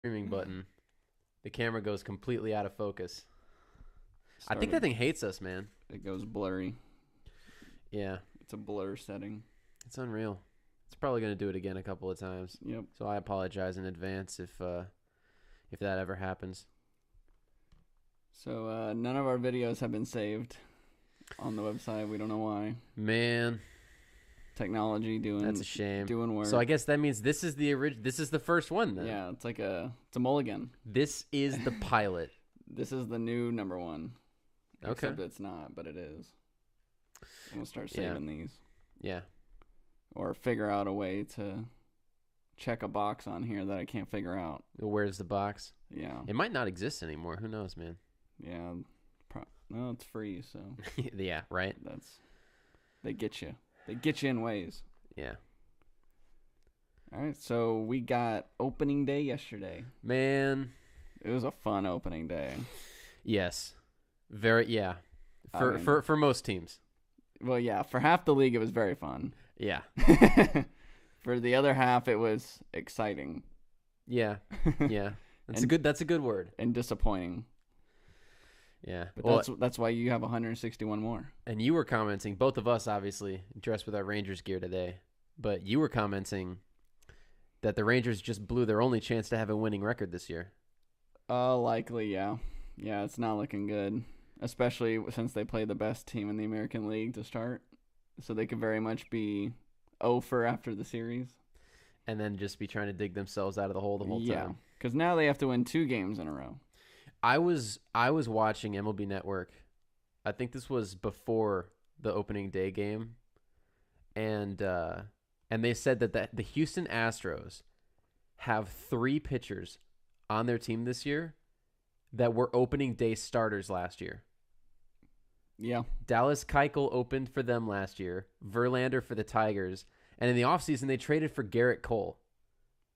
streaming button, the camera goes completely out of focus. I think that thing hates us, man. It goes blurry. Yeah. It's a blur setting. It's unreal. It's probably going to do it again a couple of times. Yep. So I apologize in advance if that ever happens. So none of our videos have been saved on the website. We don't know why. Man, technology doing that's a shame. Doing work. So I guess that means this is the first one then. Yeah, it's a mulligan. This is the pilot. This is the new number one. Okay. Except it's not, but it is. And we'll start saving these. Yeah. Or figure out a way to check a box on here that I can't figure out. Where's the box? Yeah. It might not exist anymore. Who knows, man? Yeah. No, it's free, so. Yeah, right? They get you. They get you in ways. Yeah. All right, so we got opening day yesterday. Man. It was a fun opening day. Yes. For most teams. Well, yeah, for half the league it was very fun. Yeah. For the other half it was exciting. Yeah. Yeah. That's a good word. And disappointing. Yeah. But that's why you have 161 more. And you were commenting, both of us obviously dressed with our Rangers gear today, but you were commenting that the Rangers just blew their only chance to have a winning record this year. Likely, yeah. Yeah, it's not looking good, especially since they played the best team in the American League to start. So they could very much be 0-for after the series. And then just be trying to dig themselves out of the hole the whole time. Yeah, because now they have to win 2 games in a row. I was watching MLB Network. I think this was before the opening day game. And they said that the Houston Astros have 3 pitchers on their team this year that were opening day starters last year. Yeah. Dallas Keuchel opened for them last year, Verlander for the Tigers, and in the offseason they traded for Garrett Cole,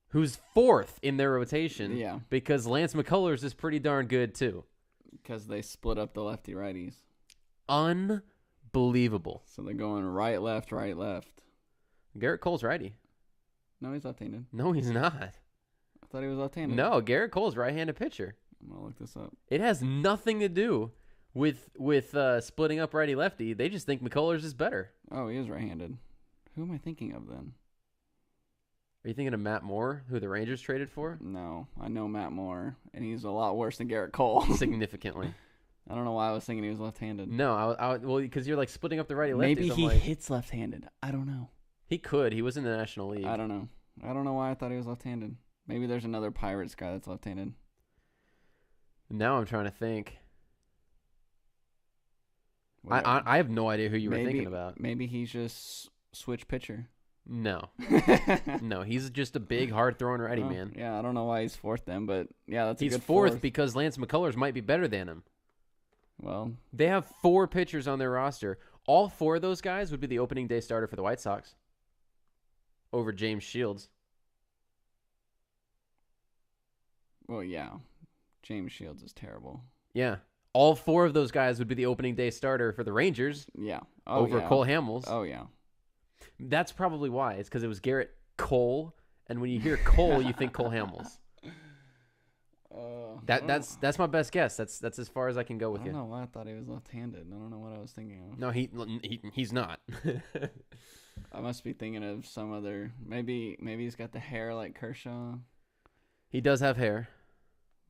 who's 4th in their rotation. Yeah. Because Lance McCullers is pretty darn good too. Because they split up the lefty-righties. Unbelievable. So they're going right, left, right, left. Garrett Cole's righty. No, he's left-handed. No, he's not. I thought he was left-handed. No, Garrett Cole's right-handed pitcher. I'm going to look this up. It has nothing to do with splitting up righty-lefty. They just think McCullers is better. Oh, he is right-handed. Who am I thinking of then? Are you thinking of Matt Moore, who the Rangers traded for? No, I know Matt Moore, and he's a lot worse than Garrett Cole. Significantly. I don't know why I was thinking he was left-handed. No, well, because you're like splitting up the righty-lefty. Maybe he hits left-handed. I don't know. He could. He was in the National League. I don't know. I don't know why I thought he was left-handed. Maybe there's another Pirates guy that's left-handed. Now I'm trying to think. I have no idea who you were thinking about. Maybe he's just switch pitcher. No. No, he's just a big, hard-throwing righty, man. Yeah, I don't know why he's 4th then, but yeah, that's a good He's 4th because Lance McCullers might be better than him. Well, they have 4 pitchers on their roster. All 4 of those guys would be the opening day starter for the White Sox over James Shields. Well, yeah. James Shields is terrible. Yeah. All 4 of those guys would be the opening day starter for the Rangers. Yeah. Over Cole Hamels. Oh, yeah. That's probably why. It's because it was Garrett Cole, and when you hear Cole, you think Cole Hamels. That's my best guess. That's as far as I can go with you. I don't know why I thought he was left-handed. I don't know what I was thinking of. No, he's not. I must be thinking of some other. Maybe he's got the hair like Kershaw. He does have hair.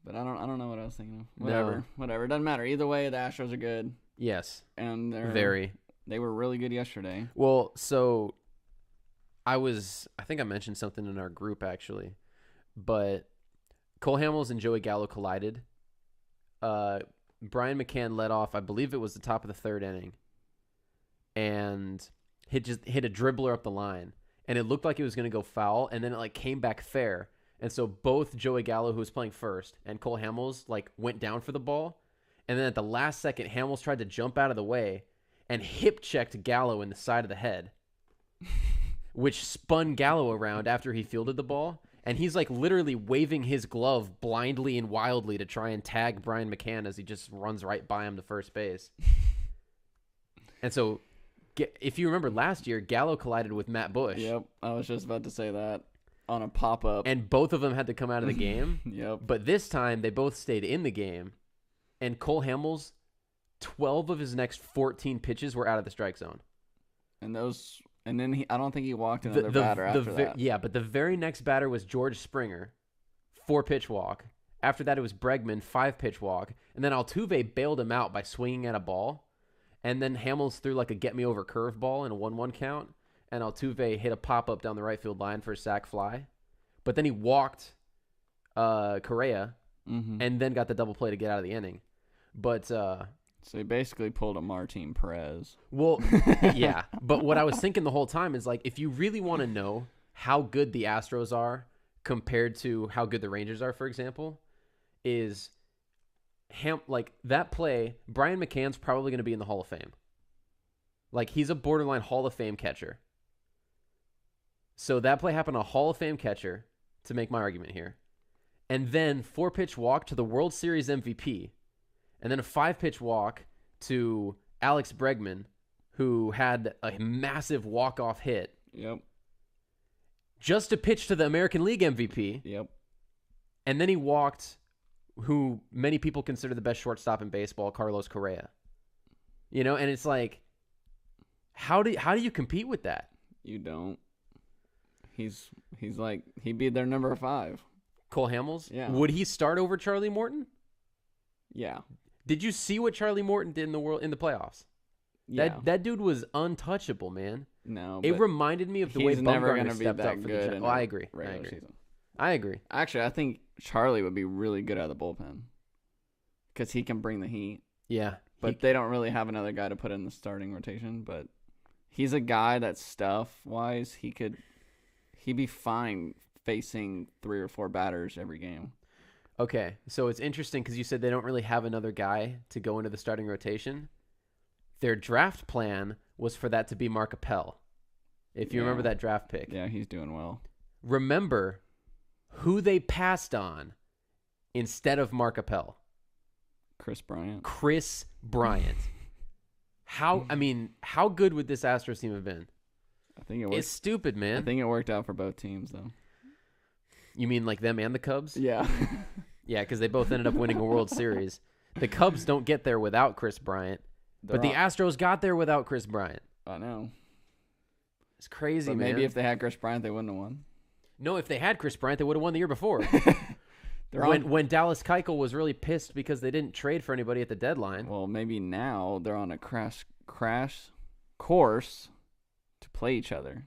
But I don't know what I was thinking of. Whatever. It doesn't matter. Either way, the Astros are good. Yes. And they were really good yesterday. Well, so I think I mentioned something in our group actually, but Cole Hamels and Joey Gallo collided. Brian McCann led off, I believe it was the top of the 3rd inning, and hit a dribbler up the line, and it looked like it was going to go foul, and then it came back fair. And so both Joey Gallo, who was playing first, and Cole Hamels went down for the ball, and then at the last second, Hamels tried to jump out of the way and hip-checked Gallo in the side of the head, which spun Gallo around after he fielded the ball. And he's literally waving his glove blindly and wildly to try and tag Brian McCann as he just runs right by him to first base. And so, if you remember last year, Gallo collided with Matt Bush. Yep, I was just about to say that. on a pop-up. And both of them had to come out of the game. Yep. But this time, they both stayed in the game. And Cole Hamels, 12 of his next 14 pitches were out of the strike zone. And then I don't think he walked another batter after that. Yeah, but the very next batter was George Springer, 4-pitch walk. After that, it was Bregman, 5-pitch walk. And then Altuve bailed him out by swinging at a ball. And then Hamels threw like a get-me-over curveball in a 1-1 count. And Altuve hit a pop-up down the right field line for a sac fly. But then he walked Correa and then got the double play to get out of the inning. But so he basically pulled a Martin Perez. Well, yeah. But what I was thinking the whole time is, like, if you really want to know how good the Astros are compared to how good the Rangers are, for example, is like that play, Brian McCann's probably going to be in the Hall of Fame. Like, he's a borderline Hall of Fame catcher. So that play happened to a Hall of Fame catcher, to make my argument here. And then 4-pitch walk to the World Series MVP. And then a 5-pitch walk to Alex Bregman, who had a massive walk-off hit. Yep. Just to pitch to the American League MVP. Yep. And then he walked who many people consider the best shortstop in baseball, Carlos Correa. You know, and it's like, how do you compete with that? You don't. He's like, he'd be their number 5. Cole Hamels? Yeah. Would he start over Charlie Morton? Yeah. Did you see what Charlie Morton did in the playoffs? Yeah. That dude was untouchable, man. No, it reminded me of the way Bumgarner stepped up for the Giants. I agree. I agree. Actually, I think Charlie would be really good out of the bullpen because he can bring the heat. Yeah, but they don't really have another guy to put in the starting rotation. But he's a guy that stuff-wise, he'd be fine facing 3 or 4 batters every game. Okay, so it's interesting because you said they don't really have another guy to go into the starting rotation. Their draft plan was for that to be Mark Appel, if you remember that draft pick. Yeah, he's doing well. Remember who they passed on instead of Mark Appel? Chris Bryant. How good would this Astros team have been? I think it worked. It's stupid, man. I think it worked out for both teams, though. You mean like them and the Cubs? Yeah. Yeah, because they both ended up winning a World Series. The Cubs don't get there without Chris Bryant, but the Astros got there without Chris Bryant. I know. It's crazy, but man. Maybe if they had Chris Bryant, they wouldn't have won. No, if they had Chris Bryant, they would have won the year before. When Dallas Keuchel was really pissed because they didn't trade for anybody at the deadline. Well, maybe now they're on a crash course to play each other.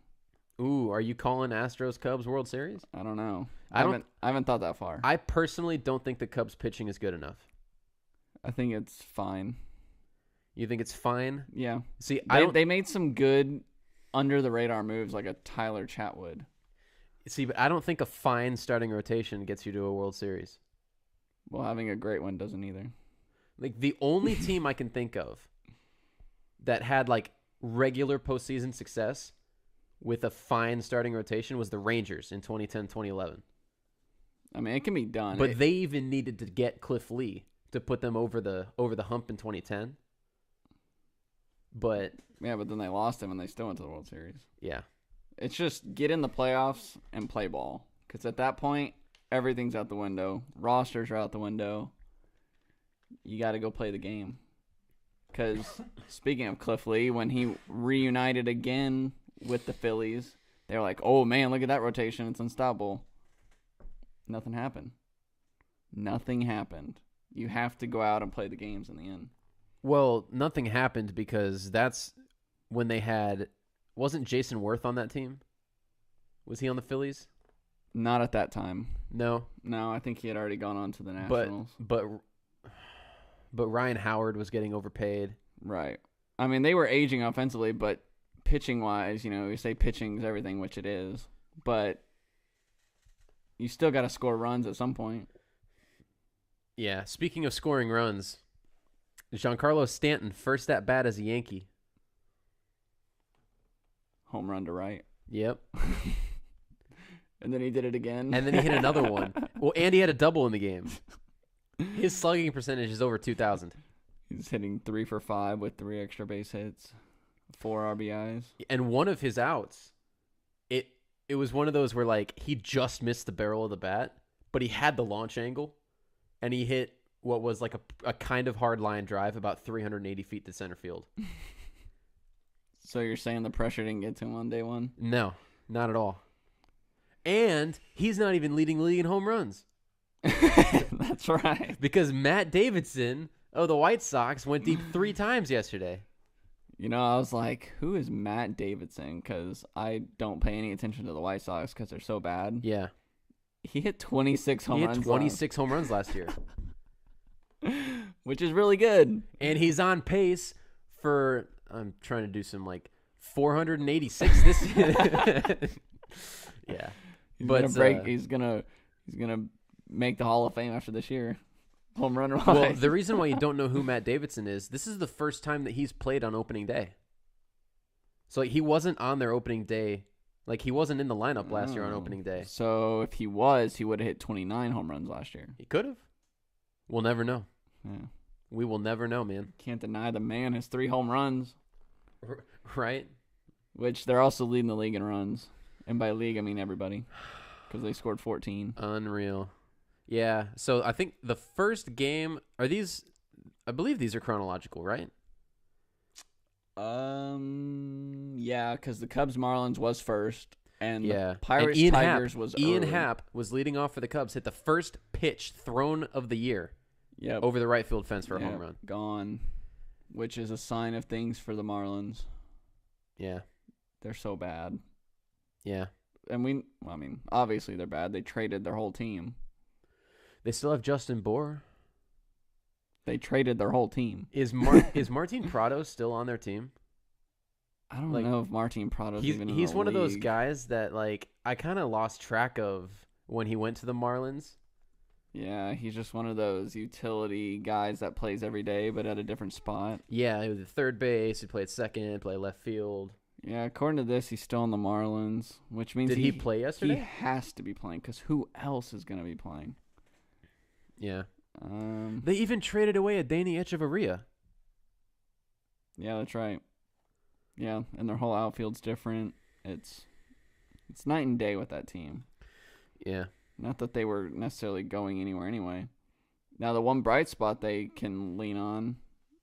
Ooh, are you calling Astros Cubs World Series? I don't know. I haven't thought that far. I personally don't think the Cubs pitching is good enough. I think it's fine. You think it's fine? Yeah. See, they made some good under the radar moves like a Tyler Chatwood. See, but I don't think a fine starting rotation gets you to a World Series. Well, having a great one doesn't either. Like, the only team I can think of that had like regular postseason success with a fine starting rotation was the Rangers in 2010-2011. I mean, it can be done. But they even needed to get Cliff Lee to put them over the hump in 2010. But but then they lost him and they still went to the World Series. Yeah. It's just get in the playoffs and play ball. Because at that point, everything's out the window. Rosters are out the window. You got to go play the game. Because speaking of Cliff Lee, when he reunited again with the Phillies, they were like, oh, man, look at that rotation. It's unstoppable. Nothing happened. You have to go out and play the games in the end. Well, nothing happened because that's when they had... Wasn't Jason Worth on that team? Was he on the Phillies? Not at that time. No, I think he had already gone on to the Nationals. But Ryan Howard was getting overpaid. Right. I mean, they were aging offensively, but pitching-wise, you say pitching's everything, which it is. But you still got to score runs at some point. Yeah. Speaking of scoring runs, Giancarlo Stanton, first at bat as a Yankee. Home run to right. Yep. And then he did it again. And then he hit another one. Well, and he had a double in the game. His slugging percentage is over 2,000. He's hitting 3 for 5 with 3 extra base hits, 4 RBIs. And one of his outs, it was one of those where like he just missed the barrel of the bat, but he had the launch angle, and he hit what was like a kind of hard line drive about 380 feet to center field. So you're saying the pressure didn't get to him on day one? No, not at all. And he's not even leading the league in home runs. That's right. Because Matt Davidson of the White Sox went deep 3 times yesterday. You know, I was like, who is Matt Davidson? Because I don't pay any attention to the White Sox because they're so bad. Yeah. He hit 26 home runs. He hit 26 home runs last year. Which is really good. And he's on pace for, I'm trying to do some like 486 this year. Yeah. He's gonna make the Hall of Fame after this year. Home run wise. Well, the reason why you don't know who Matt Davidson is, this is the first time that he's played on opening day. So like, he wasn't on their opening day. Like he wasn't in the lineup last year on opening day. So if he was, he would have hit 29 home runs last year. He could have. We'll never know. Yeah. We will never know, man. Can't deny the man has 3 home runs. Right? Which they're also leading the league in runs. And by league, I mean everybody. Because they scored 14. Unreal. Yeah. So I think the first game, I believe these are chronological, right? Yeah, because the Cubs Marlins was first. And the Pirates and Tigers was Ian early. Happ was leading off for the Cubs, hit the first pitch thrown of the year. Yep. Over the right field fence for a home run. Gone. Which is a sign of things for the Marlins. Yeah. They're so bad. Yeah. And obviously they're bad. They traded their whole team. They still have Justin Bohr. They traded their whole team. Is Martin Prado still on their team? I don't know if Martin Prado's even in the He's one league. of those guys that like I kind of lost track of when he went to the Marlins. Yeah, he's just one of those utility guys that plays every day but at a different spot. Yeah, he was at third base. He played second, played left field. Yeah, according to this, he's still in the Marlins, which means Did he play yesterday? He has to be playing because who else is going to be playing? Yeah. They even traded away a Danny Echeverria. Yeah, that's right. Yeah, and their whole outfield's different. It's night and day with that team. Yeah. Not that they were necessarily going anywhere anyway. Now, the one bright spot they can lean on,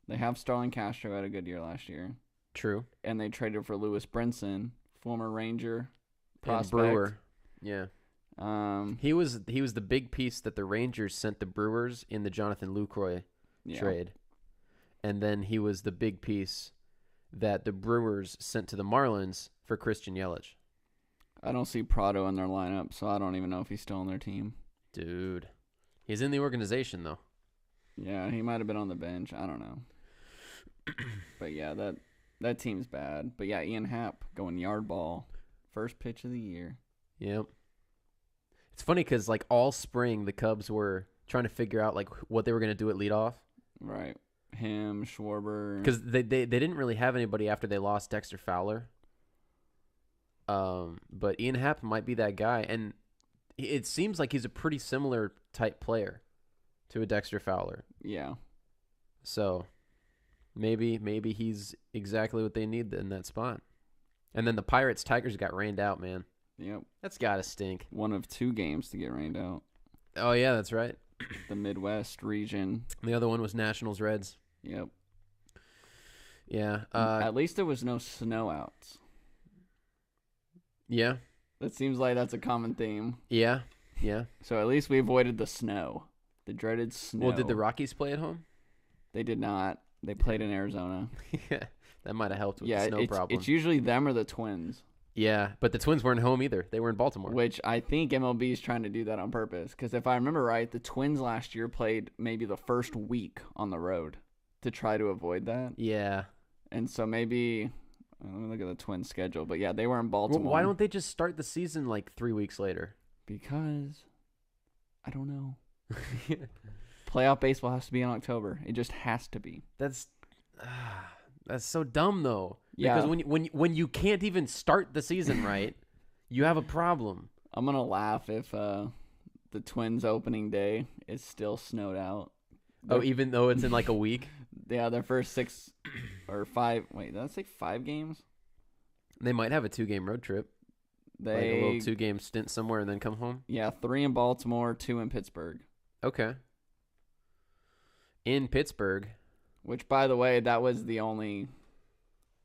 they have Starlin Castro had a good year last year. True. And they traded for Lewis Brinson, former Ranger prospect. And Brewer. Yeah. He was the big piece that the Rangers sent the Brewers in the Jonathan Lucroy trade. And then he was the big piece that the Brewers sent to the Marlins for Christian Yelich. I don't see Prado in their lineup, so I don't even know if he's still on their team. Dude. He's in the organization, though. Yeah, he might have been on the bench. I don't know. But yeah, that team's bad. But yeah, Ian Happ going yard ball. First pitch of the year. Yep. It's funny because like all spring the Cubs were trying to figure out like what they were going to do at leadoff. Right. Him, Schwarber. Because they didn't really have anybody after they lost Dexter Fowler. But Ian Happ might be that guy, and it seems like he's a pretty similar type player to a Dexter Fowler. Yeah. So maybe he's exactly what they need in that spot. And then the Pirates Tigers got rained out, man. Yep. That's gotta stink. One of 2 games to get rained out. Oh yeah, that's right. The Midwest region. The other one was Nationals Reds. Yep. Yeah. At least there was no snow outs. Yeah. That seems like that's a common theme. Yeah. Yeah. So at least we avoided the snow. The dreaded snow. Well, did the Rockies play at home? They did not. They played in Arizona. Yeah. That might have helped with the snow problem. It's usually them or the Twins. Yeah, but the Twins weren't home either. They were in Baltimore. Which I think MLB is trying to do that on purpose. Because if I remember right, the Twins last year played maybe the first week on the road to try to avoid that. Yeah. And so maybe, let me look at the Twins schedule. But yeah, they were in Baltimore. Well, why don't they just start the season like 3 weeks later? Because, I don't know. Playoff baseball has to be in October. It just has to be. That's so dumb though. Yeah. Because when you can't even start the season right, you have a problem. I'm gonna laugh if the Twins opening day is still snowed out. Even though it's in like a week? Yeah, their first 6 or 5. Wait, did I say 5 games? They might have a 2-game road trip. Like a little 2-game stint somewhere and then come home? Yeah, 3 in Baltimore, 2 in Pittsburgh. Okay. In Pittsburgh. Which, by the way, that was the only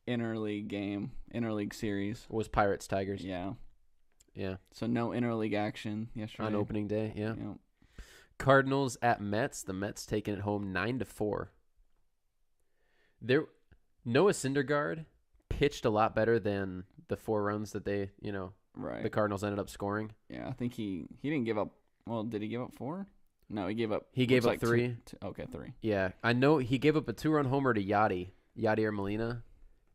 interleague series. Was Pirates Tigers? Yeah. Yeah. So no interleague action yesterday. On opening day, yeah. Yep. Cardinals at Mets. The Mets taking it home 9-4. Noah Syndergaard pitched a lot better than the 4 runs that they, Right. the Cardinals ended up scoring. Yeah, I think he didn't give up. Well, did he give up 4? No, he gave up. He gave up 3. Okay, 3. Yeah, I know he gave up a 2-run homer to Yadier Molina,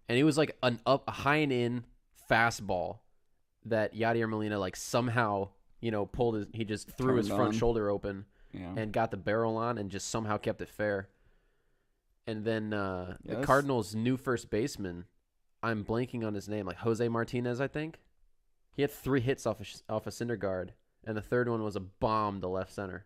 and it was like a high and in fastball that Yadier Molina like somehow pulled he just threw his front shoulder open and got the barrel on and just somehow kept it fair. And then the Cardinals' new first baseman, I'm blanking on his name, like Jose Martinez, I think. He had 3 hits off a Syndergaard, and the third one was a bomb to left center.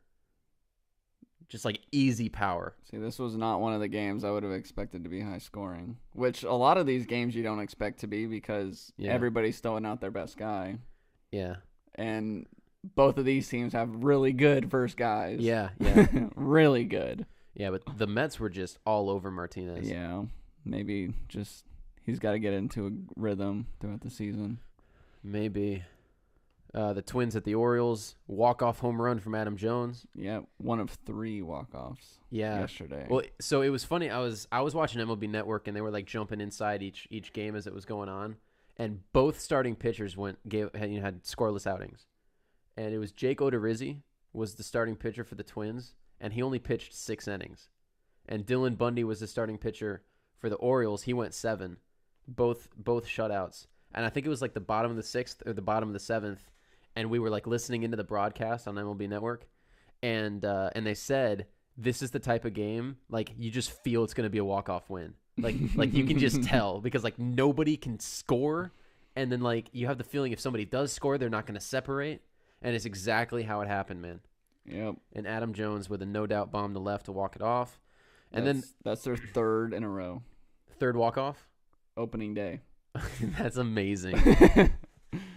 Just like easy power. See, this was not one of the games I would have expected to be high scoring, which a lot of these games you don't expect to be because everybody's throwing out their best guy. Yeah. And both of these teams have really good first guys. Yeah. Really good. Yeah, but the Mets were just all over Martinez. Yeah. Maybe just he's got to get into a rhythm throughout the season. Maybe. The Twins at the Orioles, walk-off home run from Adam Jones. Yeah, 1 of 3 walk-offs. Yesterday. Well, so it was funny. I was watching MLB Network, and they were like jumping inside each game as it was going on, and both starting pitchers had scoreless outings, and it was Jake Odorizzi was the starting pitcher for the Twins, and he only pitched 6 innings, and Dylan Bundy was the starting pitcher for the Orioles. He went 7, both shutouts, and I think it was like the bottom of the 6th or the bottom of the 7th. And we were like listening into the broadcast on MLB Network, and they said this is the type of game like you just feel it's going to be a walk-off win, like you can just tell because like nobody can score, and then like you have the feeling if somebody does score they're not going to separate, and it's exactly how it happened, man. Yep. And Adam Jones with a no doubt bomb to left to walk it off, and that's their 3rd in a row. 3rd walk-off. Opening day. That's amazing.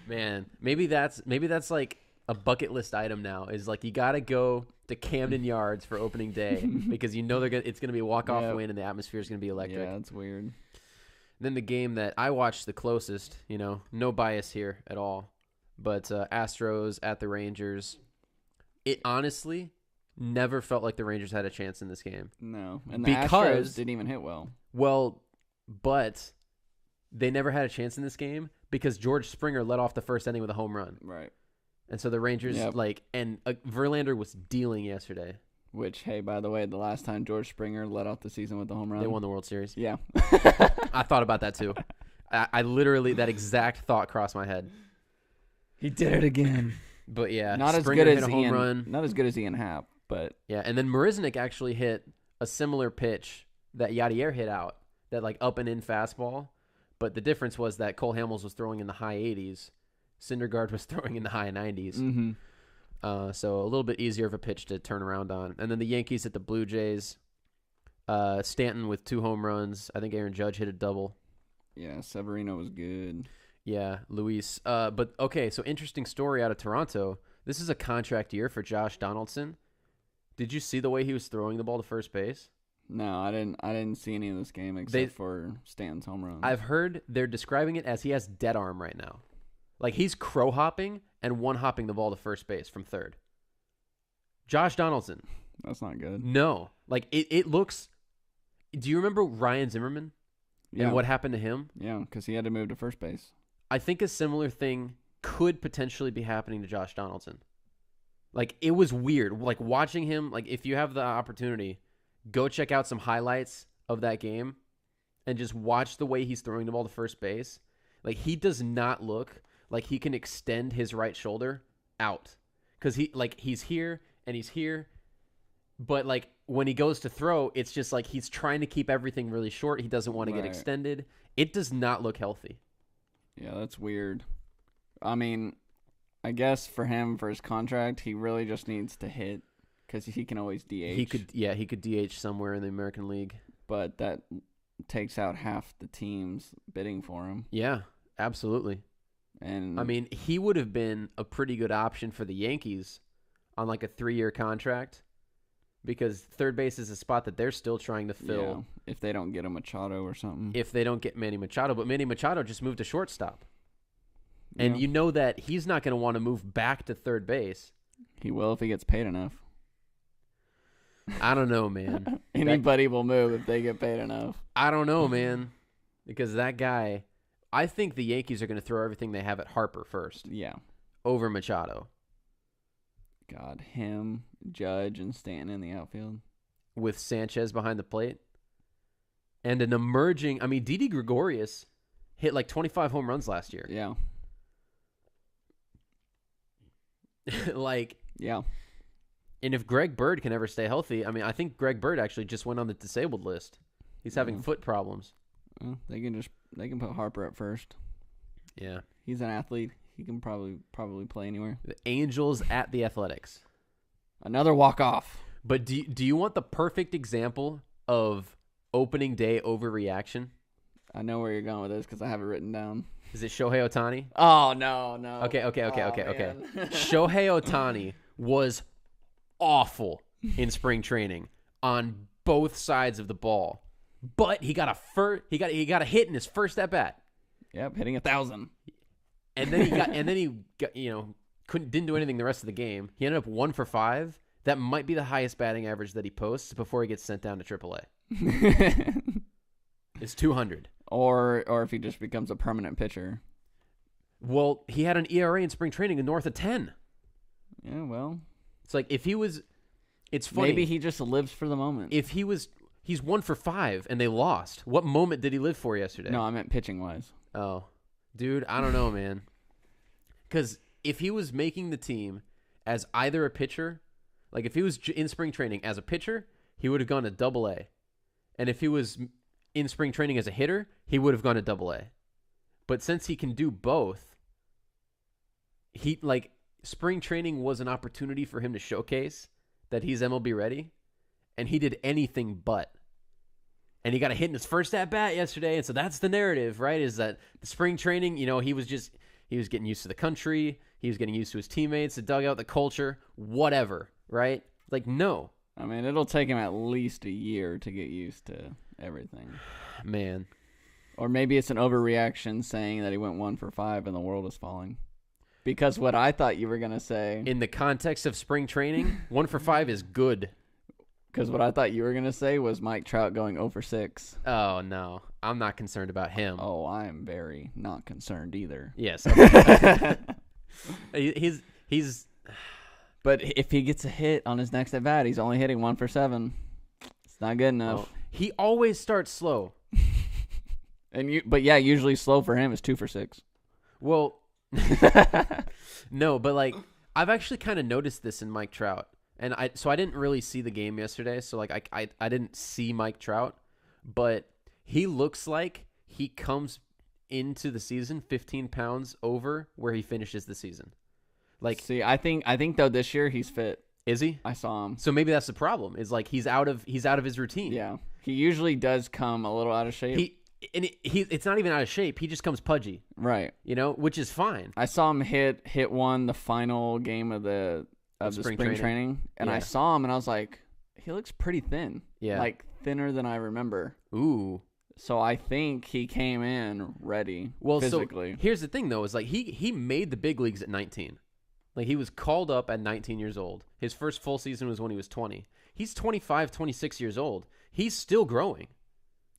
Man, maybe that's like a bucket list item now. Is like you got to go to Camden Yards for opening day because it's going to be a walk-off win and the atmosphere is going to be electric. Yeah, that's weird. And then the game that I watched the closest, no bias here at all, but Astros at the Rangers. It honestly never felt like the Rangers had a chance in this game. No, and the Astros didn't even hit well. Well, but they never had a chance in this game because George Springer led off the first inning with a home run. Right. And so the Rangers, Verlander was dealing yesterday. Which, hey, by the way, the last time George Springer led off the season with a home run. They won the World Series. Yeah. I thought about that too. I literally, that exact thought crossed my head. He did it again. But yeah, not Springer as good hit as a home run. Not as good as Ian Happ, but. Yeah, and then Marisnick actually hit a similar pitch that Yadier hit out, that like up and in fastball. But the difference was that Cole Hamels was throwing in the high 80s. Syndergaard was throwing in the high 90s. Mm-hmm. So a little bit easier of a pitch to turn around on. And then the Yankees at the Blue Jays. Stanton with 2 home runs. I think Aaron Judge hit a double. Yeah, Severino was good. Yeah, Luis. But, okay, so interesting story out of Toronto. This is a contract year for Josh Donaldson. Did you see the way he was throwing the ball to first base? No, I didn't see any of this game except for Stanton's home run. I've heard they're describing it as he has dead arm right now. Like he's crow hopping and one hopping the ball to first base from third. Josh Donaldson. That's not good. No. Like it looks. Do you remember Ryan Zimmerman? Yeah. And what happened to him? Yeah, because he had to move to first base. I think a similar thing could potentially be happening to Josh Donaldson. Like it was weird. Like watching him, like if you have the opportunity, go check out some highlights of that game and just watch the way he's throwing the ball to first base. Like he does not look like he can extend his right shoulder out because he's here and he's here. But like when he goes to throw, it's just like he's trying to keep everything really short. He doesn't want to get extended. It does not look healthy. Yeah, that's weird. I mean, I guess for him, for his contract, he really just needs to hit. Because he can always DH. He could DH somewhere in the American League. But that takes out half the teams bidding for him. Yeah, absolutely. And I mean, he would have been a pretty good option for the Yankees on like a 3-year contract because third base is a spot that they're still trying to fill. If they don't get a Machado or something. If they don't get Manny Machado. But Manny Machado just moved to shortstop. And Yeah. you know that he's not going to want to move back to third base. He will if he gets paid enough. I don't know, man. Anybody will move if they get paid enough. I don't know, man. Because that guy, I think the Yankees are going to throw everything they have at Harper first Yeah. over Machado. God, him, Judge, and Stanton in the outfield. With Sanchez behind the plate. And an emerging, I mean, Didi Gregorius hit like 25 home runs last year. Yeah. Like, Yeah. and if Greg Bird can ever stay healthy, I mean, I think Greg Bird actually just went on the disabled list. He's having foot problems. Well, they can put Harper at first. Yeah. He's an athlete. He can probably play anywhere. The Angels at the Athletics. Another walk-off. But do you want the perfect example of opening day overreaction? I know where you're going with this because I have it written down. Is it Shohei Ohtani? Oh, no. Okay. Oh, man. Shohei Ohtani was awful in spring training on both sides of the ball. But he got a hit in his first at bat. Yep, hitting 1,000. And then he got didn't do anything the rest of the game. He ended up 1 for 5. That might be the highest batting average that he posts before he gets sent down to AAA. It's 200. Or if he just becomes a permanent pitcher. Well, he had an ERA in spring training in north of 10. Yeah, well. It's like if he was, it's funny. Maybe he just lives for the moment. If he's 1 for 5 and they lost. What moment did he live for yesterday? No, I meant pitching-wise. Oh, dude, I don't know, man. Because if he was making the team as either a pitcher, like if he was in spring training as a pitcher, he would have gone to AA. And if he was in spring training as a hitter, he would have gone to AA. But since he can do both, spring training was an opportunity for him to showcase that he's MLB ready, and he did anything but. And he got a hit in his first at-bat yesterday, and so that's the narrative, right, is that the spring training, he was getting used to the country, he was getting used to his teammates, the dugout, the culture, whatever, right? Like, no. I mean, it'll take him at least a year to get used to everything. Man. Or maybe it's an overreaction saying that he went 1 for 5 and the world is falling. Because what I thought you were going to say... In the context of spring training, 1 for 5 is good. Because what I thought you were going to say was Mike Trout going 0 for 6. Oh, no. I'm not concerned about him. Oh, I am very not concerned either. Yes. He's... But if he gets a hit on his next at-bat, he's only hitting 1 for 7. It's not good enough. Well, he always starts slow. But usually slow for him is 2 for 6. Well, no, but like I've actually kind of noticed this in Mike Trout, and I didn't really see the game yesterday, so like I didn't see Mike Trout, but he looks like he comes into the season 15 pounds over where he finishes the season. Like, see, I think though this year he's fit. Is he? I saw him. So maybe that's the problem. Is like he's out of his routine. Yeah, he usually does come a little out of shape. It's not even out of shape. He just comes pudgy. Right. Which is fine. I saw him hit one the final game of the spring training, and I saw him and I was like, he looks pretty thin. Yeah. Like thinner than I remember. Ooh. So I think he came in ready physically. So here's the thing though, is like he made the big leagues at 19. Like he was called up at 19 years old. His first full season was when he was 20. He's 25, 26 years old. He's still growing.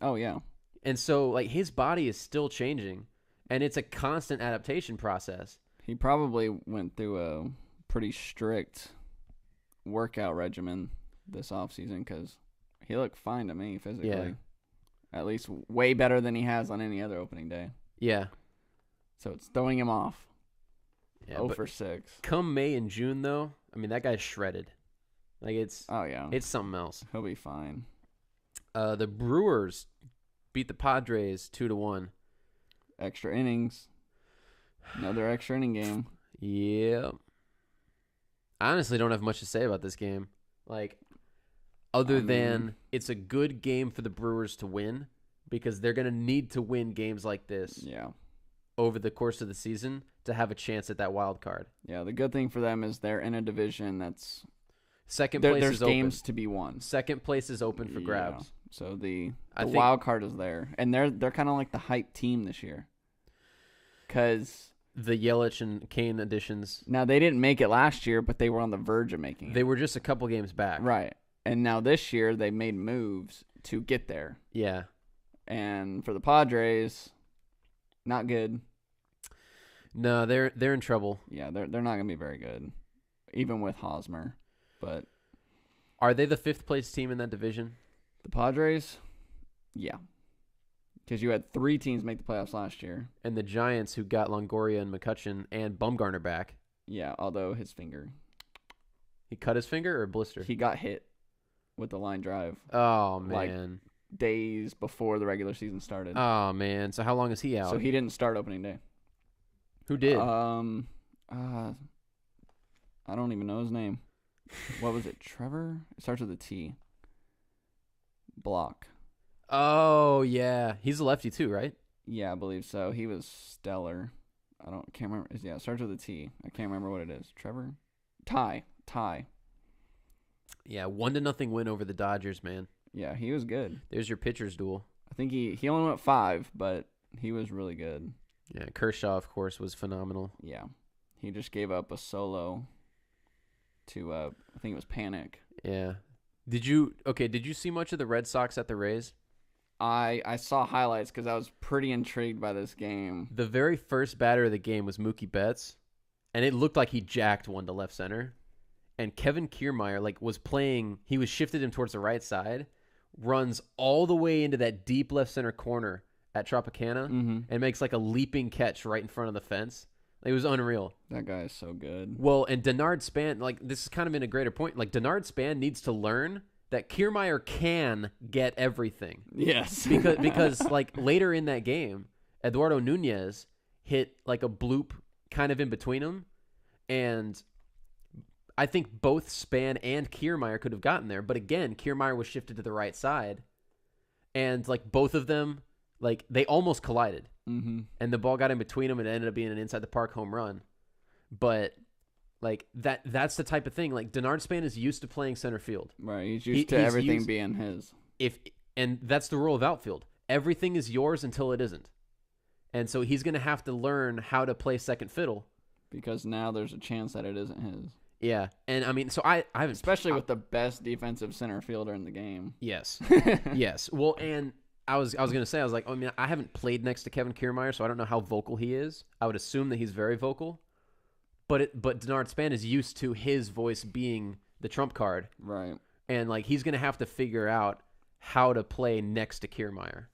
Oh yeah. And so, like, his body is still changing, and it's a constant adaptation process. He probably went through a pretty strict workout regimen this offseason because he looked fine to me physically. Yeah. At least way better than he has on any other opening day. Yeah. So it's throwing him off. Yeah, 0 for 6. Come May and June, though, I mean, that guy's shredded. Like, it's something else. He'll be fine. The Brewers beat the Padres 2-1. Extra innings. Another extra inning game. Yeah. I honestly don't have much to say about this game. Like, other than it's a good game for the Brewers to win because they're going to need to win games like this. Yeah. over the course of the season to have a chance at that wild card. Yeah, the good thing for them is they're in a division that's Second place there's is open. games to be won. Second place is open for grabs. So the I think- wild card is there, and they're kind of like the hype team this year. Because The Yelich and Kane additions, now they didn't make it last year, but they were on the verge of making it. they were just a couple games back. Right. And now this year they made moves to get there. Yeah. And for the Padres, not good. No, they're in trouble. Yeah, they're not going to be very good, even with Hosmer. But Are they the 5th place team in that division? the Padres, yeah. Because you had 3 teams make the playoffs last year. And the Giants, who got Longoria and McCutchen and Bumgarner back. Yeah, although his finger. He cut his finger or blister? He got hit with the line drive Oh, like, man. days before the regular season started. Oh, man. So how long is he out? So he didn't start opening day. Who did? I don't even know his name. What was it? Trevor? It starts with a T. Block. Oh, yeah. He's a lefty too, right? Yeah, I believe so. He was stellar. Can't remember. Yeah, it starts with a T. I can't remember what it is. Trevor? Ty. Yeah, 1-0 win over the Dodgers, man. Yeah, he was good. There's your pitcher's duel. I think he only went 5, but he was really good. Yeah, Kershaw, of course, was phenomenal. Yeah. He just gave up a solo to, I think it was Panic. Yeah. Did you see much of the Red Sox at the Rays? I saw highlights because I was pretty intrigued by this game. The very first batter of the game was Mookie Betts, and it looked like he jacked one to left center. And Kevin Kiermaier, was playing, he was shifted him towards the right side, runs all the way into that deep left center corner at Tropicana, and makes a leaping catch right in front of the fence. It was unreal. That guy is so good. Well, and Denard Span, this is kind of in a greater point. Denard Span needs to learn that Kiermaier can get everything. Yes. because later in that game, Eduardo Nunez hit a bloop kind of in between them, and I think both Span and Kiermaier could have gotten there, but again, Kiermaier was shifted to the right side, and both of them, they almost collided, and the ball got in between them, and it ended up being an inside the park home run. But that's the type of thing. Denard Span is used to playing center field. Right, he's used to everything being his. And that's the rule of outfield. Everything is yours until it isn't, and so he's going to have to learn how to play second fiddle. Because now there's a chance that it isn't his. Yeah, and I mean, so I haven't, especially with the best defensive center fielder in the game. Yes, yes. Well, and I was gonna say, I haven't played next to Kevin Kiermaier, so I don't know how vocal he is. I would assume that he's very vocal, but Denard Span is used to his voice being the trump card, right? And he's gonna have to figure out how to play next to Kiermaier.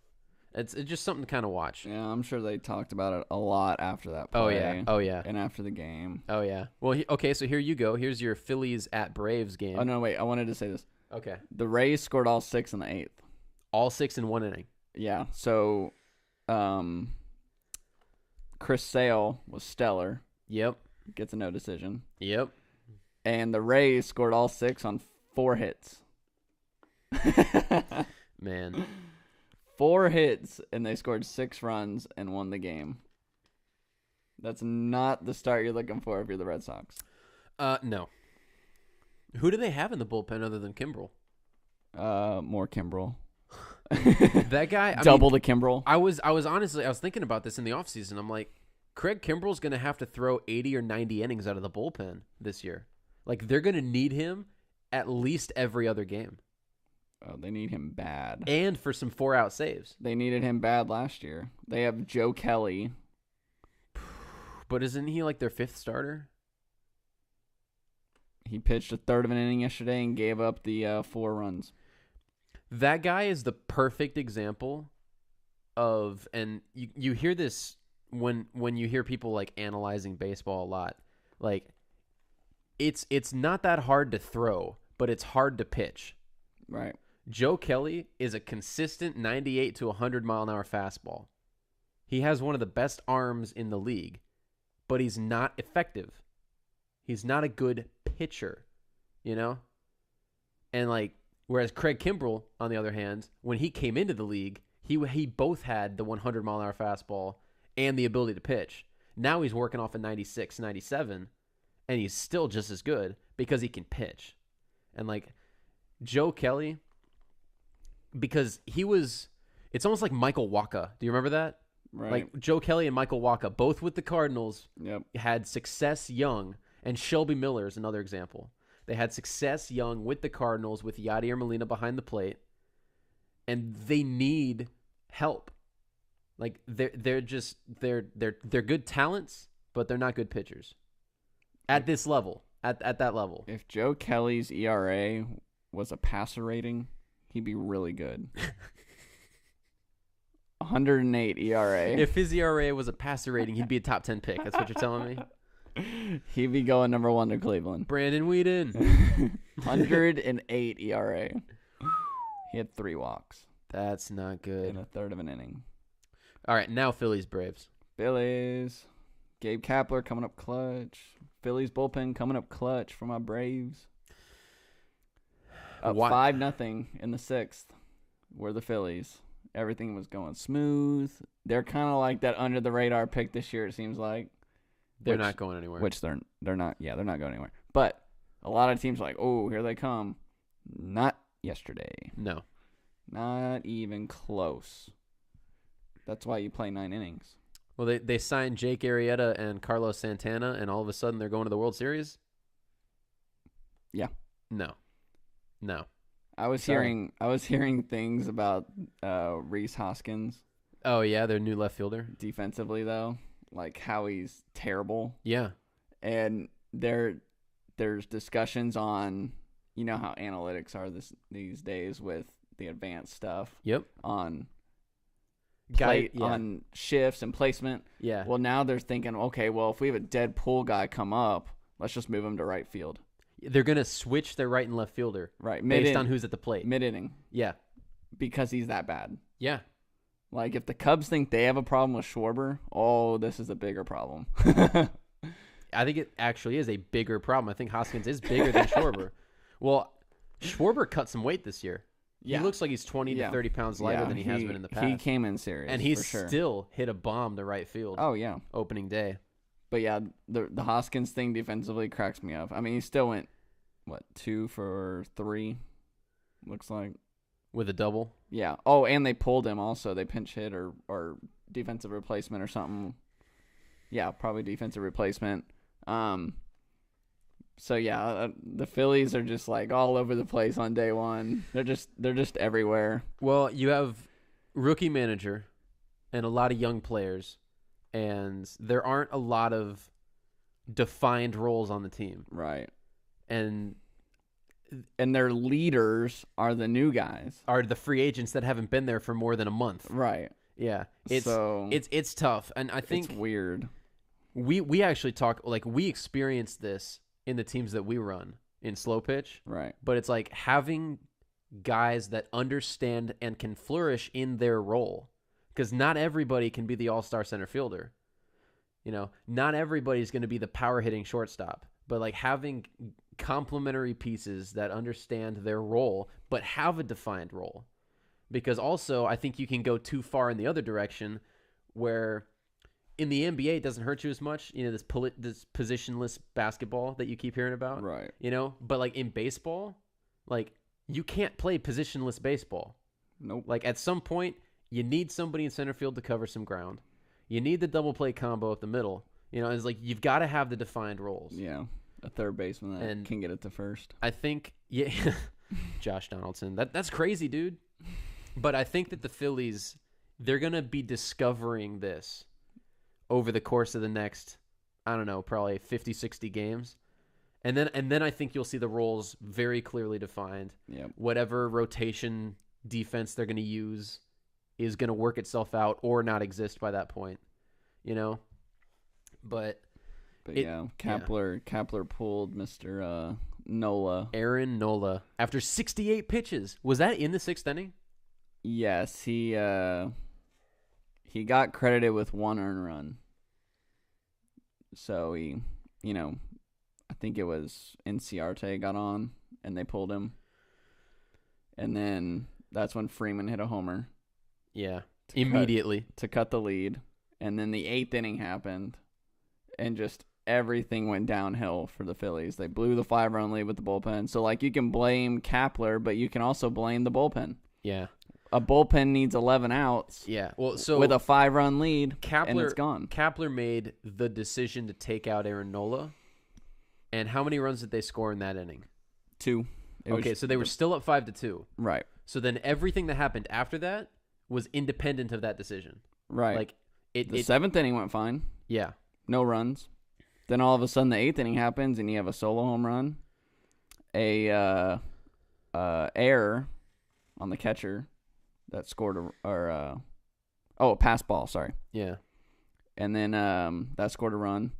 It's just something to kind of watch. Yeah, I'm sure they talked about it a lot after that play. Oh yeah. And after the game. Oh yeah. Well, okay. So here you go. Here's your Phillies at Braves game. Oh no, wait. I wanted to say this. Okay. The Rays scored all 6 in the 8th. All 6 in 1 inning. Yeah. So, Chris Sale was stellar. Yep. Gets a no decision. Yep. And the Rays scored all 6 on 4 hits. Man. 4 hits, and they scored 6 runs and won the game. That's not the start you're looking for if you're the Red Sox. No. Who do they have in the bullpen other than Kimbrel? More Kimbrel. That guy, Double the Kimbrel. I was honestly thinking about this in the offseason. I'm like, Craig Kimbrel's going to have to throw 80 or 90 innings out of the bullpen this year. They're going to need him at least every other game. Oh, they need him bad. And for some 4-out saves. They needed him bad last year. They have Joe Kelly. But isn't he their 5th starter? He pitched a third of an inning yesterday and gave up the 4 runs. That guy is the perfect example of, and you hear this when you hear people analyzing baseball a lot. It's not that hard to throw, but it's hard to pitch. Right. Joe Kelly is a consistent 98 to 100 mile an hour fastball. He has one of the best arms in the league, but he's not effective. He's not a good pitcher, And whereas Craig Kimbrel, on the other hand, when he came into the league, he both had the 100 mile an hour fastball and the ability to pitch. Now he's working off a 96, 97, and he's still just as good because he can pitch. And like Joe Kelly, because it's almost like Michael Wacha. Do you remember that? Right. Like Joe Kelly and Michael Wacha, both with the Cardinals, had success young, and Shelby Miller is another example. They had success young with the Cardinals with Yadier Molina behind the plate, and they need help. Like they're good talents, but they're not good pitchers at this level. At that level. If Joe Kelly's ERA was a passer rating, he'd be really good. 108 ERA. If his ERA was a passer rating, he'd be a top 10 pick. That's what you're telling me? He'd be going number 1 to Cleveland. Brandon Whedon. 108 ERA. He had 3 walks. That's not good. In a third of an inning. All right, now Phillies Braves. Phillies. Gabe Kapler coming up clutch. Phillies bullpen coming up clutch for my Braves. Up 5-0 in the 6th were the Phillies. Everything was going smooth. They're kind of like that under the radar pick this year, it seems like. They're not going anywhere. Which they're not. Yeah, they're not going anywhere. But a lot of teams are like, oh, here they come. Not yesterday. No. Not even close. That's why you play 9 innings. Well, they signed Jake Arrieta and Carlos Santana, and all of a sudden they're going to the World Series? Yeah. No. I was hearing things about Rhys Hoskins. Oh, yeah, their new left fielder. Defensively, though. Like, how he's terrible. Yeah. And there's discussions on, you know how analytics are these days with the advanced stuff. Yep. On yeah. on shifts and placement. Yeah. Well, now they're thinking, okay, well, if we have a dead pull guy come up, let's just move him to right field. They're going to switch their right and left fielder. Right. Based on who's at the plate. Mid-inning. Yeah. Because he's that bad. Yeah. Like, if the Cubs think they have a problem with Schwarber, oh, this is a bigger problem. I think it actually is a bigger problem. I think Hoskins is bigger than Schwarber. Well, Schwarber cut some weight this year. Yeah. He looks like he's 20 to 30 pounds lighter than he has been in the past. He came in serious, and he for sure. still hit a bomb to right field. Oh, yeah. Opening day. But, yeah, the Hoskins thing defensively cracks me up. I mean, he still went, 2 for 3, looks like. With a double? Yeah. Oh, and they pulled him also. They pinch hit or defensive replacement or something. Yeah, probably defensive replacement. So yeah, the Phillies are just like all over the place on day one. They're just everywhere. Well, you have rookie manager and a lot of young players, and there aren't a lot of defined roles on the team. Right. And their leaders are the new guys. Are the free agents that haven't been there for more than a month. Right. Yeah. It's tough. And I think it's weird. We actually talk, like, we experience this in the teams that we run in slow pitch. Right. But it's like having guys that understand and can flourish in their role, because not everybody can be the all-star center fielder. You know, not everybody's going to be the power hitting shortstop, but like having complementary pieces that understand their role but have a defined role. Because also I think you can go too far in the other direction where in the NBA, it doesn't hurt you as much. You know, this positionless basketball that you keep hearing about. Right. You know, but like in baseball, like you can't play positionless baseball. Nope. Like at some point, you need somebody in center field to cover some ground. You need the double play combo at the middle. You know, it's like you've got to have the defined roles. Yeah. A third baseman that can get it to first. I think, yeah, Josh Donaldson. That's crazy, dude. But I think that the Phillies, they're going to be discovering this over the course of the next, I don't know, probably 50, 60 games. And then I think you'll see the roles very clearly defined. Yep. Whatever rotation defense they're going to use is going to work itself out or not exist by that point. You know? But Kapler pulled Mr. Nola. Aaron Nola. After 68 pitches. Was that in the 6th inning? Yes, he got credited with 1 earned run. So he, I think it was Inciarte got on and they pulled him. And then that's when Freeman hit a homer. Yeah, immediately. To cut the lead. And then the 8th inning happened, and just everything went downhill for the Phillies. They blew the 5-run lead with the bullpen. So, like, you can blame Kapler, but you can also blame the bullpen. Yeah. A bullpen needs 11 outs. Yeah. Well, so with a 5-run lead, Kapler, and it's gone. Kapler made the decision to take out Aaron Nola. And how many runs did they score in that inning? 2. So they were still up 5-2. Right. So then everything that happened after that was independent of that decision. Right. Like the 7th inning went fine. Yeah. No runs. Then all of a sudden the 8th inning happens and you have a solo home run, a error on the catcher that scored a pass ball, sorry. Yeah. And then that scored a run.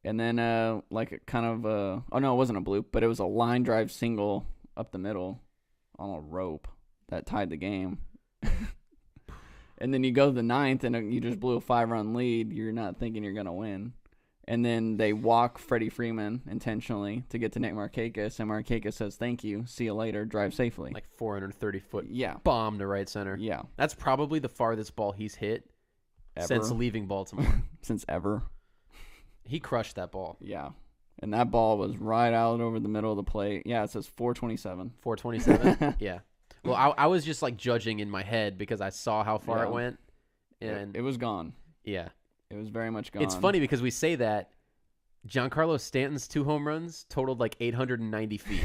And then it wasn't a bloop, but it was a line drive single up the middle on a rope that tied the game. And then you go to the 9th and you just blew a 5-run lead. You're not thinking you're going to win. And then they walk Freddie Freeman intentionally to get to Nick Markakis, and Markakis says, "Thank you, see you later, drive safely." Like 430-foot yeah. bomb to right center. Yeah. That's probably the farthest ball he's hit Ever. since leaving Baltimore. Since ever. He crushed that ball. Yeah. And that ball was right out over the middle of the plate. Yeah, it says 427. 427? Yeah. Well, I was just like judging in my head because I saw how far it went. And it was gone. Yeah. It was very much gone. It's funny because we say that Giancarlo Stanton's 2 home runs totaled like 890 feet.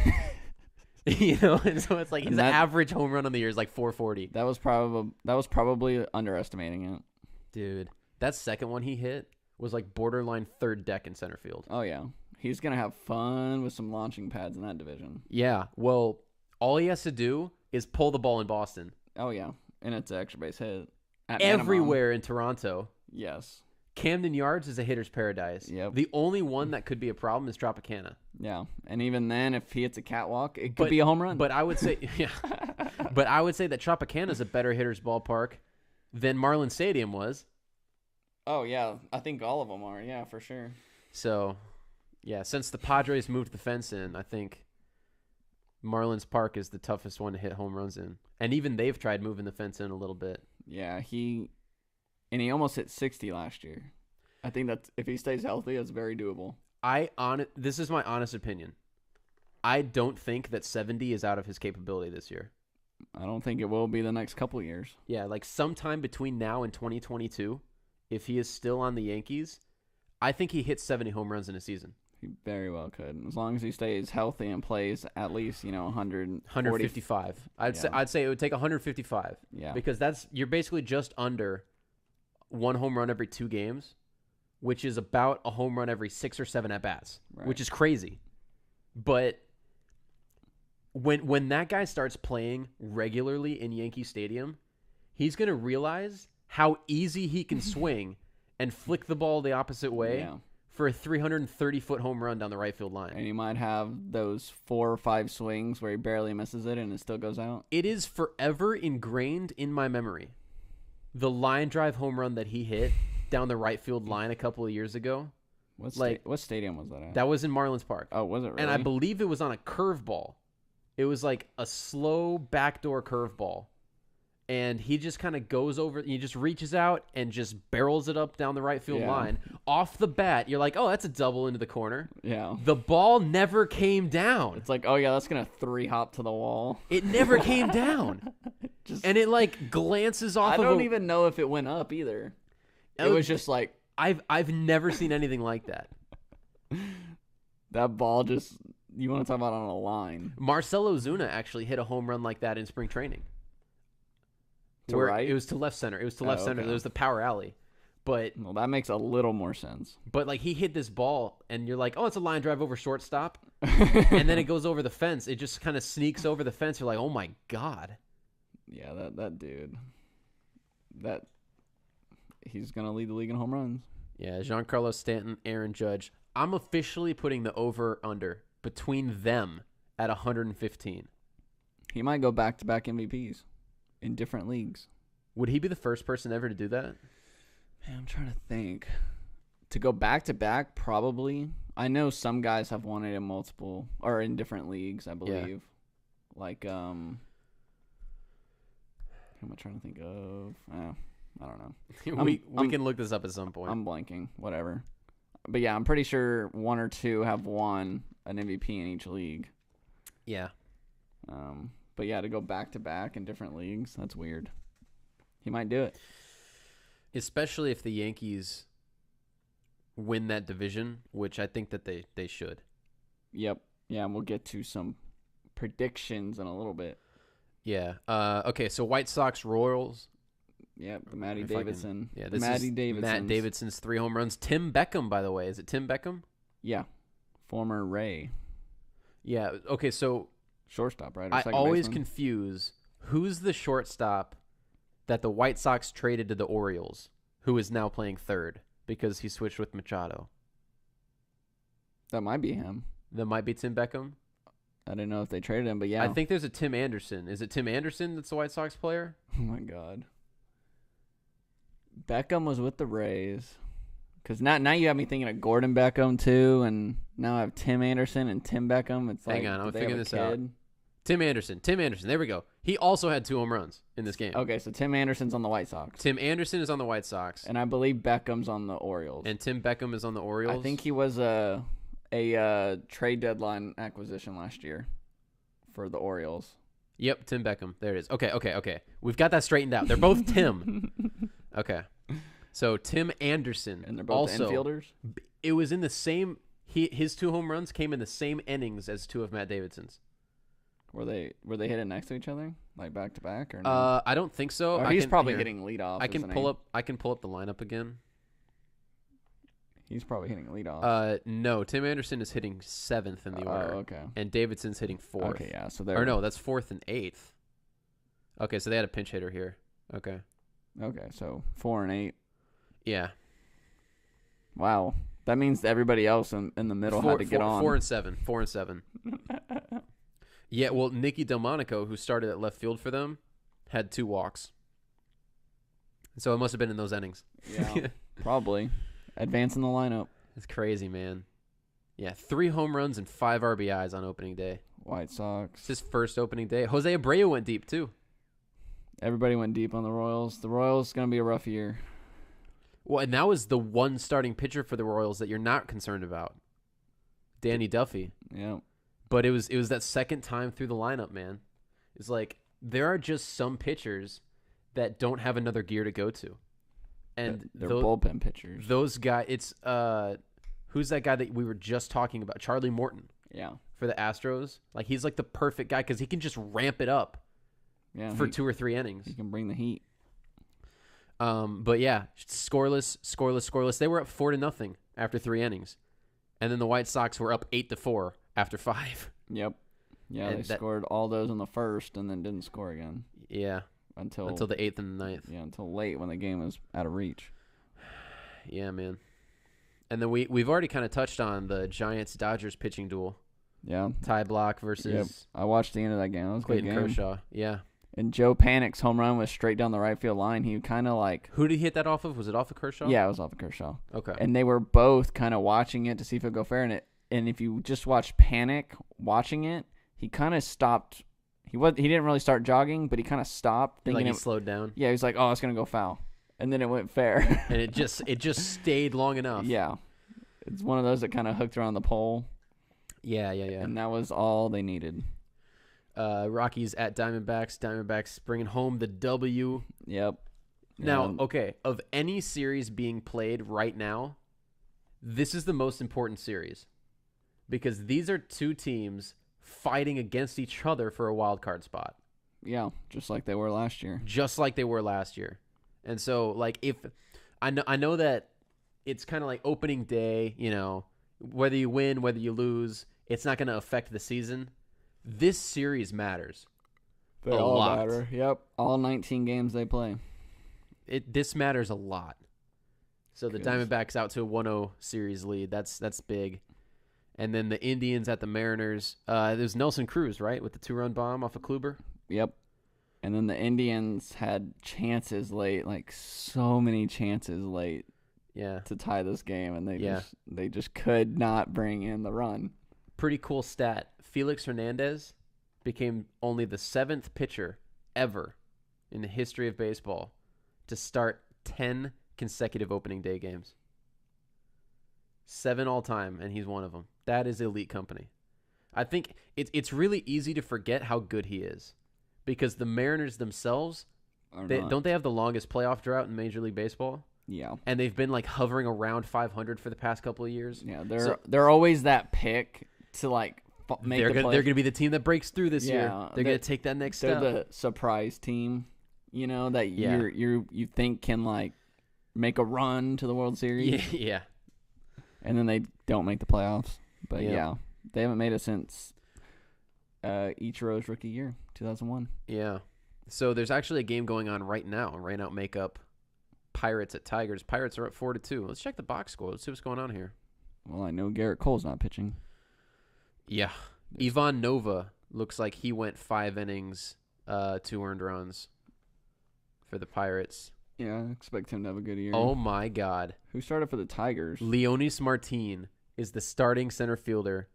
And so it's like his average home run on the year is like 440. That was probably underestimating it. Dude, that second one he hit was like borderline third deck in center field. Oh yeah. He's going to have fun with some launching pads in that division. Yeah. Well, all he has to do is pull the ball in Boston. Oh yeah. And it's an extra base hit. Everywhere in Toronto. Yes. Camden Yards is a hitter's paradise. Yep. The only one that could be a problem is Tropicana. Yeah. And even then, if he hits a catwalk, it could be a home run. But I would say, but I would say that Tropicana is a better hitter's ballpark than Marlin Stadium was. Oh, yeah. I think all of them are. Yeah, for sure. So, yeah, since the Padres moved the fence in, I think Marlins Park is the toughest one to hit home runs in. And even they've tried moving the fence in a little bit. Yeah, he almost hit 60 last year. I think that if he stays healthy, that's very doable. This is my honest opinion. I don't think that 70 is out of his capability this year. I don't think it will be the next couple of years. Yeah, like sometime between now and 2022, if he is still on the Yankees, I think he hits 70 home runs in a season. He very well could, as long as he stays healthy and plays at least 155. I'd say it would take 155. Yeah, because you're basically just under 1 home run every 2 games, which is about a home run every 6 or 7 at bats, which is crazy. But when that guy starts playing regularly in Yankee Stadium, he's gonna realize how easy he can swing and flick the ball the opposite way. Yeah. For a 330-foot home run down the right field line. And he might have those 4 or 5 swings where he barely misses it and it still goes out. It is forever ingrained in my memory. The line drive home run that he hit down the right field line a couple of years ago. What stadium was that at? That was in Marlins Park. Oh, was it really? And I believe it was on a curveball. It was like a slow backdoor curveball. And he just kind of goes over, he just reaches out and just barrels it up down the right field line. Off the bat, you're like, oh, that's a double into the corner. Yeah. The ball never came down. It's like, oh, yeah, that's going to 3-hop to the wall. It never came down. And it, like, glances off of I don't even know if it went up either. It was just like... I've never seen anything like that. That ball just... You want to talk about on a line. Marcell Ozuna actually hit a home run like that in spring training. Right? It was to left center. It was to left center. Okay. There was the power alley. But well, that makes a little more sense. But like he hit this ball and you're like, oh, it's a line drive over shortstop. And then it goes over the fence. It just kind of sneaks over the fence. You're like, oh my God. Yeah, that dude. He's gonna lead the league in home runs. Yeah, Giancarlo Stanton, Aaron Judge. I'm officially putting the over/under between them at 115. He might go back-to-back MVPs in different leagues. Would he be the first person ever to do that? Man, I'm trying to think. To go back-to-back, probably. I know some guys have won it in multiple, or in different leagues, I believe. Yeah. Like, who am I trying to think of? I don't know. we can look this up at some point. I'm blanking. Whatever. But yeah, I'm pretty sure one or two have won an MVP in each league. Yeah. But yeah, to go back to back in different leagues, that's weird. He might do it. Especially if the Yankees win that division, which I think that they should. Yep. Yeah, and we'll get to some predictions in a little bit. Yeah. Okay, so White Sox Royals. Yep, the Matty Davidson. Yeah, this Matty is Davidson's. Matt Davidson's 3 home runs. Tim Beckham, by the way. Is it Tim Beckham? Yeah. Former Ray. Yeah. Okay, so Shortstop, right? Or I second always baseman? confuse who's the shortstop that the White Sox traded to the Orioles, who is now playing third because he switched with Machado. That might be him. That might be Tim Beckham. I didn't know if they traded him, but yeah. I think there's a Tim Anderson. Is it Tim Anderson that's the White Sox player? Oh, my God. Beckham was with the Rays. Because now you have me thinking of Gordon Beckham, too, and now I have Tim Anderson and Tim Beckham. It's Hang like, on, I'm did they have figuring a this out. kid? Tim Anderson. There we go. He also had 2 home runs in this game. Okay, so Tim Anderson's on the White Sox. Tim Anderson is on the White Sox. And I believe Beckham's on the Orioles. And Tim Beckham is on the Orioles. I think he was a trade deadline acquisition last year for the Orioles. Yep, Tim Beckham. There it is. Okay. We've got that straightened out. They're both Tim. Okay. So Tim Anderson. And they're both also, infielders? It was in the same... His 2 home runs came in the same innings as 2 of Matt Davidson's. Were they hitting next to each other, like back to back, or no? I don't think so. He's probably hitting leadoff. I can pull up the lineup again. He's probably hitting leadoff. No, Tim Anderson is hitting 7th in the order. Oh, okay. And Davidson's hitting 4th. Okay, yeah. So or no, that's 4th and 8th. Okay, so they had a pinch hitter here. Okay. Okay, so 4 and 8. Yeah. Wow, that means everybody else in the middle had to get on. 4 and 7. 4 and 7. Yeah, well, Nicky Delmonico, who started at left field for them, had 2 walks. So it must have been in those innings. Yeah, probably. Advancing the lineup. It's crazy, man. Yeah, 3 home runs and 5 RBIs on opening day. White Sox. It's his first opening day. Jose Abreu went deep, too. Everybody went deep on the Royals. The Royals going to be a rough year. Well, and that was the one starting pitcher for the Royals that you're not concerned about. Danny Duffy. Yeah. But it was that second time through the lineup, man. It's like there are just some pitchers that don't have another gear to go to. And they're bullpen pitchers. Those guys, it's who's that guy that we were just talking about? Charlie Morton. Yeah. For the Astros. Like he's like the perfect guy cuz he can just ramp it up. Yeah. For 2 or 3 innings. He can bring the heat. But yeah, scoreless. They were up 4-0 after 3 innings. And then the White Sox were up 8-4 after 5. Yep. Yeah, and they scored all those in the first and then didn't score again. Yeah. Until the 8th and the 9th. Yeah, until late when the game was out of reach. Yeah, man. And then we've already kind of touched on the Giants-Dodgers pitching duel. Yeah. Ty Block versus Yep. I watched the end of that game. It was a good Clayton game. Kershaw. Yeah. And Joe Panic's home run was straight down the right field line. He kind of like... Who did he hit that off of? Was it off of Kershaw? Yeah, it was off of Kershaw. Okay. And they were both kind of watching it to see if it would go fair. And if you just watch Panic watching it, he kind of stopped. He didn't really start jogging, but he kind of stopped. Thinking he slowed down. Yeah, he was like, oh, it's going to go foul. And then it went fair. And it just stayed long enough. Yeah. It's one of those that kind of hooked around the pole. Yeah. And that was all they needed. Rockies at Diamondbacks. Diamondbacks bringing home the W. Yep. Now, okay, of any series being played right now, this is the most important series because these are 2 teams fighting against each other for a wild card spot. Yeah, just like they were last year. And so, like, if I know that it's kind of like opening day, you know, whether you win, whether you lose, it's not going to affect the season. This series matters. They all matter. Yep. All 19 games they play. This matters a lot. So the Diamondbacks out to a 1-0 series lead. That's big. And then the Indians at the Mariners. There's Nelson Cruz, right, with the 2-run bomb off of Kluber? Yep. And then the Indians had chances late, like so many chances late. Yeah. To tie this game, and they just could not bring in the run. Pretty cool stat. Felix Hernandez became only the 7th pitcher ever in the history of baseball to start 10 consecutive opening day games. 7 all time, and he's one of them. That is elite company. I think it's really easy to forget how good he is because the Mariners themselves, don't they have the longest playoff drought in Major League Baseball? Yeah. And they've been like hovering around 500 for the past couple of years. Yeah, they're always that pick to like make they're the gonna, they're going to be the team that breaks through this year. They're going to take that next step. They're the surprise team, that you think can like make a run to the World Series. Yeah. And then they don't make the playoffs. But yeah, they haven't made it since Ichiro's rookie year, 2001. Yeah. So there's actually a game going on right now. Rain out makeup. Pirates at Tigers. Pirates are up 4-2. Let's check the box score. Let's see what's going on here. Well, I know Garrett Cole's not pitching. Yeah. Ivan Nova looks like he went 5 innings, 2 earned runs for the Pirates. Yeah, I expect him to have a good year. Oh, my God. Who started for the Tigers? Leonis Martin is the starting center fielder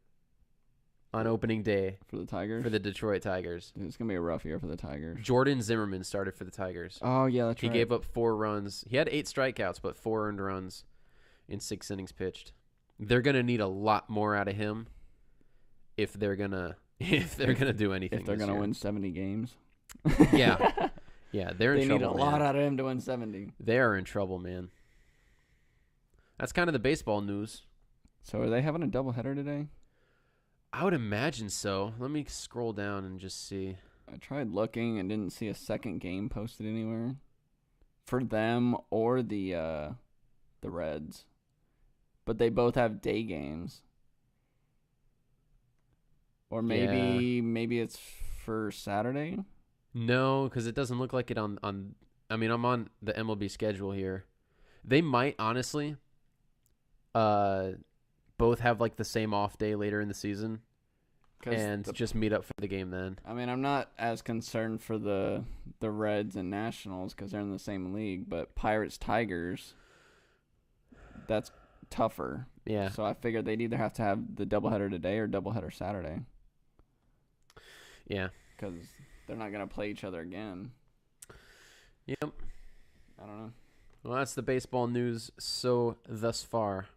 on opening day for the Tigers? For the Detroit Tigers. Dude, it's going to be a rough year for the Tigers. Jordan Zimmerman started for the Tigers. Oh, yeah, that's right. He gave up 4 runs. He had 8 strikeouts, but 4 earned runs in 6 innings pitched. They're going to need a lot more out of him if they're going to do anything. If they're going to win 70 games. Yeah. Yeah, they're in trouble. They need a lot out of him to win 70. They are in trouble, man. That's kind of the baseball news. So are they having a doubleheader today? I would imagine so. Let me scroll down and just see. I tried looking and didn't see a second game posted anywhere for them or the Reds. But they both have day games. Or maybe it's for Saturday. No, because it doesn't look like it on. I mean, I'm on the MLB schedule here. They might honestly, both have like the same off day later in the season, and just meet up for the game then. I mean, I'm not as concerned for the Reds and Nationals because they're in the same league, but Pirates Tigers, that's tougher. Yeah. So I figured they'd either have to have the doubleheader today or doubleheader Saturday. Yeah. Because they're not going to play each other again. Yep. I don't know. Well, that's the baseball news thus far.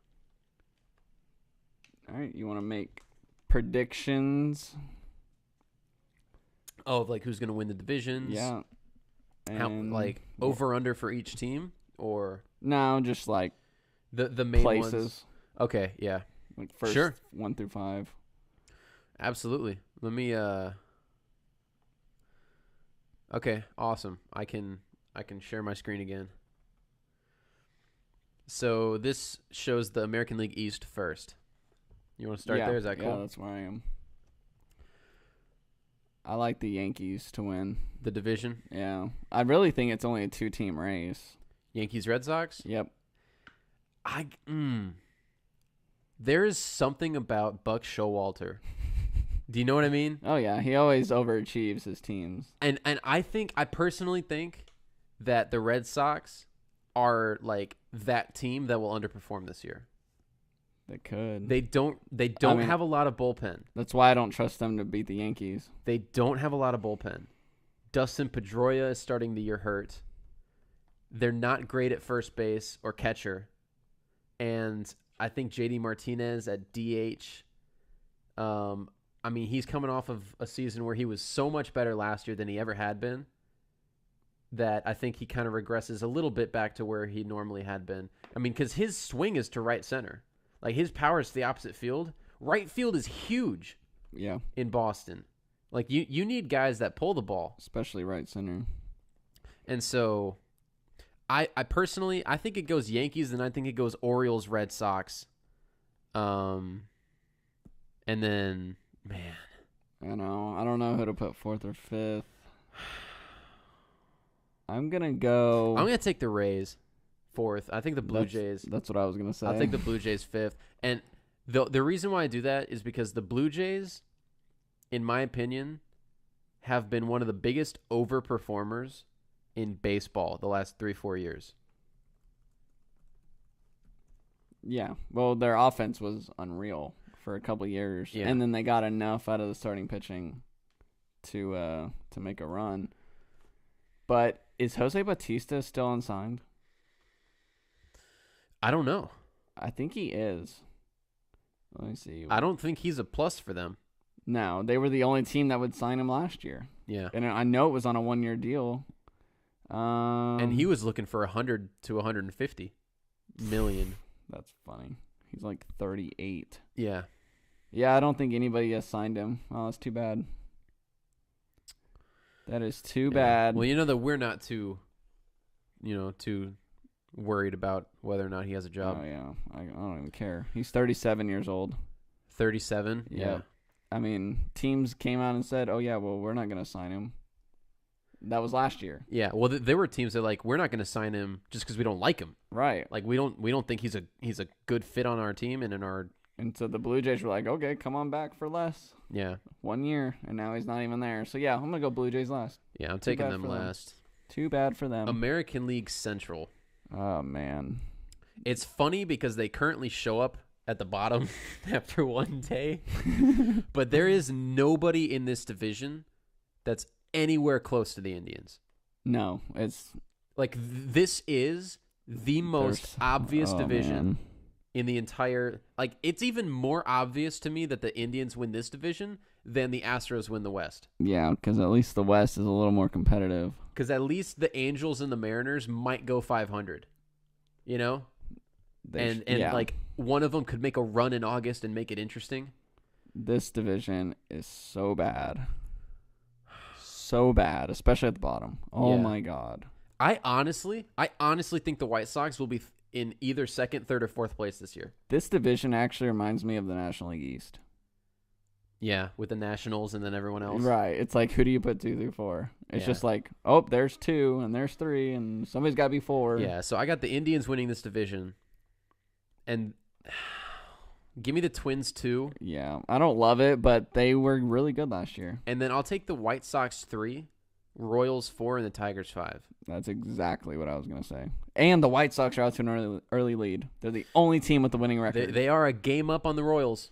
All right. You want to make predictions? Oh, of like who's going to win the divisions? Yeah. How, like over under for each team or no, just like the main places. Ones? Okay, yeah. Like first 1 through 5. Absolutely. Let me Okay, awesome. I can share my screen again. So this shows the American League East first. You want to start there? Is that cool? Yeah, that's where I am. I like the Yankees to win. The division? Yeah. I really think it's only a 2-team race. Yankees Red Sox? Yep. There is something about Buck Showalter. Do you know what I mean? Oh yeah, he always overachieves his teams. And I personally think that the Red Sox are like that team that will underperform this year. They could. They don't have a lot of bullpen. That's why I don't trust them to beat the Yankees. They don't have a lot of bullpen. Dustin Pedroia is starting the year hurt. They're not great at first base or catcher. And I think JD Martinez at DH, I mean, he's coming off of a season where he was so much better last year than he ever had been that I think he kind of regresses a little bit back to where he normally had been. I mean, because his swing is to right center. Like, his power is to the opposite field. Right field is huge in Boston. Like, you need guys that pull the ball. Especially right center. And so, I personally, I think it goes Yankees, and I think it goes Orioles, Red Sox. And then... Man. I know. I don't know who to put 4th or 5th. I'm going to take the Rays 4th. I think the Blue Jays. That's what I was going to say. I think the Blue Jays 5th. And the reason why I do that is because the Blue Jays, in my opinion, have been one of the biggest overperformers in baseball the last 3-4 years. Yeah. Well, their offense was unreal for a couple years, and then they got enough out of the starting pitching to make a run. But is Jose Bautista still unsigned? I don't know. I think he is. Let me see. I don't think he's a plus for them. No, they were the only team that would sign him last year. Yeah. And I know it was on a 1-year deal. And he was looking for 100 to 150 million. That's funny. He's like 38. Yeah. Yeah, I don't think anybody has signed him. Oh, that's too bad. That is too bad. Well, you know that we're not too worried about whether or not he has a job. Oh, yeah. I don't even care. He's 37 years old. 37? Yeah. I mean, teams came out and said, oh, yeah, well, we're not going to sign him. That was last year. Yeah. Well, there were teams that we're not going to sign him just because we don't like him. Right. Like we don't think he's a good fit on our team and in our. And so the Blue Jays were like, okay, come on back for less. Yeah. 1 year, and now he's not even there. So, yeah, I'm going to go Blue Jays last. Yeah, I'm taking them last. Too bad for them. American League Central. Oh, man. It's funny because they currently show up at the bottom after one day. But there is nobody in this division that's anywhere close to the Indians. No, it's... This is the most obvious division in the entire... it's even more obvious to me that the Indians win this division than the Astros win the West. Yeah, because at least the West is a little more competitive. Because at least the Angels and the Mariners might go 500. You know? One of them could make a run in August and make it interesting. This division is so bad. So bad, especially at the bottom. Oh, my God. I honestly think the White Sox will be in either second, third, or fourth place this year. This division actually reminds me of the National League East. Yeah, with the Nationals and then everyone else. Right. It's like, who do you put 2 through 4? It's just like, oh, there's 2 and there's 3 and somebody's got to be 4. Yeah, so I got the Indians winning this division. And give me the Twins too. Yeah, I don't love it, but they were really good last year. And then I'll take the White Sox 3, Royals 4, and the Tigers 5. That's exactly what I was going to say. And the White Sox are out to an early lead. They're the only team with a winning record. They are a game up on the Royals.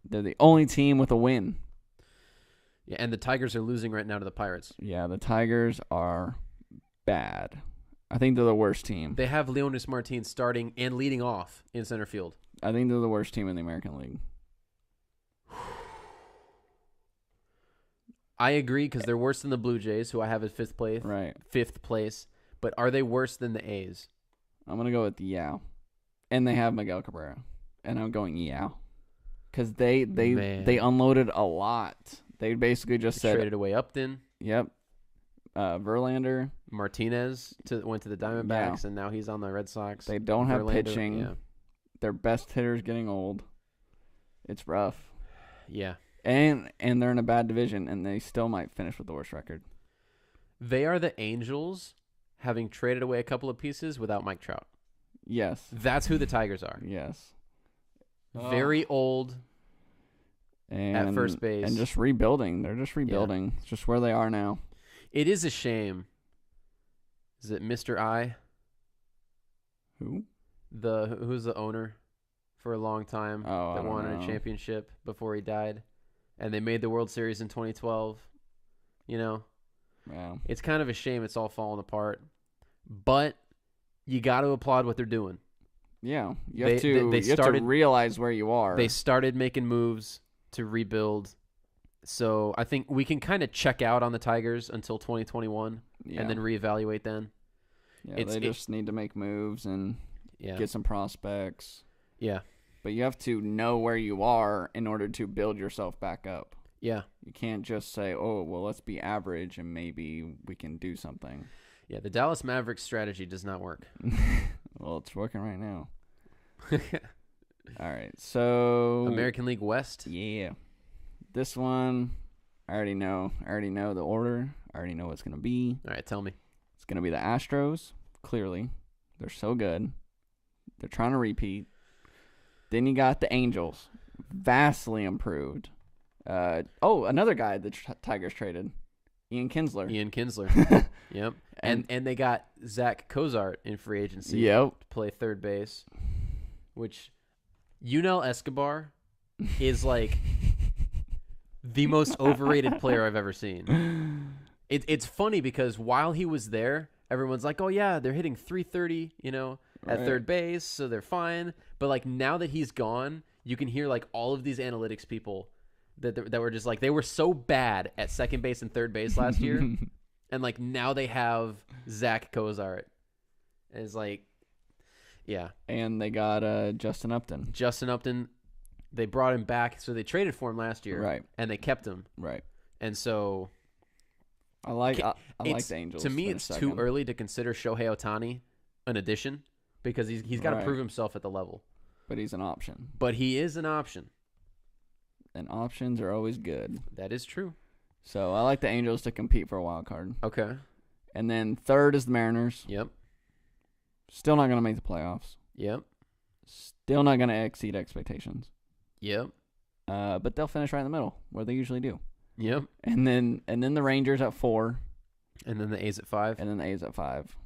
They're the only team with a win. Yeah, and the Tigers are losing right now to the Pirates. Yeah, the Tigers are bad. I think they're the worst team. They have Leonis Martin starting and leading off in center field. I think they're the worst team in the American League. I agree because they're worse than the Blue Jays, who I have at fifth place. Right. Fifth place. But are they worse than the A's? I'm going to go with yeah. And they have Miguel Cabrera. And I'm going yeah. Because they unloaded a lot. They basically just said... Traded away Upton. Yep. Verlander. Martinez went to the Diamondbacks, and now he's on the Red Sox. They don't have pitching. Yeah. Their best hitter's getting old. It's rough. Yeah. And they're in a bad division, and they still might finish with the worst record. They are the Angels, having traded away a couple of pieces without Mike Trout. Yes. That's who the Tigers are. Yes. Very old at first base. And just rebuilding. They're just rebuilding. Yeah. It's just where they are now. It is a shame. Is it Mr. I? Who? Who's the owner for a long time that won a championship before he died? And they made the World Series in 2012. You know? Yeah. It's kind of a shame it's all falling apart. But you got to applaud what they're doing. Yeah. You have to realize where you are. They started making moves to rebuild. So I think we can kind of check out on the Tigers until 2021 and then reevaluate then. Yeah, they just need to make moves and get some prospects. Yeah. But you have to know where you are in order to build yourself back up. Yeah. You can't just say, oh, well, let's be average and maybe we can do something. Yeah, the Dallas Mavericks strategy does not work. Well, it's working right now. All right, so... American League West? Yeah. This one, I already know. I already know the order. I already know what's going to be. All right, tell me. It's going to be the Astros, clearly. They're so good. They're trying to repeat. Then you got the Angels, vastly improved. Another guy the Tigers traded, Ian Kinsler. Yep. And they got Zach Cozart in free agency. Yep. To play third base, which Yunel Escobar is like the most overrated player I've ever seen. It's funny because while he was there, everyone's like, oh, yeah, they're hitting 330, at third base, so they're fine. But, like, now that he's gone, you can hear, like, all of these analytics people that were just like, they were so bad at second base and third base last year. And, like, now they have Zach Cozart. And it's like, yeah. And they got Justin Upton. Justin Upton, they brought him back. So they traded for him last year. Right. And they kept him. Right. And so I like the Angels. To me, it's too early to consider Shohei Ohtani an addition because he's got to prove himself at the level. But he's an option. But he is an option. And options are always good. That is true. So I like the Angels to compete for a wild card. Okay. And then third is the Mariners. Yep. Still not going to make the playoffs. Yep. Still not going to exceed expectations. Yep. But they'll finish right in the middle, where they usually do. Yep. And then the Rangers at 4. And then the A's at 5. And then the A's at 5.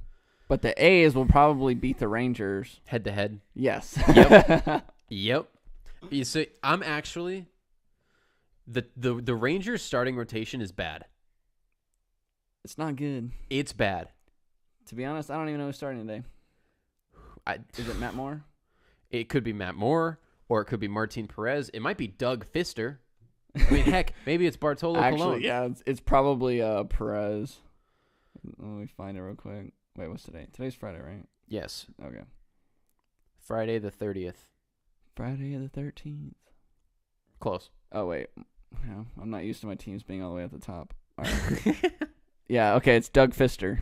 But the A's will probably beat the Rangers. Head to head. Yes. Yep. Yep. You see, I'm actually... The Rangers starting rotation is bad. It's not good. It's bad. To be honest, I don't even know who's starting today. Is it Matt Moore? It could be Matt Moore, or it could be Martin Perez. It might be Doug Fister. I mean, heck, maybe it's Bartolo Colon. Actually, yeah, it's probably Perez. Let me find it real quick. Wait, what's today? Today's Friday, right? Yes. Okay. Friday the 30th. Friday the 13th. Close. Oh, wait. No, I'm not used to my teams being all the way at the top. All right. Yeah, okay, it's Doug Fister.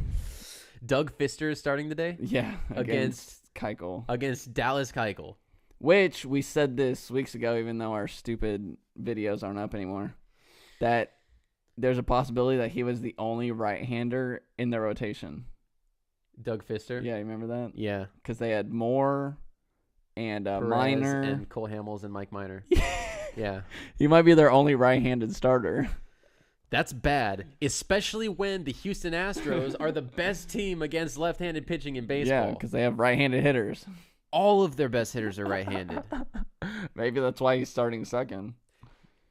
Doug Fister is starting today? Yeah, against Keuchel. Against Dallas Keuchel. Which, we said this weeks ago, even though our stupid videos aren't up anymore, that there's a possibility that he was the only right-hander in the rotation. Doug Fister? Yeah, you remember that? Yeah. Because they had Moore and Perez Minor. And Cole Hamels and Mike Minor. Yeah. He might be their only right-handed starter. That's bad, especially when the Houston Astros are the best team against left-handed pitching in baseball. Yeah, because they have right-handed hitters. All of their best hitters are right-handed. Maybe that's why he's starting second.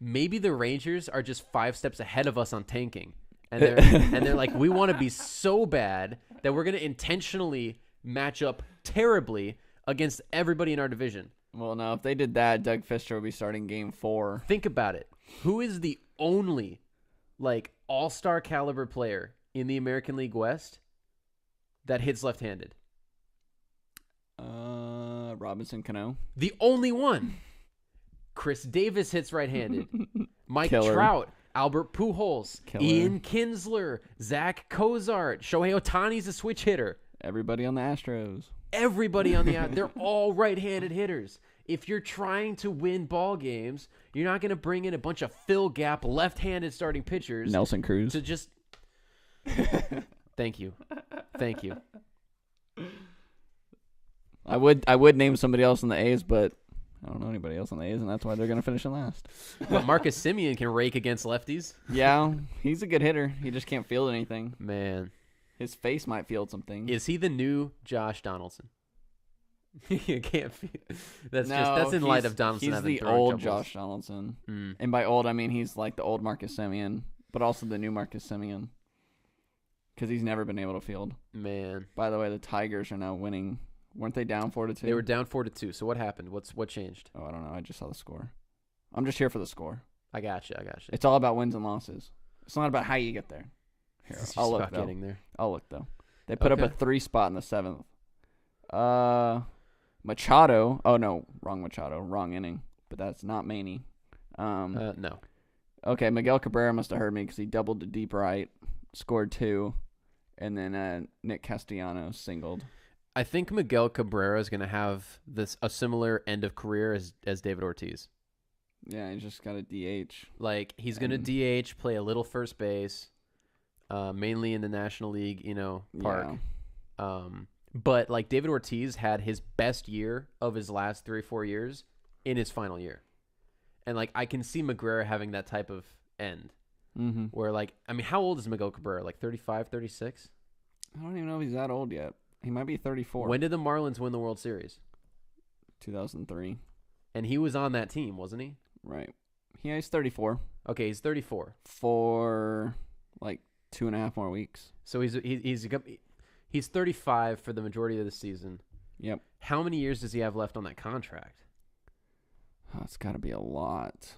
Maybe the Rangers are just 5 steps ahead of us on tanking. And they're like, we want to be so bad that we're going to intentionally match up terribly against everybody in our division. Well, no, if they did that, Doug Fister would be starting game 4. Think about it. Who is the only, all-star caliber player in the American League West that hits left-handed? Robinson Cano. The only one. Chris Davis hits right-handed. Mike Killer. Trout. Albert Pujols. Killer. Ian Kinsler. Zach Cozart. Shohei Ohtani's a switch hitter. Everybody on the Astros. Everybody on the out, they're all right-handed hitters. If you're trying to win ball games, you're not going to bring in a bunch of fill gap left-handed starting pitchers. Nelson Cruz. To just Thank you. I would name somebody else in the A's, but I don't know anybody else in the A's, and that's why they're going to finish in last. But Marcus Semien can rake against lefties. Yeah, he's a good hitter. He just can't field anything. Man. His face might field something. Is he the new Josh Donaldson? You can't feel. That's in light of Donaldson. He's having the throwing old troubles. Josh Donaldson, Mm. and by old I mean he's like the old Marcus Semien, but also the new Marcus Semien, because he's never been able to field. Man, By the way, the Tigers are now winning. Weren't they down 4-2? they were down 4-2. So what happened? What changed? Oh, I don't know. I just saw the score. I'm just here for the score. I got you. It's all about wins and losses. It's not about how you get there. Here, It's just I'll look about though. getting there. I'll look though. They put Okay. up a 3 spot in the 7th. Machado. Oh no, wrong Machado. Wrong inning. But that's not Maney. No. Okay, Miguel Cabrera must have heard me because he doubled to deep right, scored 2, and then Nick Castellanos singled. I think Miguel Cabrera is going to have a similar end of career as David Ortiz. Yeah, he just got a DH. Like, he's going to DH, play a little first base, mainly in the National League, park. Yeah. But like David Ortiz had his best year of his last 3 or 4 years in his final year. And like, I can see McGuire having that type of end Mm-hmm. where how old is Miguel Cabrera? Like 35, 36? I don't even know if he's that old yet. He might be 34. When did the Marlins win the World Series? 2003. And he was on that team, wasn't he? Right. Yeah, he's 34. Okay, he's 34. For, 2.5 more weeks. So he's 35 for the majority of the season. Yep. How many years does he have left on that contract? Oh, it's got to be a lot.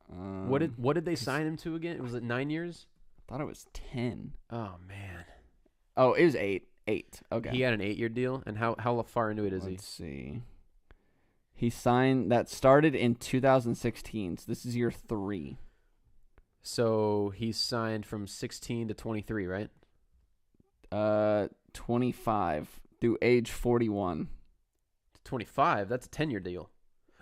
What did they sign him to again? Was it 9 years? I thought it was 10. Oh man. Oh, it was 8. 8. Okay. He had an 8-year deal, and how far into it is he? Let's see. He signed that started in 2016. So this is year 3. So he signed from 16 to 23, right? 25 through age 41. 25. That's a 10-year deal.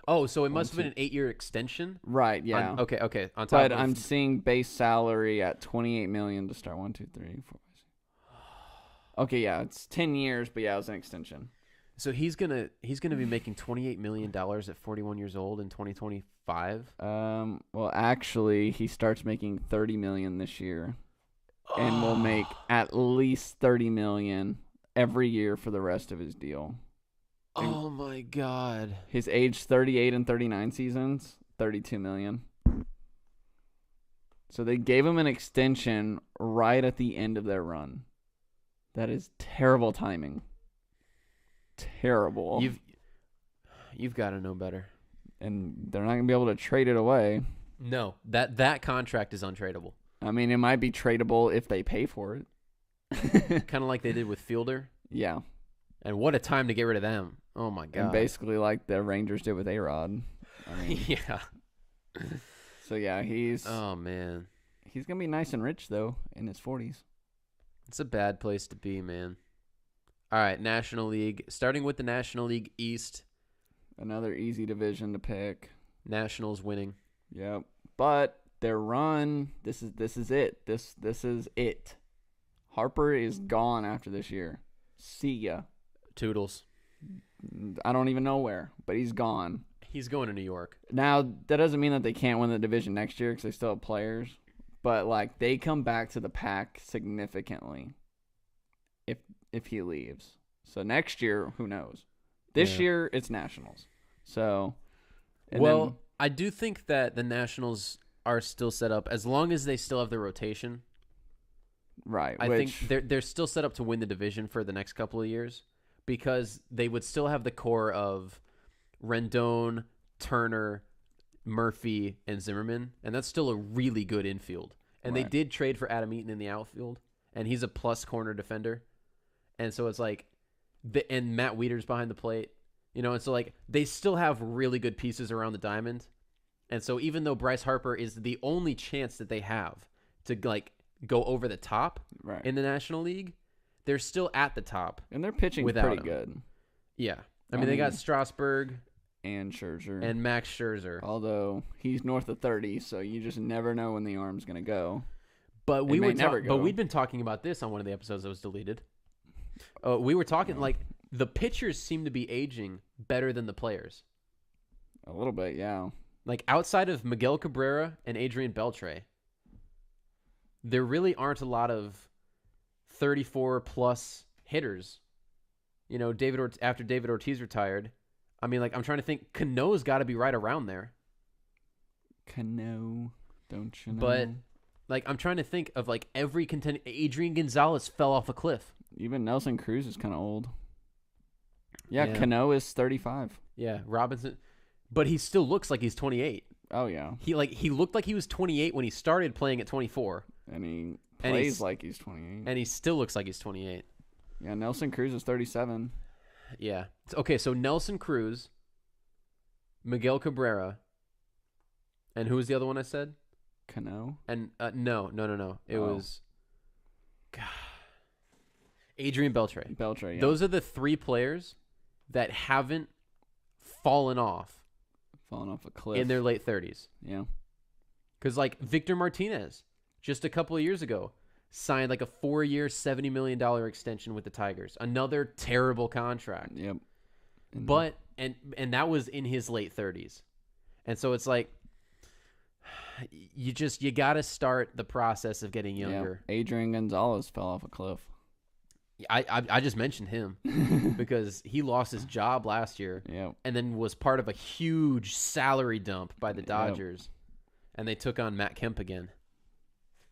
Oh, so it must have been an 8-year extension. Right. Yeah. Okay. On top. But I'm seeing base salary at $28 million to start. 1, 2, 3, 4. Okay. Yeah, it's 10 years, but yeah, it was an extension. So he's gonna be making $28 million at 41 years old in 2025. Well, actually, he starts making $30 million this year, and will make at least $30 million every year for the rest of his deal. Oh my God! His age 38 and 39 seasons, $32 million. So they gave him an extension right at the end of their run. That is terrible timing. Terrible. You've got to know better. And they're not gonna be able to trade it away. No, that contract is untradeable. I mean, it might be tradable if they pay for it. Kind of like they did with Fielder. Yeah. And what a time to get rid of them. Oh my God. And basically like the Rangers did with A-Rod. I mean, yeah. So yeah, Oh man. He's gonna be nice and rich though in his 40s. It's a bad place to be, man. All right, National League. Starting with the National League East. Another easy division to pick. Nationals winning. Yep. But their run, this is it. This is it. Harper is gone after this year. See ya. Toodles. I don't even know where, but he's gone. He's going to New York. Now, that doesn't mean that they can't win the division next year because they still have players. But, like, they come back to the pack significantly if he leaves. So, next year, who knows? This year, it's Nationals. So, I do think that the Nationals are still set up as long as they still have the rotation. Right. I think they're still set up to win the division for the next couple of years because they would still have the core of Rendon, Turner, Murphy, and Zimmerman, and that's still a really good infield. And they did trade for Adam Eaton in the outfield, and he's a plus corner defender. And so it's like, and Matt Wieters behind the plate, and so like they still have really good pieces around the diamond. And so even though Bryce Harper is the only chance that they have to like go over the top in the National League, they're still at the top. And they're pitching pretty good. Yeah. I mean, they got Strasburg and Scherzer and Max Scherzer. Although he's north of 30, so you just never know when the arm's going to go. But we'd been talking about this on one of the episodes that was deleted. We were talking like the pitchers seem to be aging better than the players. A little bit, yeah. Like outside of Miguel Cabrera and Adrian Beltre, there really aren't a lot of 34-plus hitters. After David Ortiz retired, I mean, like I'm trying to think. Cano's got to be right around there. Cano, don't you know? But like I'm trying to think of like every contender. Adrian Gonzalez fell off a cliff. Even Nelson Cruz is kind of old. Yeah, Cano is 35. Yeah, Robinson, but he still looks like he's 28. Oh yeah. He looked like he was 28 when he started playing at 24. And he plays like he's 28. And he still looks like he's 28. Yeah, Nelson Cruz is 37. Yeah. Okay, so Nelson Cruz, Miguel Cabrera, and who was the other one I said? Cano? And no. It was Adrian Beltre. Beltre, yeah. Those are the three players that haven't fallen off a cliff in their late 30s. Yeah. Because like Victor Martinez, just a couple of years ago, signed like a 4-year, $70 million extension with the Tigers. Another terrible contract. Yep. But and that was in his late 30s. And so it's like you got to start the process of getting younger. Yeah. Adrian Gonzalez fell off a cliff. I just mentioned him because he lost his job last year and then was part of a huge salary dump by the Dodgers. And they took on Matt Kemp again.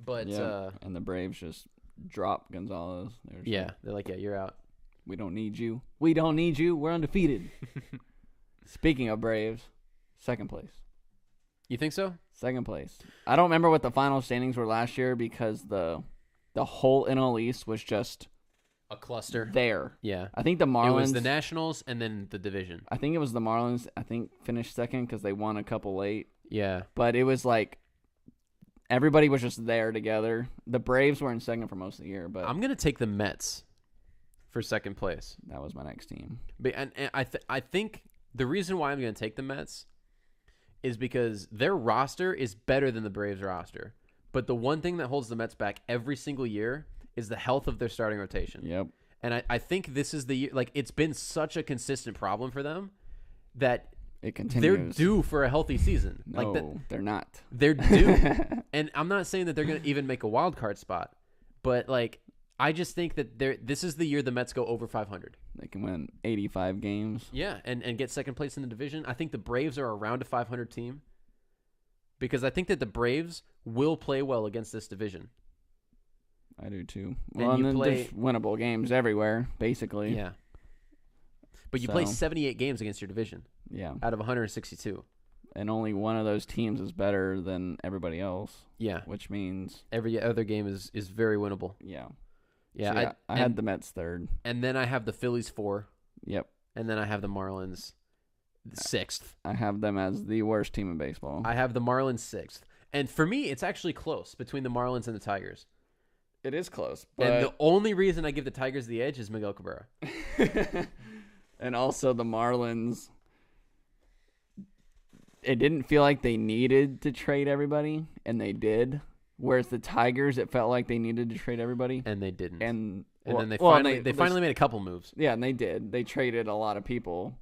But and the Braves just dropped Gonzalez. They're like, yeah, you're out. We don't need you. We don't need you. We're undefeated. Speaking of Braves, second place. You think so? Second place. I don't remember what the final standings were last year because the whole NL East was just a cluster there. Yeah. I think the Marlins. It was the Nationals and then the division. I think it was the Marlins. I think finished second because they won a couple late. Yeah. But it was like everybody was just there together. The Braves were in second for most of the year, but I'm gonna take the Mets for second place. That was my next team. And I think the reason why I'm gonna take the Mets is because their roster is better than the Braves roster. But the one thing that holds the Mets back every single year is the health of their starting rotation. Yep. And I think this is the year. Like, it's been such a consistent problem for them that it continues. They're due for a healthy season. No, they're not. They're due. And I'm not saying that they're going to even make a wild card spot, but like, I just think that this is the year the Mets go over 500. They can win 85 games. Yeah, and get second place in the division. I think the Braves are around a 500 team because I think that the Braves will play well against this division. I do too. Well, and then there's winnable games everywhere, basically. Yeah. But you play 78 games against your division. Yeah. Out of 162. And only one of those teams is better than everybody else. Yeah. Which means every other game is very winnable. Yeah. Yeah. So I had the Mets third. And then I have the Phillies 4. Yep. And then I have the Marlins 6th. I have them as the worst team in baseball. I have the Marlins 6th. And for me, it's actually close between the Marlins and the Tigers. It is close. But and the only reason I give the Tigers the edge is Miguel Cabrera. And also the Marlins, it didn't feel like they needed to trade everybody, and they did. Whereas the Tigers, it felt like they needed to trade everybody. And they didn't. And then they finally made a couple moves. Yeah, and they did. They traded a lot of people.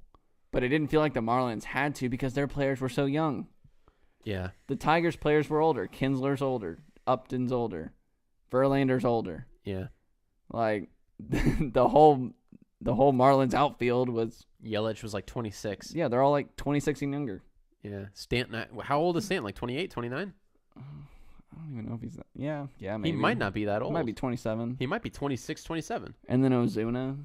But it didn't feel like the Marlins had to because their players were so young. Yeah. The Tigers players were older. Kinsler's older. Upton's older. Verlander's older. Yeah. Like, the whole Marlins outfield was... Yelich was like 26. Yeah, they're all like 26 and younger. Yeah. Stanton, how old is Stanton? Like 28, 29? I don't even know if he's... Yeah, maybe. He might not be that old. He might be 27. He might be 26, 27. And then Ozuna,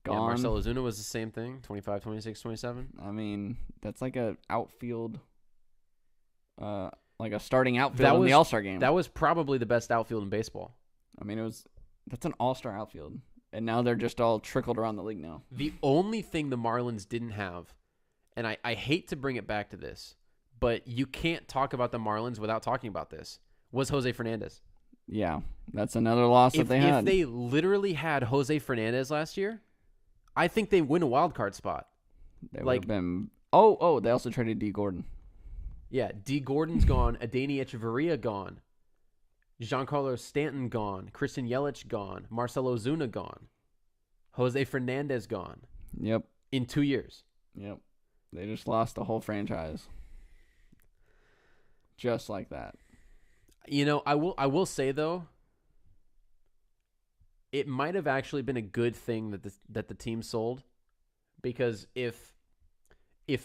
gone. Yeah, Marcell Ozuna was the same thing, 25, 26, 27. I mean, that's like a outfield... like a starting outfield in the All-Star game. That was probably the best outfield in baseball. I mean, that's an all-star outfield. And now they're just all trickled around the league now. The only thing the Marlins didn't have, and I hate to bring it back to this, but you can't talk about the Marlins without talking about this, was Jose Fernandez. Yeah, that's another loss that they had. If they literally had Jose Fernandez last year, I think they win a wild card spot. They would have been... Oh, they also traded D. Gordon. Yeah, D. Gordon's gone. Adeiny Echeverria gone. Giancarlo Stanton gone. Christian Yelich gone. Marcell Ozuna gone. Jose Fernandez gone. Yep. In 2 years. Yep. They just lost the whole franchise. Just like that. You know, I will say though, it might have actually been a good thing that the team sold, because if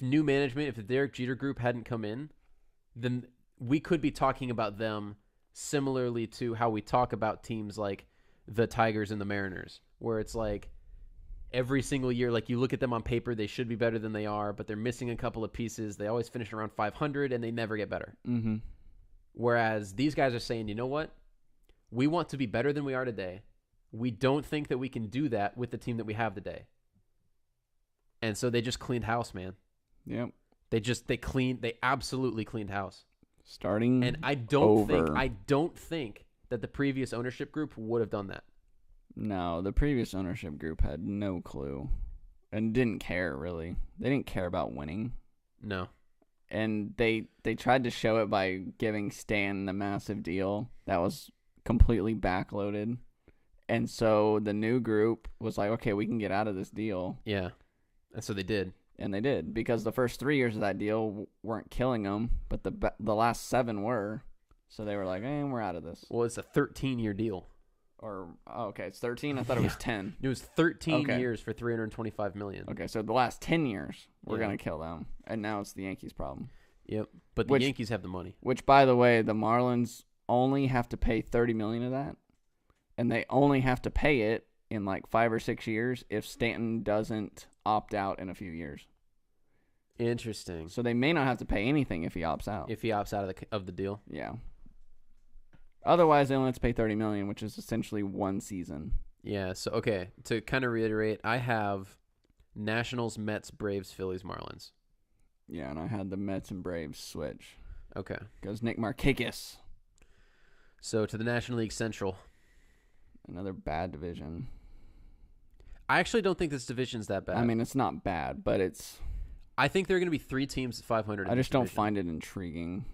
new management, if the Derek Jeter group hadn't come in, then we could be talking about them similarly to how we talk about teams like the Tigers and the Mariners, where it's like every single year, like you look at them on paper, they should be better than they are, but they're missing a couple of pieces. They always finish around 500 and they never get better. Mm-hmm. Whereas these guys are saying, you know what? We want to be better than we are today. We don't think that we can do that with the team that we have today. And so they just cleaned house, man. Yep. They absolutely cleaned house. Starting and I don't think that the previous ownership group would have done that. No, the previous ownership group had no clue and didn't care, really. They didn't care about winning. No. And they tried to show it by giving Stan the massive deal that was completely backloaded. And so the new group was like, okay, we can get out of this deal. Yeah. And so they did. And they did, because the first 3 years of that deal weren't killing them, but the last 7 were. So they were like, we're out of this. Well, it's a 13-year deal. Okay, it's 13? I thought it was 10. It was 13 years for $325 million. Okay, so the last 10 years, we're going to kill them. And now it's the Yankees' problem. Yep, but the Yankees have the money. Which, by the way, the Marlins only have to pay $30 million of that, and they only have to pay it in like 5 or 6 years if Stanton doesn't opt out in a few years. Interesting. So they may not have to pay anything if he opts out. If he opts out of the deal. Yeah. Otherwise, they only have to pay $30 million, which is essentially one season. Yeah. So okay, to kind of reiterate, I have Nationals, Mets, Braves, Phillies, Marlins. Yeah, and I had the Mets and Braves switch. Okay. Goes Nick Markakis. So to the National League Central. Another bad division. I actually don't think this division's that bad. I mean, it's not bad, but it's... I think there are going to be 3 teams at 500. I just don't find it intriguing.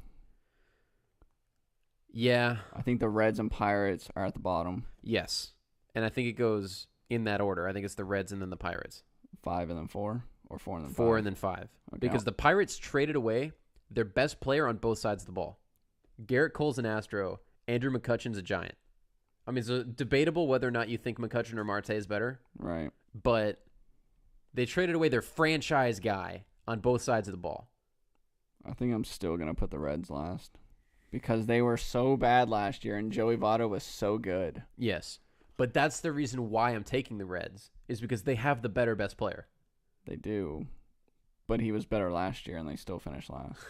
Yeah. I think the Reds and Pirates are at the bottom. Yes. And I think it goes in that order. I think it's the Reds and then the Pirates. 5 and then 4? Or 4 and then 5? 4 and then 5. Okay. Because the Pirates traded away their best player on both sides of the ball. Garrett Cole's an Astro. Andrew McCutchen's a Giant. I mean, it's debatable whether or not you think McCutchen or Marte is better. Right. But they traded away their franchise guy on both sides of the ball. I think I'm still going to put the Reds last. Because they were so bad last year and Joey Votto was so good. Yes. But that's the reason why I'm taking the Reds, is because they have the better best player. They do. But he was better last year and they still finished last.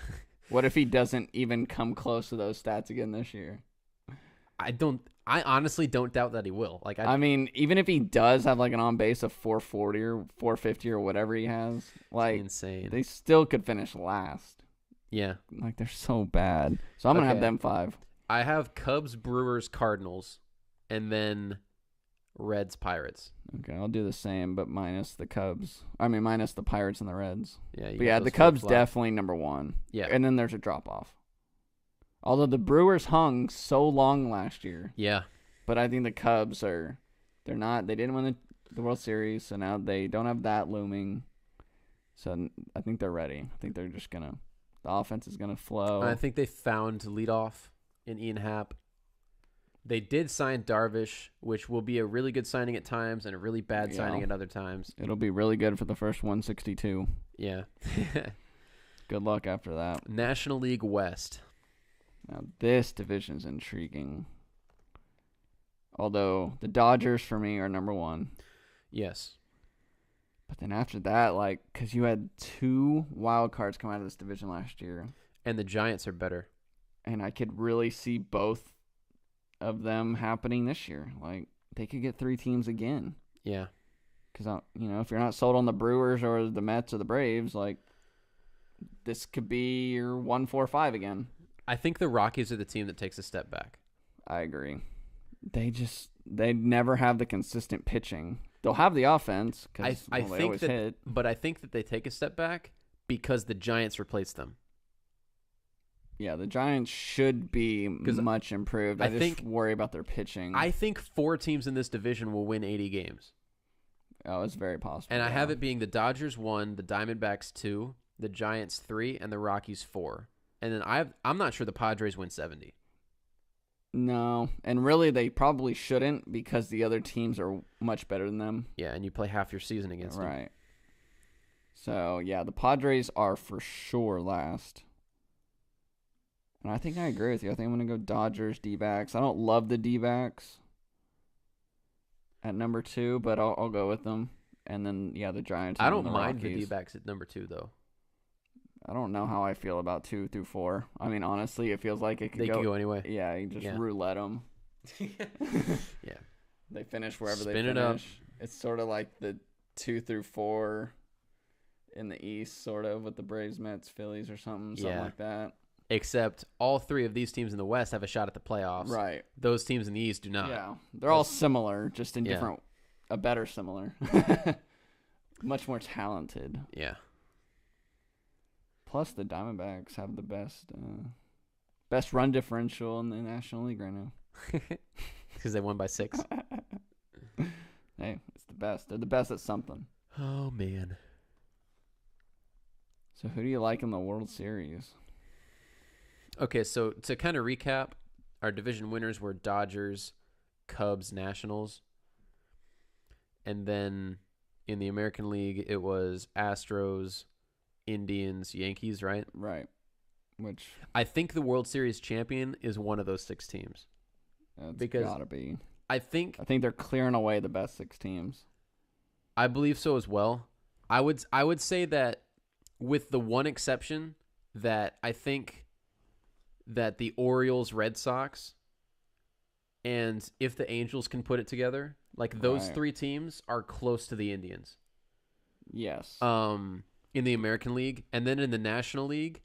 What if he doesn't even come close to those stats again this year? I honestly don't doubt that he will. I mean, even if he does have like an on base of 440 or 450 or whatever he has, like insane. They still could finish last. Yeah. Like they're so bad. So I'm going to have them 5. I have Cubs, Brewers, Cardinals, and then Reds, Pirates. Okay, I'll do the same, but minus the Cubs. I mean, minus the Pirates and the Reds. Yeah, but yeah, the Cubs definitely number 1. Yeah. And then there's a drop-off. Although the Brewers hung so long last year. Yeah. But I think the Cubs they didn't win the World Series, so now they don't have that looming. So I think they're ready. I think they're just going to, the offense is going to flow. I think they found leadoff in Ian Happ. They did sign Darvish, which will be a really good signing at times and a really bad signing at other times. It'll be really good for the first 162. Yeah. Good luck after that. National League West. Now, this division's intriguing. Although, the Dodgers, for me, are number 1. Yes. But then after that, like, because you had 2 wild cards come out of this division last year. And the Giants are better. And I could really see both of them happening this year. Like, they could get 3 teams again. Yeah. Because, if you're not sold on the Brewers or the Mets or the Braves, like, this could be your 1-4-5 again. I think the Rockies are the team that takes a step back. I agree. They never have the consistent pitching. They'll have the offense because they always hit. But I think that they take a step back because the Giants replace them. Yeah, the Giants should be much improved. I just worry about their pitching. I think 4 teams in this division will win 80 games. Oh, it's very possible. And I have it being the Dodgers 1, the Diamondbacks 2, the Giants 3, and the Rockies 4. And then I'm not sure the Padres win 70. No, and really they probably shouldn't because the other teams are much better than them. Yeah, and you play half your season against them. Right. So, yeah, the Padres are for sure last. And I think I agree with you. I think I'm going to go Dodgers, D-backs. I don't love the D-backs at number 2, but I'll go with them. And then, yeah, the Giants. I don't mind the D-backs at number 2, though. I don't know how I feel about 2 through 4. I mean, honestly, it feels like they could go anyway. Yeah, you just roulette them. Yeah. They finish wherever Spin they finish. it up. It's sort of like the 2 through 4 in the East, sort of, with the Braves, Mets, Phillies, or something like that. Except all 3 of these teams in the West have a shot at the playoffs. Right. Those teams in the East do not. Yeah. They're all similar, just in different, a better similar. Much more talented. Yeah. Plus, the Diamondbacks have the best run differential in the National League right now. Because they won by 6. Hey, it's the best. They're the best at something. Oh, man. So who do you like in the World Series? Okay, so to kind of recap, our division winners were Dodgers, Cubs, Nationals. And then in the American League, it was Astros, Indians, Yankees, right? Right. Which I think the World Series champion is one of those 6 teams. because gotta be. I think they're clearing away the best 6 teams. I believe so as well. I would say that with the one exception that I think that the Orioles, Red Sox, and if the Angels can put it together, like those Right. 3 teams are close to the Indians. Yes. In the American League, and then in the National League,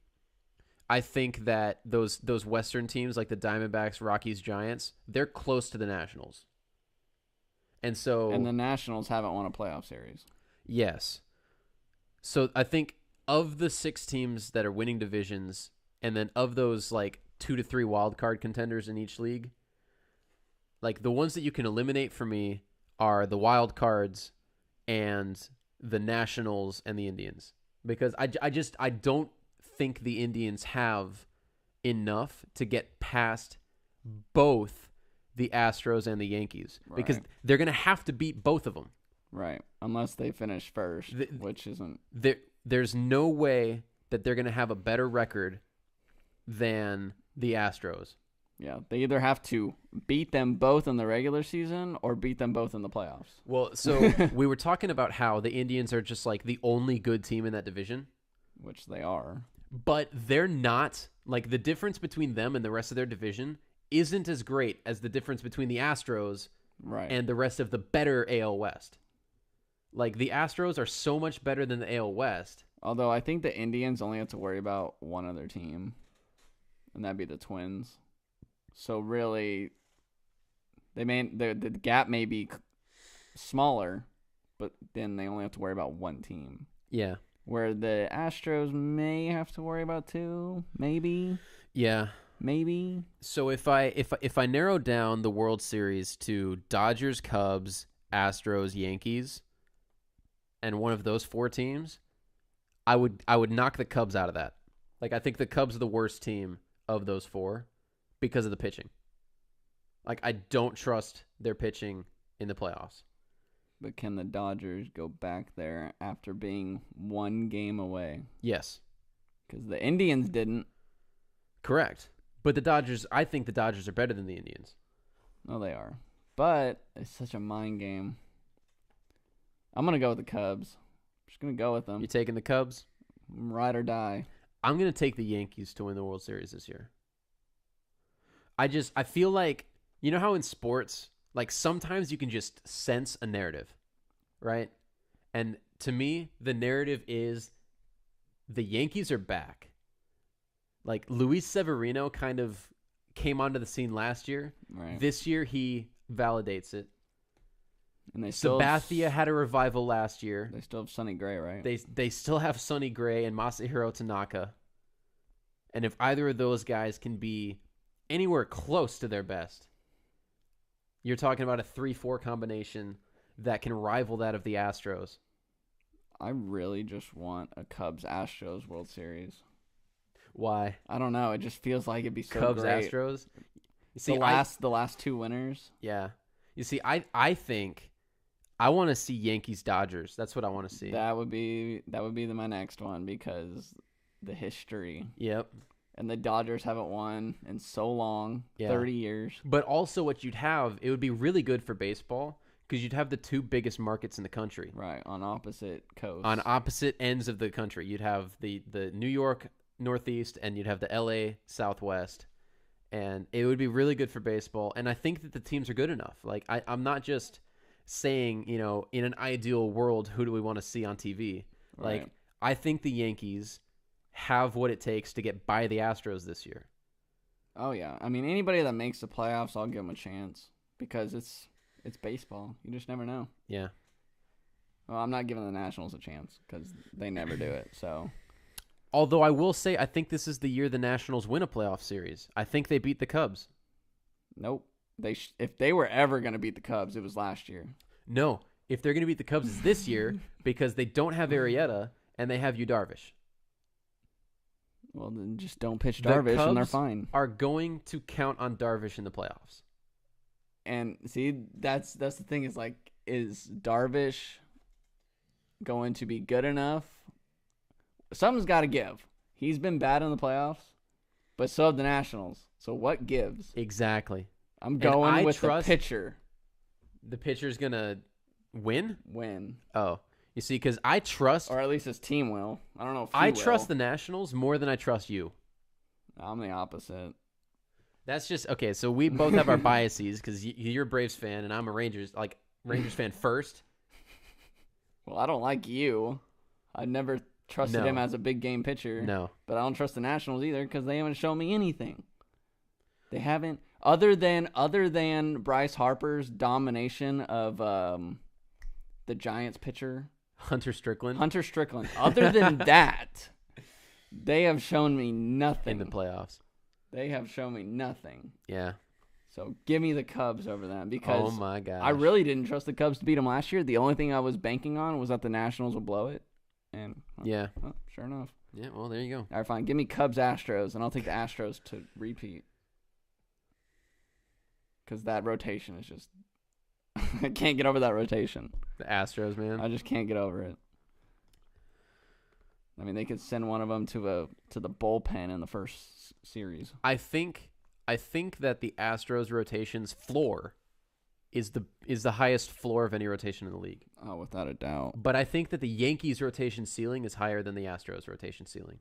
I think that those Western teams like the Diamondbacks, Rockies, Giants, they're close to the Nationals. And so And the Nationals haven't won a playoff series. yes. So I think of the 6 teams that are winning divisions, and then of those like 2 to 3 wild card contenders in each league, like the ones that you can eliminate for me are the wild cards and the Nationals and the Indians, because I don't think the Indians have enough to get past both the Astros and the Yankees, because Right. they're going to have to beat both of them. Right. Unless they finish first, which isn't. There's no way that they're going to have a better record than the Astros. Yeah, they either have to beat them both in the regular season or beat them both in the playoffs. Well, so we were talking about how the Indians are just like the only good team in that division, Which they are. but they're not. Like the difference between them and the rest of their division isn't as great as the difference between the Astros Right. and the rest of the better AL West. Like the Astros are so much better than the AL West. Although I think the Indians only have to worry about one other team, and that'd be the Twins. So really, the gap may be smaller, but then they only have to worry about one team. Yeah. Where the Astros may have to worry about 2, maybe. Yeah. Maybe. So if I narrow down the World Series to Dodgers, Cubs, Astros, Yankees, and one of those 4 teams, I would knock the Cubs out of that. Like I think the Cubs are the worst team of those 4 because of the pitching. Like I don't trust their pitching in the playoffs. But can the Dodgers go back there after being 1 game away? Yes. Because the Indians didn't. Correct. But I think the Dodgers are better than the Indians. No, they are. But it's such a mind game. I'm going to go with the Cubs. I'm just going to go with them. You taking the Cubs? Ride or die. I'm going to take the Yankees to win the World Series this year. I feel like, you know how in sports, like sometimes you can just sense a narrative, right? And to me, the narrative is the Yankees are back. Like Luis Severino kind of came onto the scene last year. Right. This year he validates it. And they still Sabathia had a revival last year. They still have Sonny Gray, right? They still have Sonny Gray and Masahiro Tanaka. And if either of those guys can be anywhere close to their best, you're talking about a 3-4 combination that can rival that of the Astros. I really just want a Cubs-Astros World Series. Why? I don't know. It just feels like it'd be so Cubs, great. Astros? You see, the last 2 winners. yeah. You see, I think I want to see Yankees, Dodgers. That's what I want to see. That would be my next one because the history. Yep. And the Dodgers haven't won in so long, 30 years. But also what you'd have, it would be really good for baseball because you'd have the 2 biggest markets in the country. Right, on opposite coasts. On opposite ends of the country. You'd have the New York Northeast and you'd have the LA Southwest. And it would be really good for baseball. And I think that the teams are good enough. Like I'm not just saying, you know, in an ideal world, who do we want to see on TV? Right. Like I think the Yankees have what it takes to get by the Astros this year. Oh yeah, I mean anybody that makes the playoffs, I'll give them a chance because it's baseball. You just never know. Yeah. Well, I'm not giving the Nationals a chance because they never do it. So, although I will say, I think this is the year the Nationals win a playoff series. I think they beat the Cubs. nope. If they were ever going to beat the Cubs, it was last year. No, if they're going to beat the Cubs, it's this year because they don't have Arrieta and they have Yu Darvish. Well, then just don't pitch The Darvish and they're Cubs fine. are going to count on Darvish in the playoffs. And see, that's the thing is Darvish going to be good enough? Something's got to give. He's been bad in the playoffs, but so have the Nationals. So what gives? Exactly. I'm going with trust the pitcher. The pitcher's going to win? Win. Oh. You see, because I trust... Or at least his team will. I don't know if he I will. trust the Nationals more than I trust you. I'm the opposite. That's just... Okay, so we both have our biases because you're a Braves fan and I'm a Rangers fan first. Well, I don't like you. I never trusted him as a big game pitcher. No. But I don't trust the Nationals either because they haven't shown me anything. They haven't... Other than Bryce Harper's domination of the Giants pitcher... Hunter Strickland. Other than that, they have shown me nothing. In the playoffs. They have shown me nothing. Yeah. So give me the Cubs over them because oh my gosh. I really didn't trust the Cubs to beat them last year. The only thing I was banking on was that the Nationals would blow it. And yeah. Well, sure enough. Yeah, well, there you go. All right, fine. Give me Cubs Astros, and I'll take the Astros to repeat. Because that rotation is just... I can't get over that rotation. The Astros, man. I just can't get over it. I mean, they could send one of them to the bullpen in the first series. I think that the Astros rotation's floor is the highest floor of any rotation in the league. Oh, without a doubt. But I think that the Yankees rotation ceiling is higher than the Astros rotation ceiling.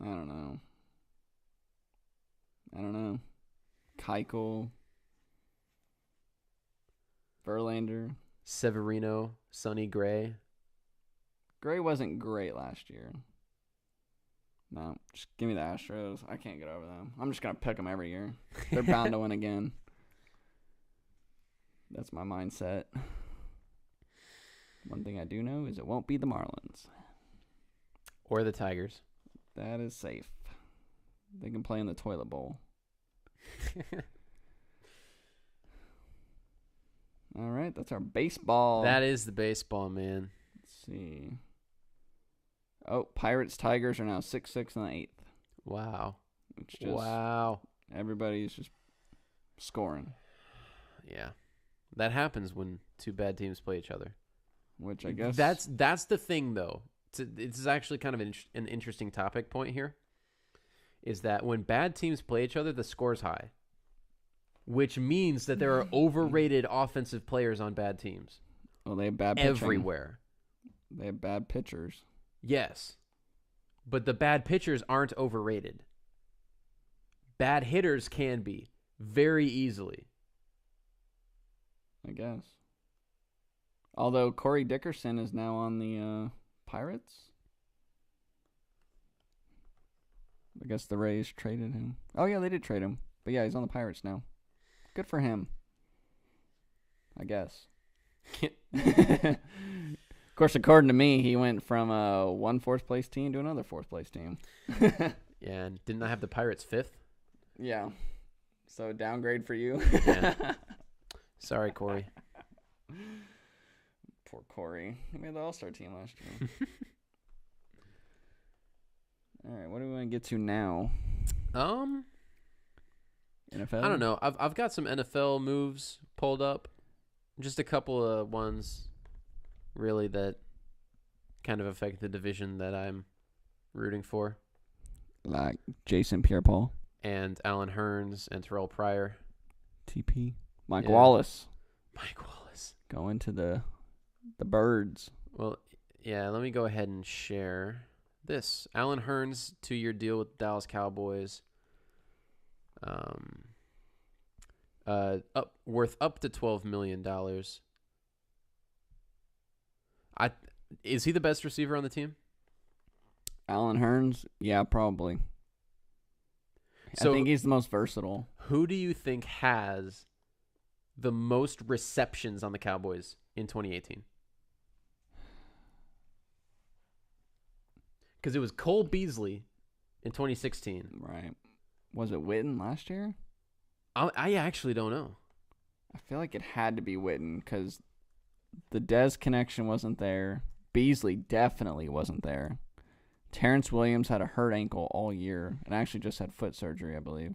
I don't know. Keuchel, Verlander, Severino, Sonny Gray. Gray wasn't great last year. No, just give me the Astros. I can't get over them. I'm just going to pick them every year. They're bound to win again. That's my mindset. One thing I do know is it won't be the Marlins. Or the Tigers. That is safe. They can play in the toilet bowl. All right, that's our baseball. That is the baseball, man. Let's see. Oh, Pirates, Tigers are now 6-6 in the 8th. Wow. It's just, wow. Everybody's just scoring. Yeah. That happens when two bad teams play each other. Which I guess... That's the thing, though. This is actually kind of an interesting topic point here. Is that when bad teams play each other, the score's high. Which means that there are overrated offensive players on bad teams. Well, they have bad pitching. Everywhere. They have bad pitchers. Yes. But the bad pitchers aren't overrated. Bad hitters can be. Very easily. I guess. Although Corey Dickerson is now on the Pirates. I guess the Rays traded him. Oh, yeah, they did trade him. But yeah, he's on the Pirates now. Good for him. I guess. Of course, according to me, he went from one fourth-place team to another fourth-place team. Yeah, and didn't I have the Pirates 5th? Yeah. So downgrade for you. Yeah. Sorry, Corey. Poor Corey. He made the All-Star team last year. All right, what do we want to get to now? NFL? I don't know. I've got some NFL moves pulled up. Just a couple of ones, really, that kind of affect the division that I'm rooting for. Like Jason Pierre-Paul. And Alan Hearns and Terrell Pryor. TP. Mike Wallace. Going to the Birds. Well, yeah, let me go ahead and share this. Alan Hearns, 2-year deal with the Dallas Cowboys. Worth up to $12 million. Is he the best receiver on the team? Alan Hearns? Yeah, probably. So, I think he's the most versatile. Who do you think has the most receptions on the Cowboys in 2018? Because it was Cole Beasley in 2016. Right. Was it Witten last year? I actually don't know. I feel like it had to be Witten because the Dez connection wasn't there. Beasley definitely wasn't there. Terrence Williams had a hurt ankle all year and actually just had foot surgery, I believe.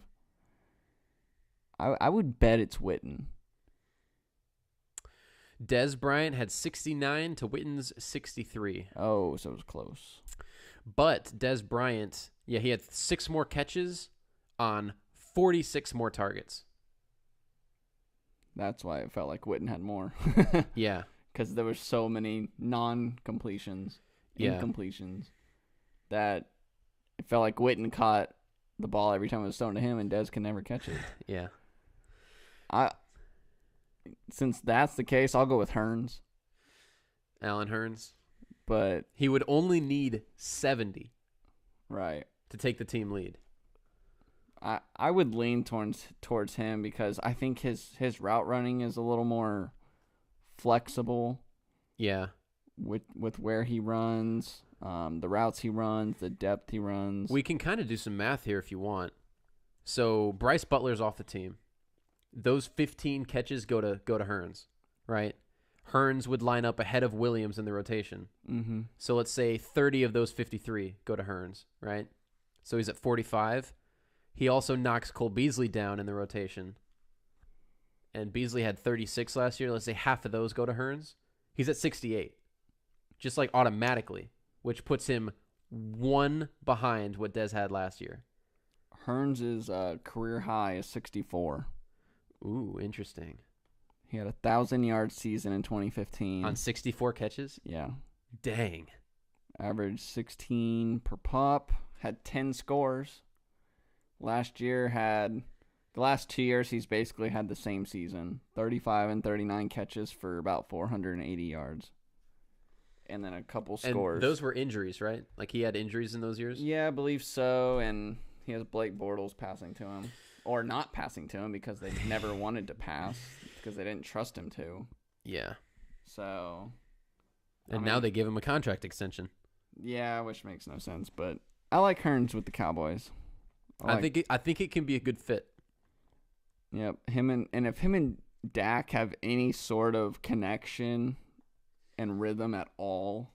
I would bet it's Witten. Dez Bryant had 69 to Witten's 63. Oh, so it was close. But Dez Bryant, Yeah, he had 6 more catches on 46 more targets. That's why it felt like Witten had more. Yeah. Because there were so many non-completions, incompletions, that it felt like Witten caught the ball every time it was thrown to him, and Dez could never catch it. Yeah. Since that's the case, I'll go with Hearns. Allen Hearns. But he would only need 70 right to take the team lead. I would lean towards him because I think his route running is a little more flexible. Yeah. With where he runs, the routes he runs, the depth he runs. We can kind of do some math here if you want. So Bryce Butler's off the team. Those 15 catches go to Hearns, right? Hearns would line up ahead of Williams in the rotation. Mm-hmm. So let's say 30 of those 53 go to Hearns, right? So he's at 45. He also knocks Cole Beasley down in the rotation. And Beasley had 36 last year. Let's say half of those go to Hearns. He's at 68. Just like automatically, which puts him 1 behind what Dez had last year. Hearns' career high is 64. Ooh, interesting. He had 1,000-yard season in 2015. On 64 catches? Yeah. Dang. Averaged 16 per pop. Had 10 scores. Last year the last 2 years, he's basically had the same season. 35 and 39 catches for about 480 yards. And then a couple scores. And those were injuries, right? Like he had injuries in those years? Yeah, I believe so. And he has Blake Bortles passing to him. Or not passing to him because they never wanted to pass because they didn't trust him to. Yeah. So. And now they give him a contract extension. Yeah, which makes no sense. But I like Hearns with the Cowboys. I think it can be a good fit. Yep. If him and Dak have any sort of connection and rhythm at all,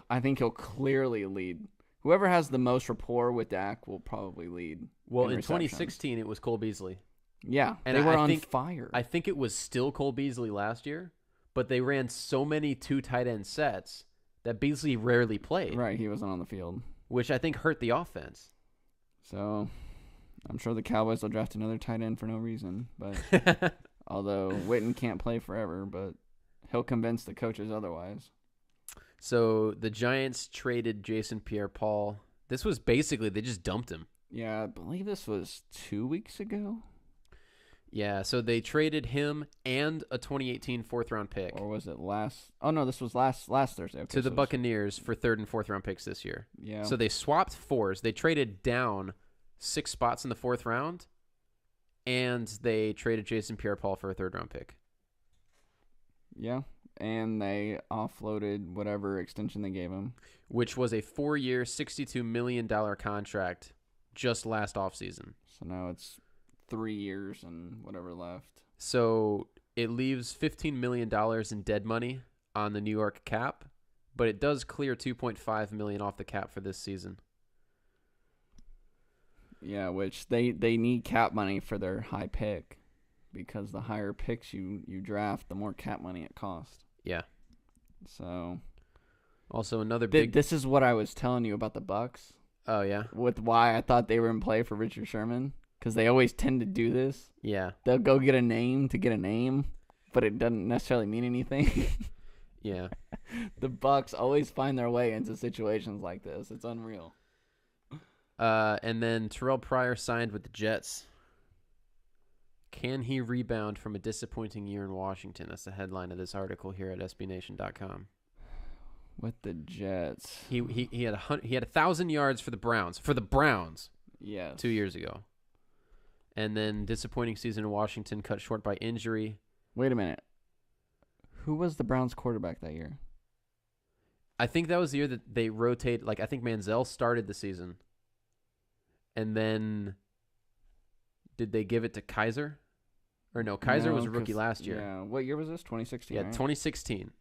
I think he'll clearly lead. Whoever has the most rapport with Dak will probably lead. Well, in 2016, it was Cole Beasley. Yeah, and they were on fire. I think it was still Cole Beasley last year, but they ran so many 2 tight end sets that Beasley rarely played. Right, he wasn't on the field. Which I think hurt the offense. So, I'm sure the Cowboys will draft another tight end for no reason. But although Witten can't play forever, but he'll convince the coaches otherwise. So the Giants traded Jason Pierre-Paul. This was basically, they just dumped him. Yeah, I believe this was 2 weeks ago. Yeah, so they traded him and a 2018 4th-round pick. Or was it last? Oh, no, this was last Thursday. Okay, to the Buccaneers for 3rd and 4th-round picks this year. Yeah. So they swapped 4s. They traded down 6 spots in the 4th round, and they traded Jason Pierre-Paul for a 3rd-round pick. Yeah. And they offloaded whatever extension they gave him. Which was a 4-year, $62 million contract just last offseason. So now it's 3 years and whatever left. So it leaves $15 million in dead money on the New York cap, but it does clear $2.5 million off the cap for this season. Yeah, which they need cap money for their high pick. Because the higher picks you draft, the more cap money it costs. Yeah. So. Also, another big. This is what I was telling you about the Bucks. Oh yeah. With why I thought they were in play for Richard Sherman, because they always tend to do this. Yeah. They'll go get a name to get a name, but it doesn't necessarily mean anything. Yeah. The Bucks always find their way into situations like this. It's unreal. And then Terrell Pryor signed with the Jets. Can he rebound from a disappointing year in Washington? That's the headline of this article here at SBNation.com. With the Jets, he had 1,000 yards for the Browns. For the Browns, yes, 2 years ago, and then disappointing season in Washington, cut short by injury. Wait a minute, who was the Browns quarterback that year? I think that was the year that they rotated. Like I think Manziel started the season, and then did they give it to Kaiser? Or no, Kaiser was a rookie last year. Yeah, what year was this? 2016. Yeah, right? 2016.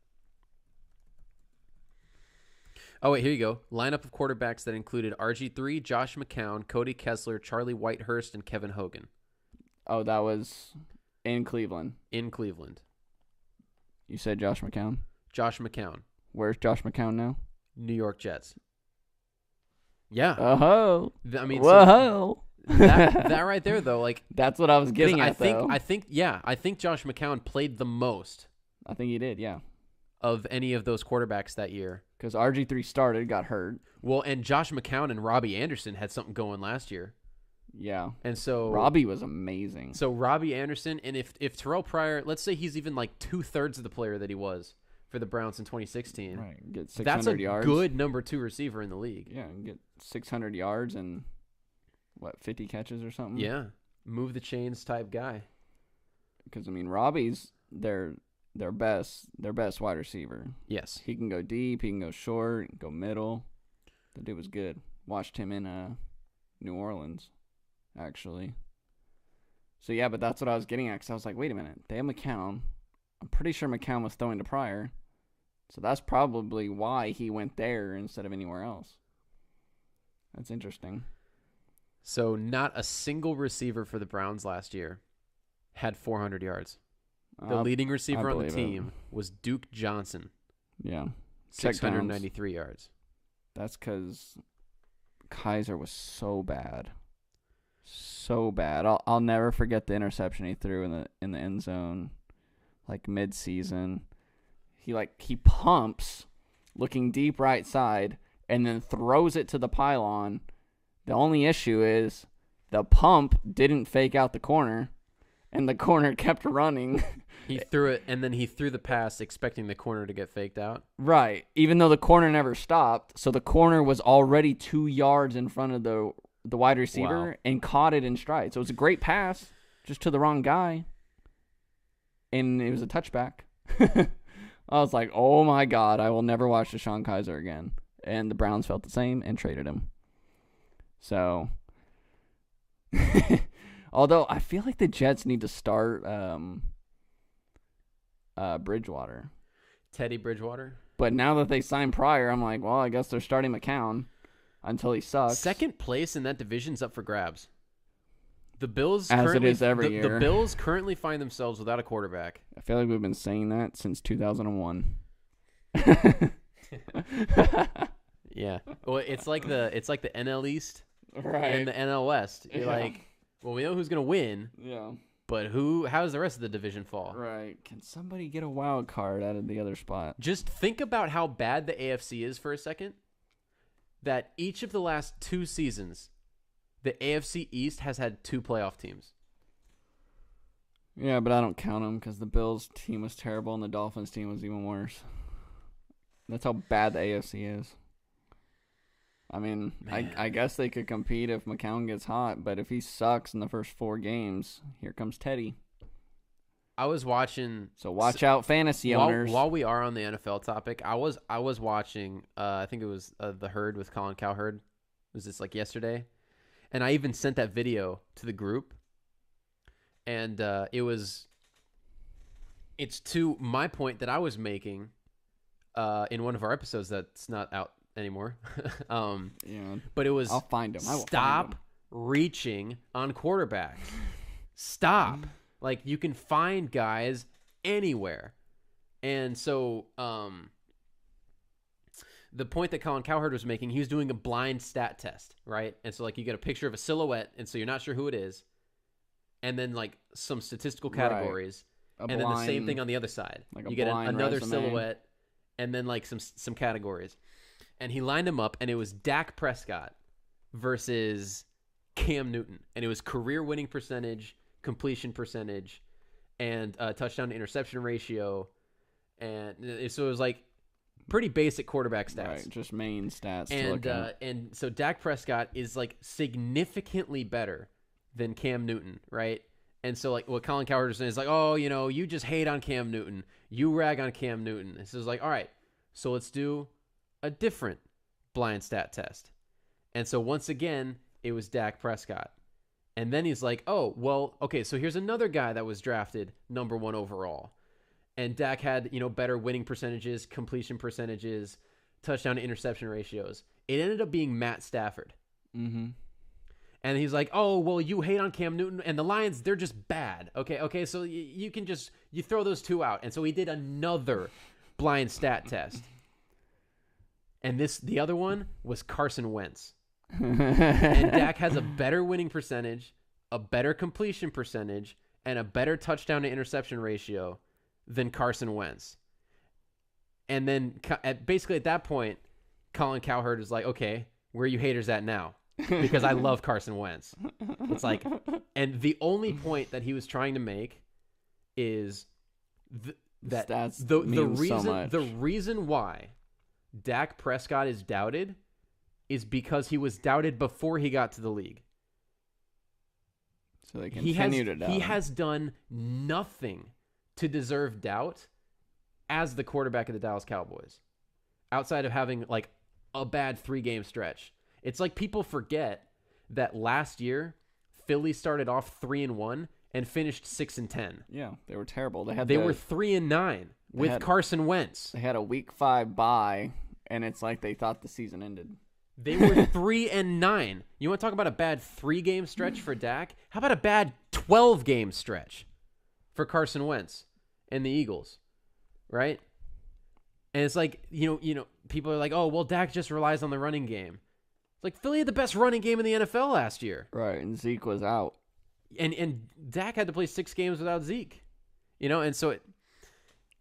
Oh, wait, here you go. Lineup of quarterbacks that included RG3, Josh McCown, Cody Kessler, Charlie Whitehurst, and Kevin Hogan. Oh, that was in Cleveland. In Cleveland. You said Josh McCown? Josh McCown. Where's Josh McCown now? New York Jets. Yeah. Oh. I mean, whoa. So that right there, though, like that's what I was getting at. I think Josh McCown played the most. I think he did, yeah. Of any of those quarterbacks that year. Because RG3 started, got hurt. Well, and Josh McCown and Robbie Anderson had something going last year. Yeah. And so Robbie was amazing. So Robbie Anderson, and if Terrell Pryor, let's say he's even like 2/3 of the player that he was for the Browns in 2016. Right. Get 600 that's a yards. Good number 2 receiver in the league. Yeah, and get 600 yards and 50 catches or something? Yeah. Move the chains type guy. Because I mean, Robbie's their best wide receiver. Yes. He can go deep, he can go short, go middle. The dude was good. Watched him in New Orleans, actually. So yeah, but that's what I was getting at, because I was like, wait a minute, they have McCown. I'm pretty sure McCown was throwing to Pryor. So that's probably why he went there instead of anywhere else. That's interesting. So not a single receiver for the Browns last year had 400 yards. The leading receiver on the team was Duke Johnson. Yeah. 693 yards. That's because Kaiser was so bad. So bad. I'll never forget the interception he threw in the end zone, like mid-season. He pumps, looking deep right side, and then throws it to the pylon. The only issue is the pump didn't fake out the corner, and the corner kept running. He threw it, and then he threw the pass expecting the corner to get faked out. Right. Even though the corner never stopped, so the corner was already 2 yards in front of the wide receiver and caught it in stride. So it was a great pass, just to the wrong guy, and it was a touchback. I was like, oh my God, I will never watch Deshaun Kaiser again. And the Browns felt the same and traded him. So, although I feel like the Jets need to start Bridgewater. Teddy Bridgewater. But now that they signed Pryor, I'm like, well, I guess they're starting McCown until he sucks. Second place in that division's up for grabs. The Bills, as it is every year. The Bills currently find themselves without a quarterback. I feel like we've been saying that since 2001. Yeah. Well, it's like the NL East and the NL West. You're like, well, we know who's gonna win. Yeah. But how does the rest of the division fall? Right. Can somebody get a wild card out of the other spot? Just think about how bad the AFC is for a second. That each of the last 2 seasons, the AFC East has had 2 playoff teams. Yeah, but I don't count them because the Bills team was terrible and the Dolphins team was even worse. That's how bad the AFC is. I mean, I guess they could compete if McCown gets hot, but if he sucks in the first 4 games, here comes Teddy. I was watching. So watch out, fantasy owners. While we are on the NFL topic, I was watching. I think it was The Herd with Colin Cowherd. Was this like yesterday? And I even sent that video to the group. And it's to my point that I was making in one of our episodes that's not out anymore. Yeah. But it was, I'll find him. Stop reaching on quarterbacks. Stop. Like, you can find guys anywhere. And so the point that Colin Cowherd was making, he was doing a blind stat test, right? And so, like, you get a picture of a silhouette, and so you're not sure who it is. And then, like, some statistical categories. Right. Then the same thing on the other side. Like you get another silhouette, and then, like, some categories. And he lined them up, and it was Dak Prescott versus Cam Newton. And it was career winning percentage, completion percentage, and touchdown to interception ratio. And so it was like pretty basic quarterback stats. Right, just main stats to look at. And so Dak Prescott is like significantly better than Cam Newton, right? And so like what Colin Cowherd is saying is like, oh, you just hate on Cam Newton. You rag on Cam Newton. And so it's like, all right, so let's do a different blind stat test. And so once again, it was Dak Prescott. And then he's like, oh, well, okay, so here's another guy that was drafted number 1 overall. And Dak had, better winning percentages, completion percentages, touchdown to interception ratios. It ended up being Matt Stafford. Mm-hmm. And he's like, oh, well, you hate on Cam Newton. And the Lions, they're just bad. Okay, so you can just, you throw those 2 out. And so he did another blind stat test. And the other one was Carson Wentz. And Dak has a better winning percentage, a better completion percentage, and a better touchdown to interception ratio than Carson Wentz. And then basically at that point, Colin Cowherd is like, okay, where are you haters at now? Because I love Carson Wentz. It's like, and the only point that he was trying to make is the reason why Dak Prescott is doubted is because he was doubted before he got to the league. So they continue to doubt He him. has done nothing to deserve doubt as the quarterback of the Dallas Cowboys, outside of having like a bad 3-game stretch. It's like people forget that last year Philly started off 3-1 and finished 6-10. Yeah, they were terrible. They were 3-9 with Carson Wentz. They had a Week 5 bye, and it's like they thought the season ended. They were 3-9. You want to talk about a bad 3-game stretch for Dak? How about a bad 12-game stretch for Carson Wentz and the Eagles? Right? And it's like, you know, people are like, oh, well, Dak just relies on the running game. It's like Philly had the best running game in the NFL last year. Right, and Zeke was out. And Dak had to play 6 games without Zeke. You know, and so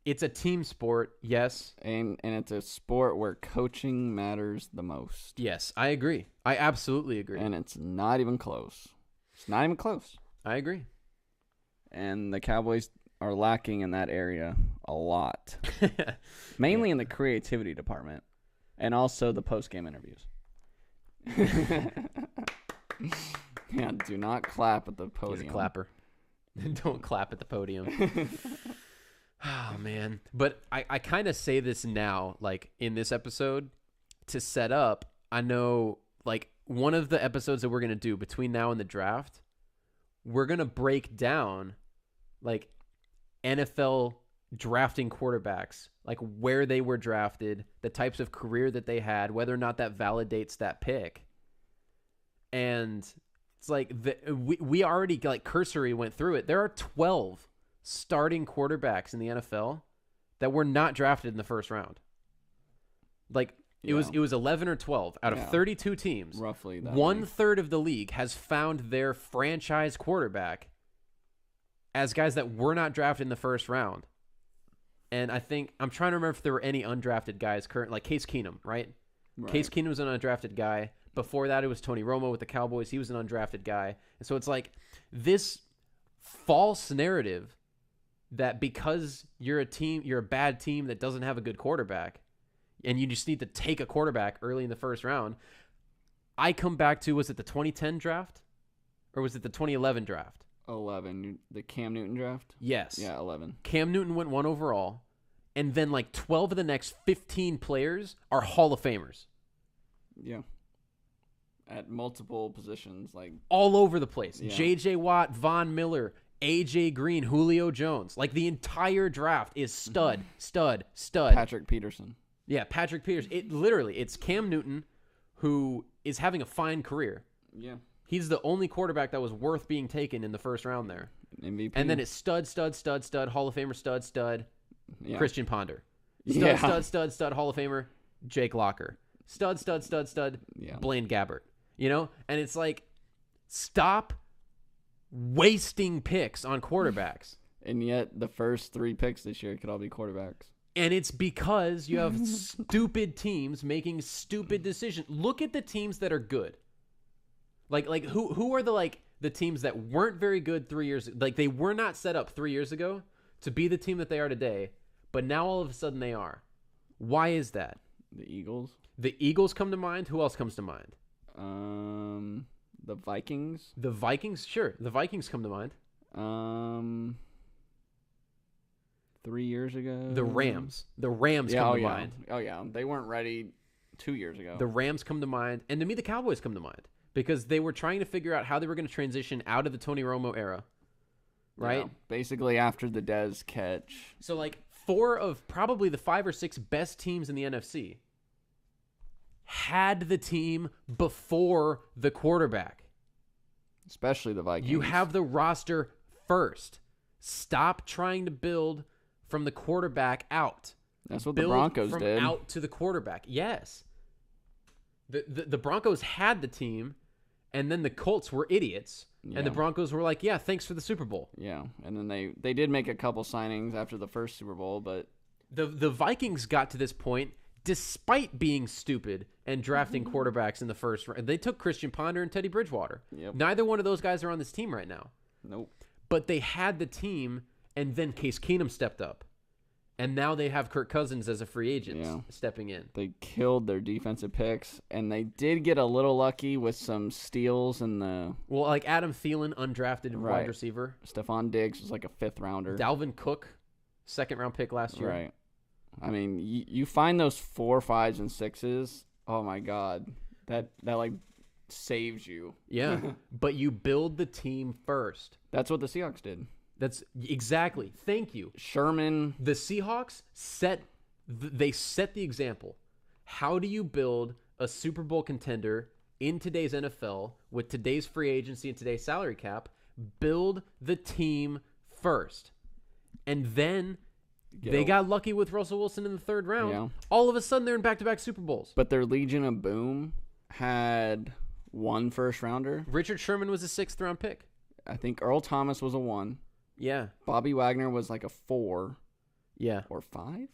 it's a team sport, yes. And it's a sport where coaching matters the most. Yes, I agree. I absolutely agree. And it's not even close. It's not even close. I agree. And the Cowboys are lacking in that area a lot. Mainly in the creativity department. And also the post-game interviews. Yeah, do not clap at the podium. He's a clapper. Don't clap at the podium. Oh, man. But I kind of say this now, like, in this episode, to set up, I know, like, one of the episodes that we're going to do between now and the draft, we're going to break down, like, NFL drafting quarterbacks, like, where they were drafted, the types of career that they had, whether or not that validates that pick. And it's like, we already, like, cursory went through it. There are 12 starting quarterbacks in the NFL that were not drafted in the first round. Like, it was 11 or 12 out of 32 teams. Roughly that. 1/3 of the league has found their franchise quarterback as guys that were not drafted in the first round. And I think, I'm trying to remember if there were any undrafted guys current, like Case Keenum, right? Case Keenum was an undrafted guy. Before that, it was Tony Romo with the Cowboys. He was an undrafted guy. And so it's like this false narrative that because you're a bad team that doesn't have a good quarterback, and you just need to take a quarterback early in the first round. I come back to, was it the 2010 draft? Or was it the 2011 draft? 11. The Cam Newton draft? Yes. Yeah, 11. Cam Newton went 1 overall, and then like 12 of the next 15 players are Hall of Famers. Yeah. At multiple positions, like all over the place. Yeah. J.J. Watt, Von Miller, A.J. Green, Julio Jones. Like the entire draft is stud. Patrick Peterson. Yeah, Patrick Peterson. It's Cam Newton, who is having a fine career. Yeah. He's the only quarterback that was worth being taken in the first round there. MVP. And then it's stud, Hall of Famer, stud, Yeah. Christian Ponder. Stud, Hall of Famer, Jake Locker. Stud, Yeah. Blaine Gabbert. You know? And it's like, stop wasting picks on quarterbacks. And yet the first 3 picks this year could all be quarterbacks. And it's because you have stupid teams making stupid decisions. Look at the teams that are good. Like who are the teams that weren't very good 3 years, like they were not set up 3 years ago to be the team that they are today, but now all of a sudden they are. Why is that? The Eagles. The Eagles come to mind. Who else comes to mind? The Vikings. The Vikings, sure. The Vikings come to mind. 3 years ago. The Rams. The Rams come to mind. Oh yeah, they weren't ready 2 years ago. The Rams come to mind, and to me, the Cowboys come to mind because they were trying to figure out how they were going to transition out of the Tony Romo era, right? Yeah, basically after the Dez catch. So like 4 of probably the 5 or 6 best teams in the NFC had the team before the quarterback. Especially the Vikings. You have the roster first. Stop trying to build from the quarterback out. That's what Build the Broncos from did. Out to the quarterback. Yes. The Broncos had the team, and then the Colts were idiots, and the Broncos were like, yeah, thanks for the Super Bowl. Yeah, and then they did make a couple signings after the first Super Bowl, but the Vikings got to this point despite being stupid and drafting quarterbacks in the first round. They took Christian Ponder and Teddy Bridgewater. Yep. Neither one of those guys are on this team right now. Nope. But they had the team, and then Case Keenum stepped up. And now they have Kirk Cousins as a free agent stepping in. They killed their defensive picks, and they did get a little lucky with some steals in the... Well, like Adam Thielen, undrafted wide receiver. Stephon Diggs was like a 5th rounder. Dalvin Cook, 2nd-round pick last year. Right. I mean, you find those 4, 5s, and 6s. Oh, my God. That like, saves you. Yeah, but you build the team first. That's what the Seahawks did. That's exactly. Thank you. Sherman. The Seahawks set the example. How do you build a Super Bowl contender in today's NFL with today's free agency and today's salary cap? Build the team first. And then they got lucky with Russell Wilson in the 3rd round. Yeah. All of a sudden, they're in back-to-back Super Bowls. But their Legion of Boom had 1 first-rounder. Richard Sherman was a 6th-round pick. I think Earl Thomas was a 1. Yeah. Bobby Wagner was like a 4. Yeah. Or 5?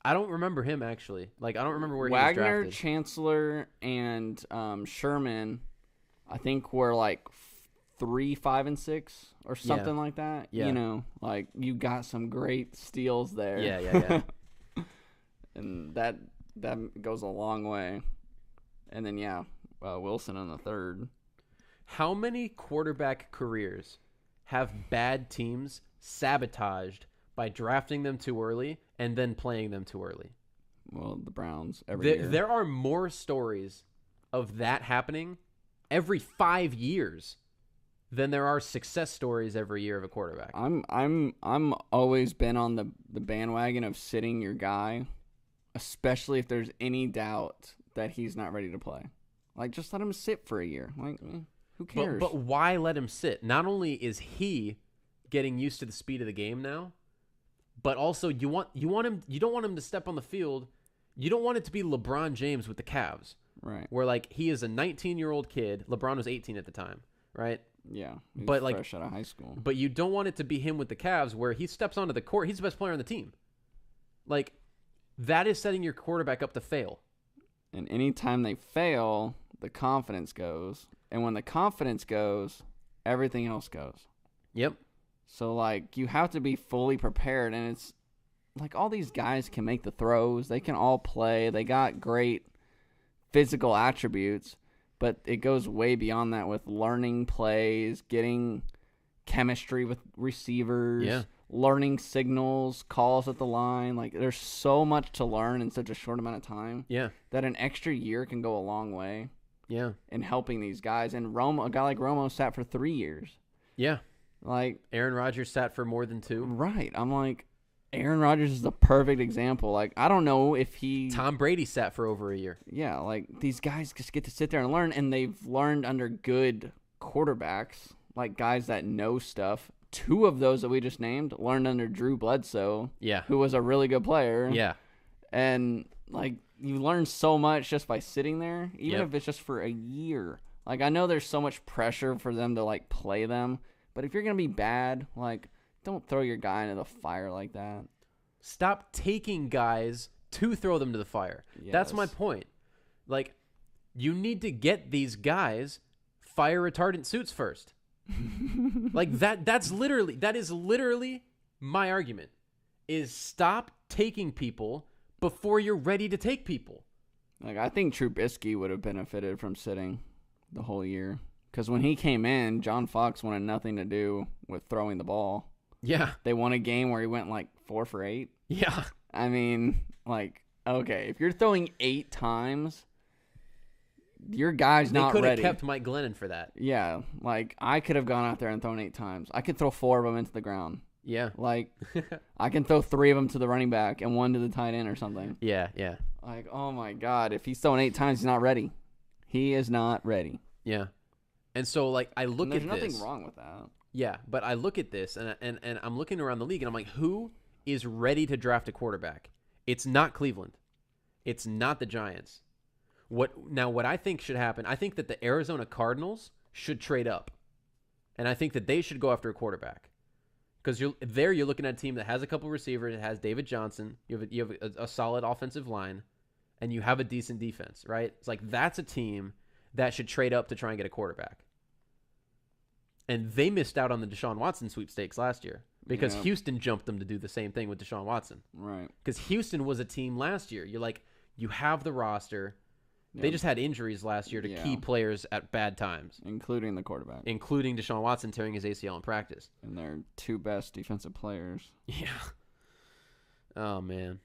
I don't remember him, actually. Like, I don't remember where Wagner, he was drafted. Chancellor, and Sherman, I think were like 3, 5, and 6 or something like that. Yeah. You know, like you got some great steals there. Yeah. And that goes a long way. And then, Wilson in the 3rd. How many quarterback careers have bad teams sabotaged by drafting them too early and then playing them too early? Well, the Browns every year. There are more stories of that happening every 5 years than there are success stories every year of a quarterback. I'm always been on the bandwagon of sitting your guy, especially if there's any doubt that he's not ready to play. Like, just let him sit for a year. Like, who cares? But why let him sit? Not only is he getting used to the speed of the game now, but also you don't want him to step on the field. You don't want it to be LeBron James with the Cavs. Right. Where like he is a 19-year-old kid. LeBron was 18 at the time, right? Yeah. But like fresh out of high school. But you don't want it to be him with the Cavs where he steps onto the court. He's the best player on the team. Like that is setting your quarterback up to fail. And anytime they fail, the confidence goes. And when the confidence goes, everything else goes. Yep. So, like, you have to be fully prepared. And it's like all these guys can make the throws. They can all play. They got great physical attributes. But it goes way beyond that with learning plays, getting chemistry with receivers, learning signals, calls at the line. Like, there's so much to learn in such a short amount of time. Yeah. That an extra year can go a long way. Yeah. In helping these guys. And a guy like Romo sat for 3 years. Yeah. Like Aaron Rodgers sat for more than 2. Right. I'm like, Aaron Rodgers is the perfect example. Like, I don't know if Tom Brady sat for over a year. Yeah, like, these guys just get to sit there and learn, and they've learned under good quarterbacks, like guys that know stuff. 2 of those that we just named learned under Drew Bledsoe, who was a really good player. Yeah. And, like, you learn so much just by sitting there, even if it's just for a year. Like, I know there's so much pressure for them to, like, play them, but if you're going to be bad, like, don't throw your guy into the fire like that. Stop taking guys to throw them to the fire. Yes. That's my point. Like, you need to get these guys fire retardant suits first. Like that is literally my argument. Is stop taking people before you're ready to take people. Like, I think Trubisky would have benefited from sitting the whole year. Because when he came in, John Fox wanted nothing to do with throwing the ball. Yeah. They won a game where he went like 4 for 8. Yeah. I mean, like, okay, if you're throwing 8 times, your guy's not ready. They could have kept Mike Glennon for that. Yeah. Like, I could have gone out there and thrown 8 times. I could throw 4 of them into the ground. Yeah. Like, I can throw 3 of them to the running back and 1 to the tight end or something. Yeah, yeah. Like, oh my God, if he's throwing 8 times, he's not ready. He is not ready. Yeah. And so, like, I look at this. There's nothing wrong with that. Yeah, but I look at this, and I'm looking around the league, and I'm like, who is ready to draft a quarterback? It's not Cleveland. It's not the Giants. What I think should happen, I think that the Arizona Cardinals should trade up. And I think that they should go after a quarterback. Because you're looking at a team that has a couple receivers. It has David Johnson. You have a solid offensive line, and you have a decent defense, right? It's like that's a team that should trade up to try and get a quarterback. And they missed out on the Deshaun Watson sweepstakes last year because Houston jumped them to do the same thing with Deshaun Watson. Right. Because Houston was a team last year. You're like, you have the roster. Yeah. They just had injuries last year to key players at bad times. Including the quarterback. Including Deshaun Watson tearing his ACL in practice. And their two best defensive players. Yeah. Oh, man.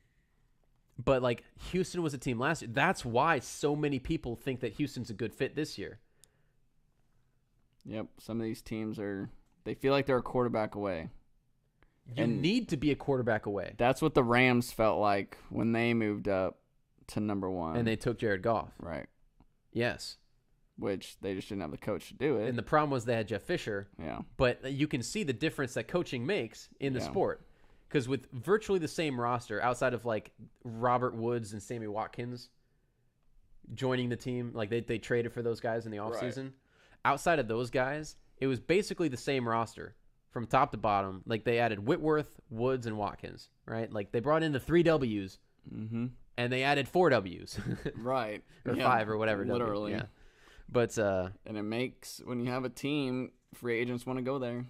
But, like, Houston was a team last year. That's why so many people think that Houston's a good fit this year. Yep. Some of these teams they feel like they're a quarterback away. You need to be a quarterback away. That's what the Rams felt like when they moved up to number 1. And they took Jared Goff. Right. Yes. Which they just didn't have the coach to do it. And the problem was they had Jeff Fisher. Yeah. But you can see the difference that coaching makes in the sport. Because with virtually the same roster, outside of like Robert Woods and Sammy Watkins joining the team, like they traded for those guys in the offseason. Right. Outside of those guys, it was basically the same roster from top to bottom. Like they added Whitworth, Woods, and Watkins, right? Like they brought in the 3 W's. Mm-hmm. And they added 4 W's. Right. Or 5 or whatever. Literally. Yeah. But and it makes, when you have a team, free agents want to go there.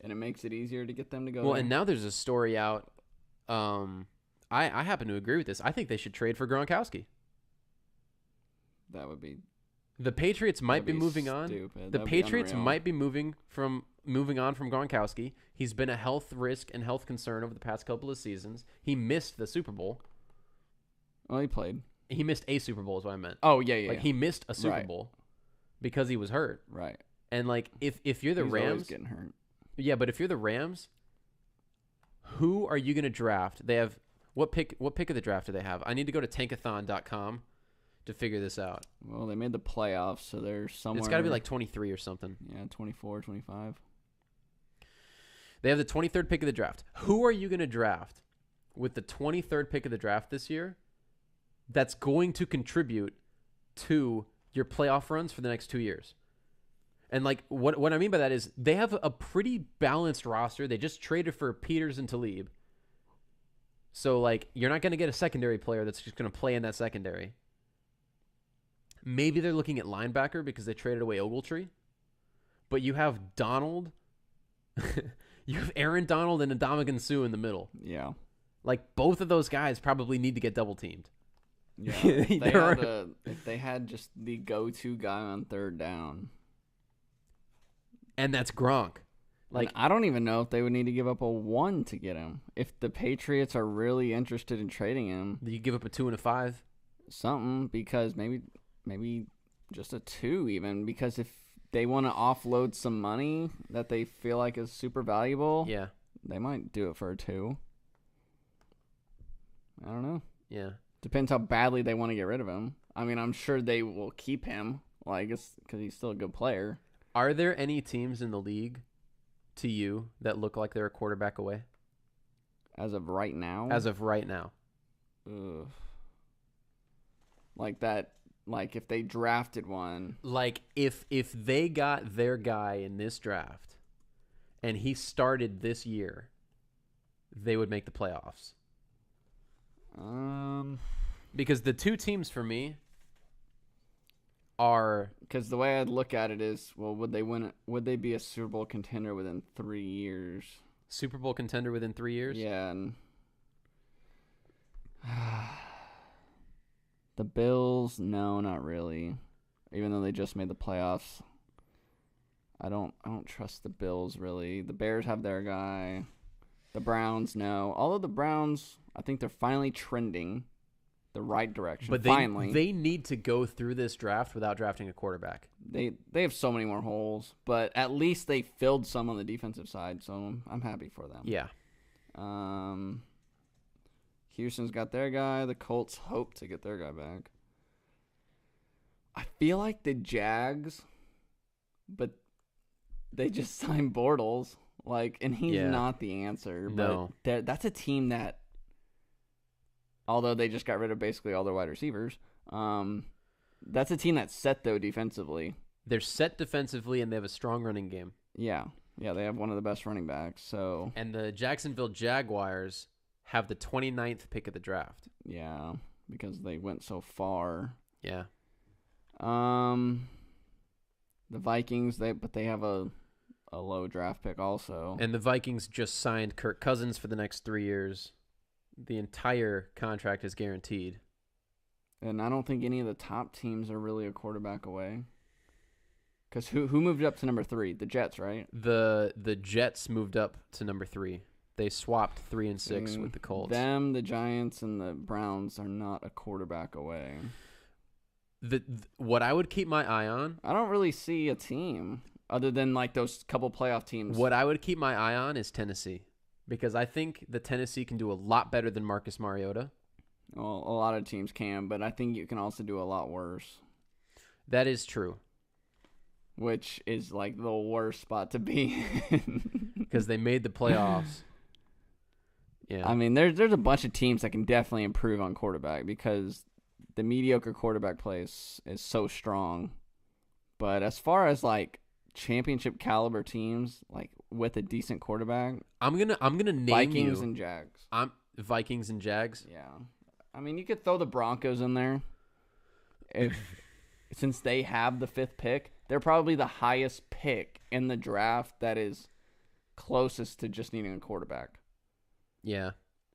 And it makes it easier to get them to go there. Well, and now there's a story out. I happen to agree with this. I think they should trade for Gronkowski. That would be. The Patriots might be moving on. Stupid. The Patriots might be moving on from Gronkowski. He's been a health risk and health concern over the past couple of seasons. He missed the Super Bowl. Well, he played. He missed a Super Bowl is what I meant. Oh, yeah. Like, he missed a Super Bowl because he was hurt. Right. And, like, if you're the He's Rams... always getting hurt. Yeah, but if you're the Rams, who are you going to draft? They have... What pick of the draft do they have? I need to go to tankathon.com to figure this out. Well, they made the playoffs, so they're somewhere... It's got to be like 23 or something. Yeah, 24, 25. They have the 23rd pick of the draft. Who are you going to draft with the 23rd pick of the draft this year that's going to contribute to your playoff runs for the next 2 years? And like what I mean by that is they have a pretty balanced roster. They just traded for Peters and Talib. So like you're not going to get a secondary player that's just going to play in that secondary. Maybe they're looking at linebacker because they traded away Ogletree. But you have Donald. You have Aaron Donald and Ndamukong Suh in the middle. Yeah. Like both of those guys probably need to get double teamed. Yeah. If they had just the go-to guy on third down. And that's Gronk. Like, and I don't even know if they would need to give up a 1 to get him. If the Patriots are really interested in trading him. You give up a 2 and a 5? Something, because maybe just a 2 even. Because if they want to offload some money that they feel like is super valuable, they might do it for a 2. I don't know. Yeah. Depends how badly they want to get rid of him. I mean, I'm sure they will keep him, like, because he's still a good player. Are there any teams in the league, to you, that look like they're a quarterback away? As of right now? As of right now. Ugh. Like that, like if they drafted one. Like if they got their guy in this draft and he started this year, they would make the playoffs. Because the 2 teams for me are... Because the way I'd look at it is, well, would they be a Super Bowl contender within 3 years? Super Bowl contender within 3 years? Yeah, and... The Bills, no, not really. Even though they just made the playoffs. I don't trust the Bills, really. The Bears have their guy. The Browns, no. Although the Browns, I think they're finally trending the right direction. But they need to go through this draft without drafting a quarterback. They have so many more holes, but at least they filled some on the defensive side, so I'm happy for them. Yeah. Houston's got their guy. The Colts hope to get their guy back. I feel like the Jags, but they just signed Bortles, like, and he's not the answer. No. But that's a team that although they just got rid of basically all their wide receivers. That's a team that's set, though, defensively. They're set defensively, and they have a strong running game. Yeah. Yeah, they have one of the best running backs. So And the Jacksonville Jaguars have the 29th pick of the draft. yeah, because they went so far. Yeah. The Vikings, they have a low draft pick also. And the Vikings just signed Kirk Cousins for the next 3 years. The entire contract is guaranteed. And I don't think any of the top teams are really a quarterback away. Because who moved up to number 3? The Jets, right? The Jets moved up to number 3. They swapped 3 and 6 with the Colts. Them, the Giants, and the Browns are not a quarterback away. What I would keep my eye on. I don't really see a team other than like those couple playoff teams. What I would keep my eye on is Tennessee, because I think the Tennessee can do a lot better than Marcus Mariota. Well, a lot of teams can, but I think you can also do a lot worse. That is true. Which is like the worst spot to be in. Because they made the playoffs. Yeah. I mean, there's a bunch of teams that can definitely improve on quarterback because the mediocre quarterback play is so strong. But as far as like championship caliber teams, like with a decent quarterback, I'm gonna name Vikings you. and Jags. Vikings and Jags. Yeah, I mean, you could throw the Broncos in there. Since they have the 5th pick, they're probably the highest pick in the draft that is closest to just needing a quarterback. Yeah.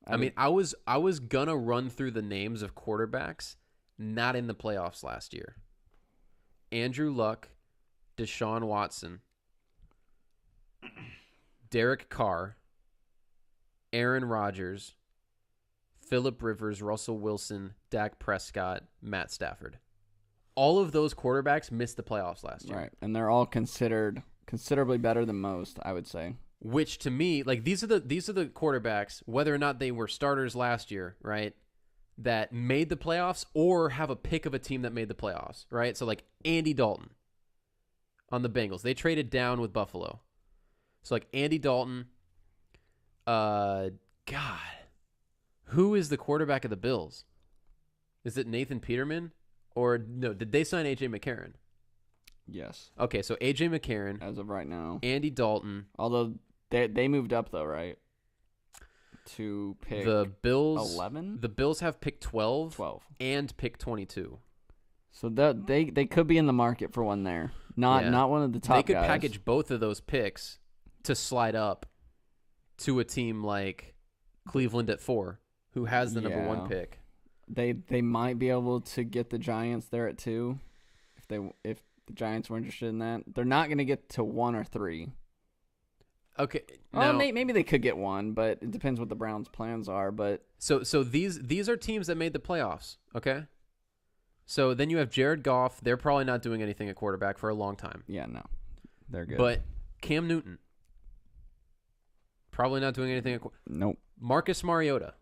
I mean, I was gonna run through the names of quarterbacks not in the playoffs last year. Andrew Luck, Deshaun Watson, Derek Carr, Aaron Rodgers, Phillip Rivers, Russell Wilson, Dak Prescott, Matt Stafford. All of those quarterbacks missed the playoffs last year. Right, and they're all considered considerably better than most, I would say. Which to me, like these are the quarterbacks, whether or not they were starters last year, right? That made the playoffs or have a pick of a team that made the playoffs, right? So like Andy Dalton on the Bengals. They traded down with Buffalo. So like Andy Dalton, God, who is the quarterback of the Bills? Is it Nathan Peterman? Or no, did they sign A.J. McCarron? Yes. Okay, so A.J. McCarron. As of right now. Andy Dalton. Although they moved up, though, right? To pick the Bills 11? The Bills have pick 12. 12. And pick 22. So they could be in the market for one there. Not one of the top guys. They could package both of those picks to slide up to a team like Cleveland at 4, who has the number 1 pick. They might be able to get the Giants there at 2 if the Giants were interested in that. They're not going to get to 1 or 3. Okay. Well, maybe they could get 1, but it depends what the Browns' plans are. But so these are teams that made the playoffs. Okay. So then you have Jared Goff. They're probably not doing anything at quarterback for a long time. Yeah, no, they're good. But Cam Newton, probably not doing anything at nope. Marcus Mariota.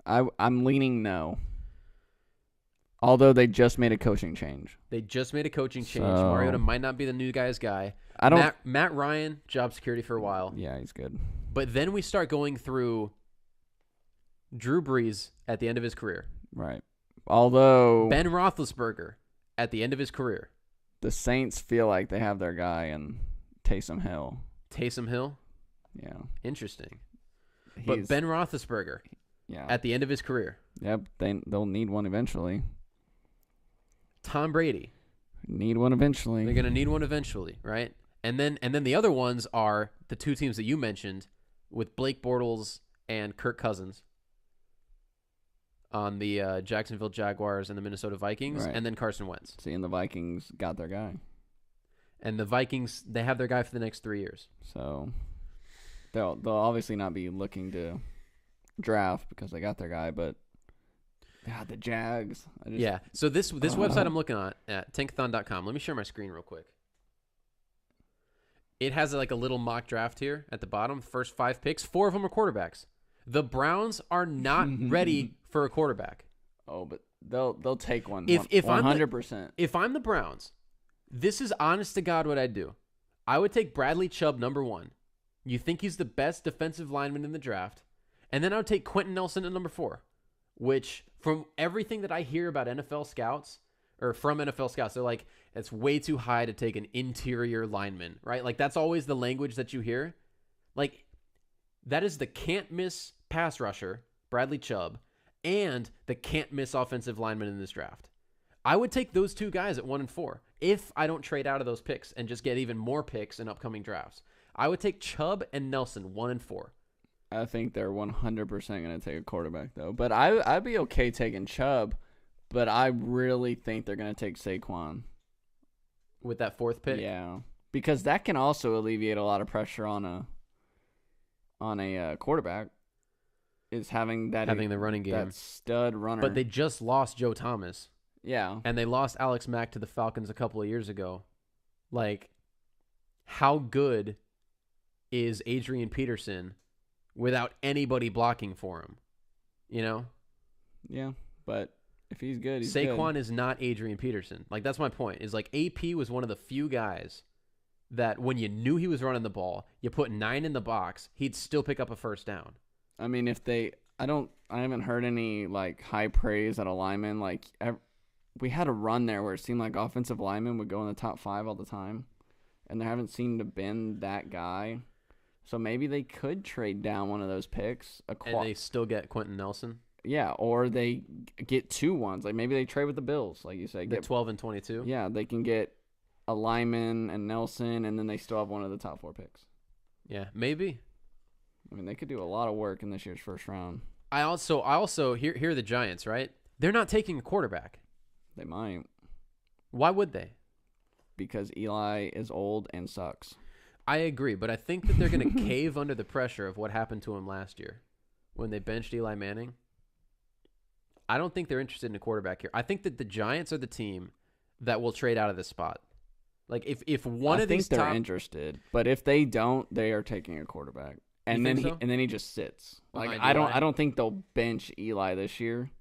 I'm leaning no. Although they just made a coaching change. Mariota might not be the new guy's guy. Matt Ryan, job security for a while. Yeah, he's good. But then we start going through Drew Brees at the end of his career. Right. Although Ben Roethlisberger at the end of his career. The Saints feel like they have their guy in Taysom Hill. Taysom Hill? Yeah. Interesting. But Ben Roethlisberger at the end of his career. Yep, they'll need one eventually. Tom Brady. Need one eventually. They're going to need one eventually, right? And then the other ones are the 2 teams that you mentioned with Blake Bortles and Kirk Cousins on the Jacksonville Jaguars and the Minnesota Vikings, right. And then Carson Wentz. See, and the Vikings got their guy. And the Vikings, they have their guy for the next 3 years. So they'll obviously not be looking to draft because they got their guy, but God, the Jags. So this website I'm looking at tankathon.com. Let me share my screen real quick. It has like a little mock draft here at the bottom. First 5 picks, 4 of them are quarterbacks. The Browns are not ready for a quarterback. Oh, but they'll take one. If 100%. If I'm the Browns, this is honest to God what I'd do. I would take Bradley Chubb number 1. You think he's the best defensive lineman in the draft, and then I would take Quentin Nelson at number 4. which from everything that I hear about NFL scouts or from NFL scouts, they're like, it's way too high to take an interior lineman, right? Like that's always the language that you hear. Like that is the can't miss pass rusher, Bradley Chubb, and the can't miss offensive lineman in this draft. I would take those two guys at 1 and 4 if I don't trade out of those picks and just get even more picks in upcoming drafts. I would take Chubb and Nelson 1 and 4. I think they're 100% going to take a quarterback, though. But I'd be okay taking Chubb, but I really think they're going to take Saquon. With that 4th pick? Yeah. Because that can also alleviate a lot of pressure on a quarterback, is having the running game. That stud runner. But they just lost Joe Thomas. Yeah. And they lost Alex Mack to the Falcons a couple of years ago. Like, how good is Adrian Peterson without anybody blocking for him? You know? Yeah, but if he's good, he's Saquon good. is not Adrian Peterson. Like, that's my point. Is like AP was one of the few guys that when you knew he was running the ball, you put 9 in the box, he'd still pick up a first down. I mean, I haven't heard any like high praise at a lineman. Like we had a run there where it seemed like offensive linemen would go in the top 5 all the time, and there haven't seemed to been that guy. So maybe they could trade down one of those picks. And they still get Quentin Nelson? Yeah, or they get 2 ones. Like maybe they trade with the Bills, like you said. Get 12 and 22? Yeah, they can get a lineman and Nelson, and then they still have one of the top 4 picks. Yeah, maybe. I mean, they could do a lot of work in this year's first round. I also here are the Giants, right? They're not taking a quarterback. They might. Why would they? Because Eli is old and sucks. I agree, but I think that they're going to cave under the pressure of what happened to him last year when they benched Eli Manning. I don't think they're interested in a quarterback here. I think that the Giants are the team that will trade out of this spot. Like if one of these I think they're interested, but if they don't, they are taking a quarterback. And then he just sits. Like I don't think they'll bench Eli this year.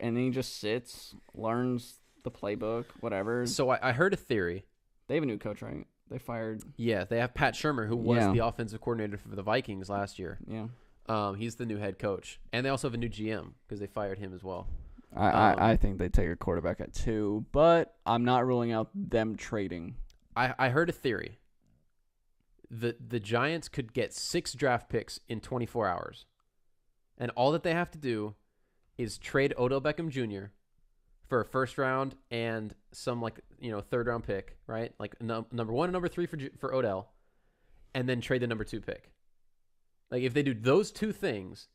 And then he just sits, learns the playbook, whatever. So I heard a theory. They have a new coach, right? They fired. Yeah, they have Pat Shurmur, who was the offensive coordinator for the Vikings last year. Yeah. He's the new head coach. And they also have a new GM because they fired him as well. I think they take a quarterback at 2, but I'm not ruling out them trading. I heard a theory. The Giants could get 6 draft picks in 24 hours. And all that they have to do is trade Odell Beckham Jr. for a first round and some third round pick, right? Like number 1 and number 3 for Odell, and then trade the number 2 pick. Like if they do those 2 things,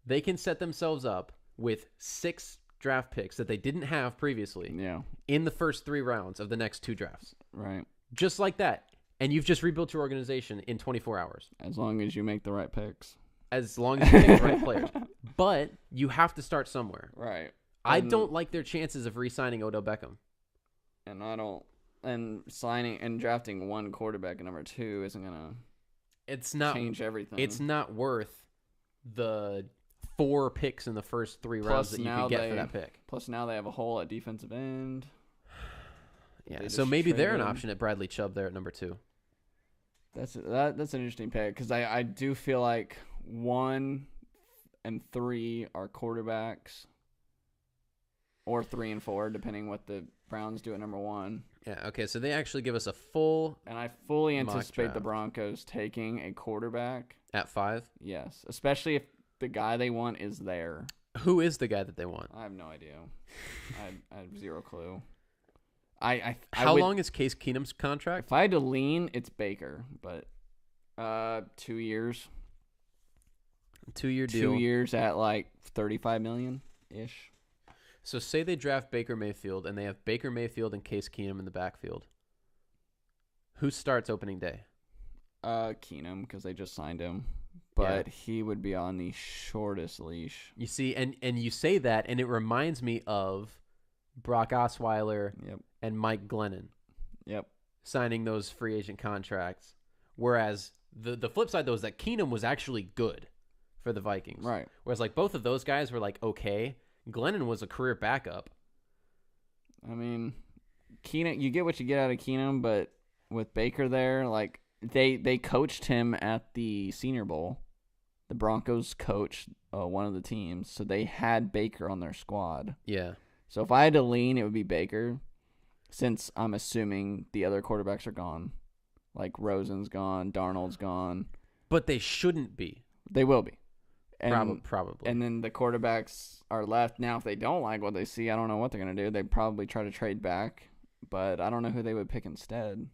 they can set themselves up with 6 draft picks that they didn't have previously. Yeah. In the first 3 rounds of the next 2 drafts. Right. Just like that. And you've just rebuilt your organization in 24 hours. As long as you make the right picks. As long as you pick the right players. But you have to start somewhere. Right. I don't like their chances of re-signing Odell Beckham. And signing and drafting 1 quarterback at number 2 isn't going to change everything. It's not worth the 4 picks in the first 3 rounds that you can get for that pick. Plus now they have a hole at defensive end. Yeah, so maybe they're an option at Bradley Chubb there at number 2. That's an interesting pick because I do feel like 1 and 3 are quarterbacks, or 3 and 4 depending what the Browns do at number 1. Yeah. Okay. So they actually give us a full. And I fully anticipate the Broncos taking a quarterback at 5. Yes, especially if the guy they want is there. Who is the guy that they want? I have no idea. I have 0 clue. How long is Case Keenum's contract? If I had to lean, it's Baker, but 2 years. 2-year deal. 2 years at like $35 million ish. So say they draft Baker Mayfield and they have Baker Mayfield and Case Keenum in the backfield. Who starts opening day? Keenum, because they just signed him. But he would be on the shortest leash. You see, and you say that, and it reminds me of Brock Osweiler and Mike Glennon. Yep. Signing those free agent contracts. Whereas the flip side, though, is that Keenum was actually good for the Vikings. Right. Whereas, like, both of those guys were, like, okay. Glennon was a career backup. I mean, Keenum, you get what you get out of Keenum, but with Baker there, like, they coached him at the Senior Bowl. the Broncos coach one of the teams, so they had Baker on their squad. Yeah. So if I had to lean, it would be Baker, since I'm assuming the other quarterbacks are gone. Like Rosen's gone, Darnold's gone. But they shouldn't be. They will be. And, Probably. And then the quarterbacks are left. Now, if they don't like what they see, I don't know what they're going to do. They'd probably try to trade back, but I don't know who they would pick instead.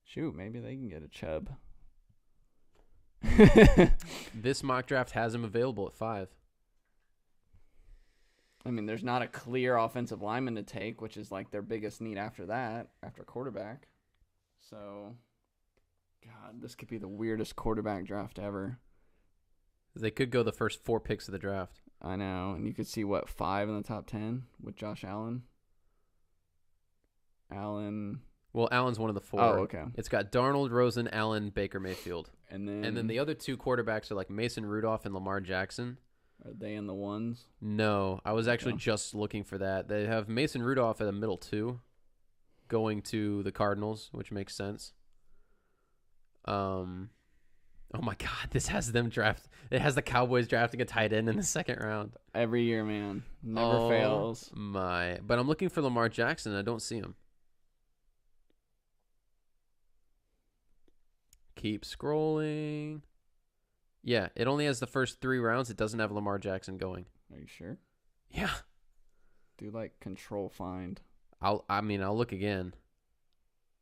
Shoot, maybe they can get a Chubb. This mock draft has him available at 5. I mean, there's not a clear offensive lineman to take, which is like their biggest need after that, after quarterback. So, God, this could be the weirdest quarterback draft ever. They could go the first 4 picks of the draft. I know, and you could see, 5 in the top 10 with Josh Allen? Well, Allen's one of the 4. Oh, okay. It's got Darnold, Rosen, Allen, Baker Mayfield. And then the other 2 quarterbacks are like Mason Rudolph and Lamar Jackson. Are they in the ones? No, I was actually just looking for that. They have Mason Rudolph at a middle 2 going to the Cardinals, which makes sense. Oh my God, this has them draft. It has the Cowboys drafting a tight end in the 2nd round. Every year, man. Never fails. But I'm looking for Lamar Jackson, and I don't see him. Keep scrolling. Yeah, it only has the first 3 rounds. It doesn't have Lamar Jackson going. Are you sure? Yeah. Do like control find. I'll look again.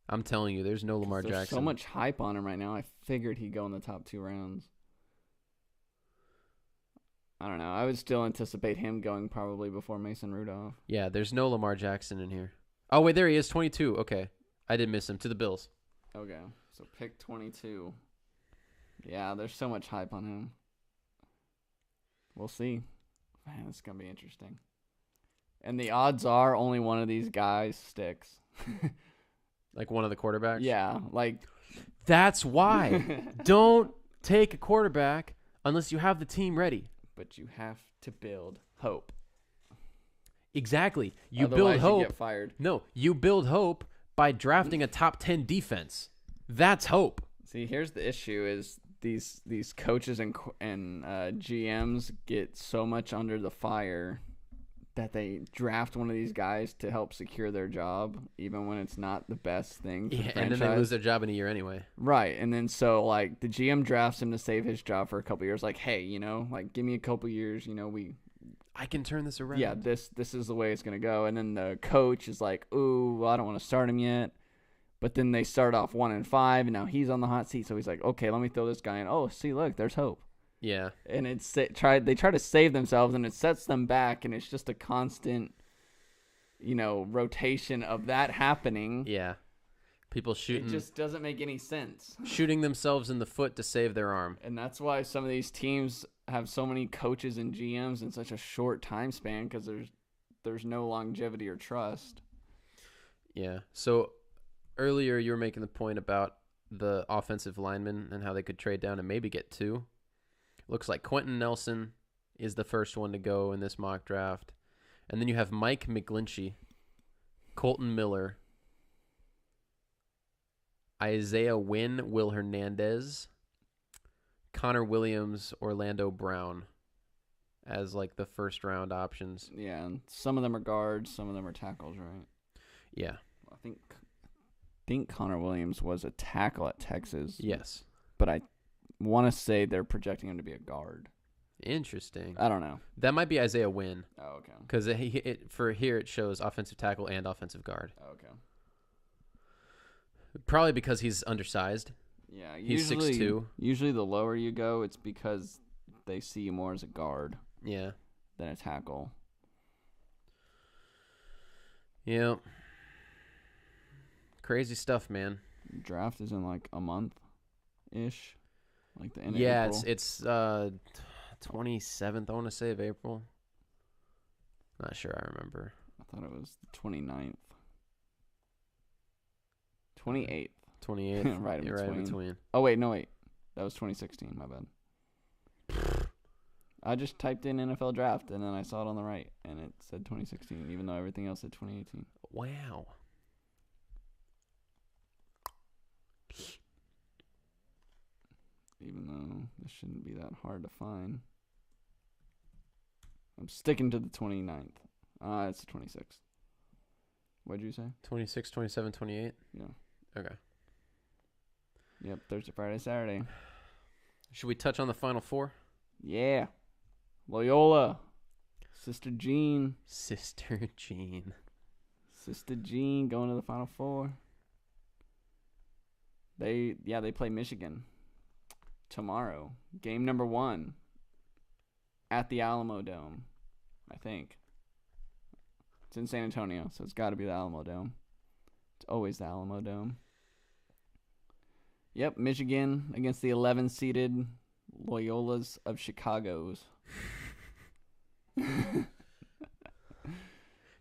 I'm telling you, there's no Lamar There's Jackson. so much hype on him right now. I figured he'd go in the top 2 rounds. I don't know. I would still anticipate him going probably before Mason Rudolph. Yeah, there's no Lamar Jackson in here. Oh, wait, there he is, 22. Okay. I did miss him. To the Bills. Okay, so pick 22. Yeah, there's so much hype on him. We'll see. Man, it's going to be interesting. And the odds are only one of these guys sticks. Like one of the quarterbacks? Yeah, like... That's why. Don't take a quarterback unless you have the team ready. But you have to build hope. Exactly. You Otherwise, build hope. you get fired. No, you build hope by drafting a top 10 defense. That's hope. See, here's the issue: is these coaches and GMs get so much under the fire that they draft one of these guys to help secure their job, even when it's not the best thing for the franchise. And then they lose their job in a year anyway. Right, and then so like the GM drafts him to save his job for a couple years. Like, hey, like give me a couple years. I can turn this around. Yeah, this is the way it's gonna go. And then the coach is like, ooh, well, I don't want to start him yet. But then they start off 1-5, and now he's on the hot seat. So he's like, okay, let me throw this guy in. Oh, see, look, there's hope. Yeah. And they try to save themselves, and it sets them back, and it's just a constant, rotation of that happening. Yeah. People shooting. It just doesn't make any sense. Shooting themselves in the foot to save their arm. And that's why some of these teams have so many coaches and GMs in such a short time span, because there's no longevity or trust. Yeah. So earlier you were making the point about the offensive linemen and how they could trade down and maybe get 2. Looks like Quentin Nelson is the first one to go in this mock draft. And then you have Mike McGlinchey, Colton Miller, Isaiah Wynn, Will Hernandez, Connor Williams, Orlando Brown as like the first round options. Yeah, and some of them are guards, some of them are tackles, right? Yeah. I think Connor Williams was a tackle at Texas. Yes. But I want to say they're projecting him to be a guard. Interesting. I don't know. That might be Isaiah Wynn. Oh, okay. Because for here it shows offensive tackle and offensive guard. Oh, okay. Probably because he's undersized. Yeah, he's 6'2". Usually the lower you go, it's because they see you more as a guard. Yeah. Than a tackle. Yeah. Crazy stuff, man. Draft is in like a month-ish. Like the end of yeah, April. it's 27th, I want to say, of April. Not sure I remember. I thought it was the 29th. 28th. 28th. Right in You're between. right in between. Oh, wait. No, wait. That was 2016. My bad. I just typed in NFL draft, and then I saw it on the right, and it said 2016, even though everything else said 2018. Wow. even though this shouldn't be that hard to find. I'm sticking to the 29th. It's the 26th. What'd you say? 26, 27, 28? Yeah. Okay. Yep, Thursday, Friday, Saturday. Should we touch on the Final Four? Yeah. Loyola. Sister Jean. Sister Jean. Sister Jean going to the Final Four. They play Michigan tomorrow. Game number 1 at the Alamo Dome, I think. It's in San Antonio, so it's got to be the Alamo Dome. It's always the Alamo Dome. Yep, Michigan against the 11-seeded Loyolas of Chicago's.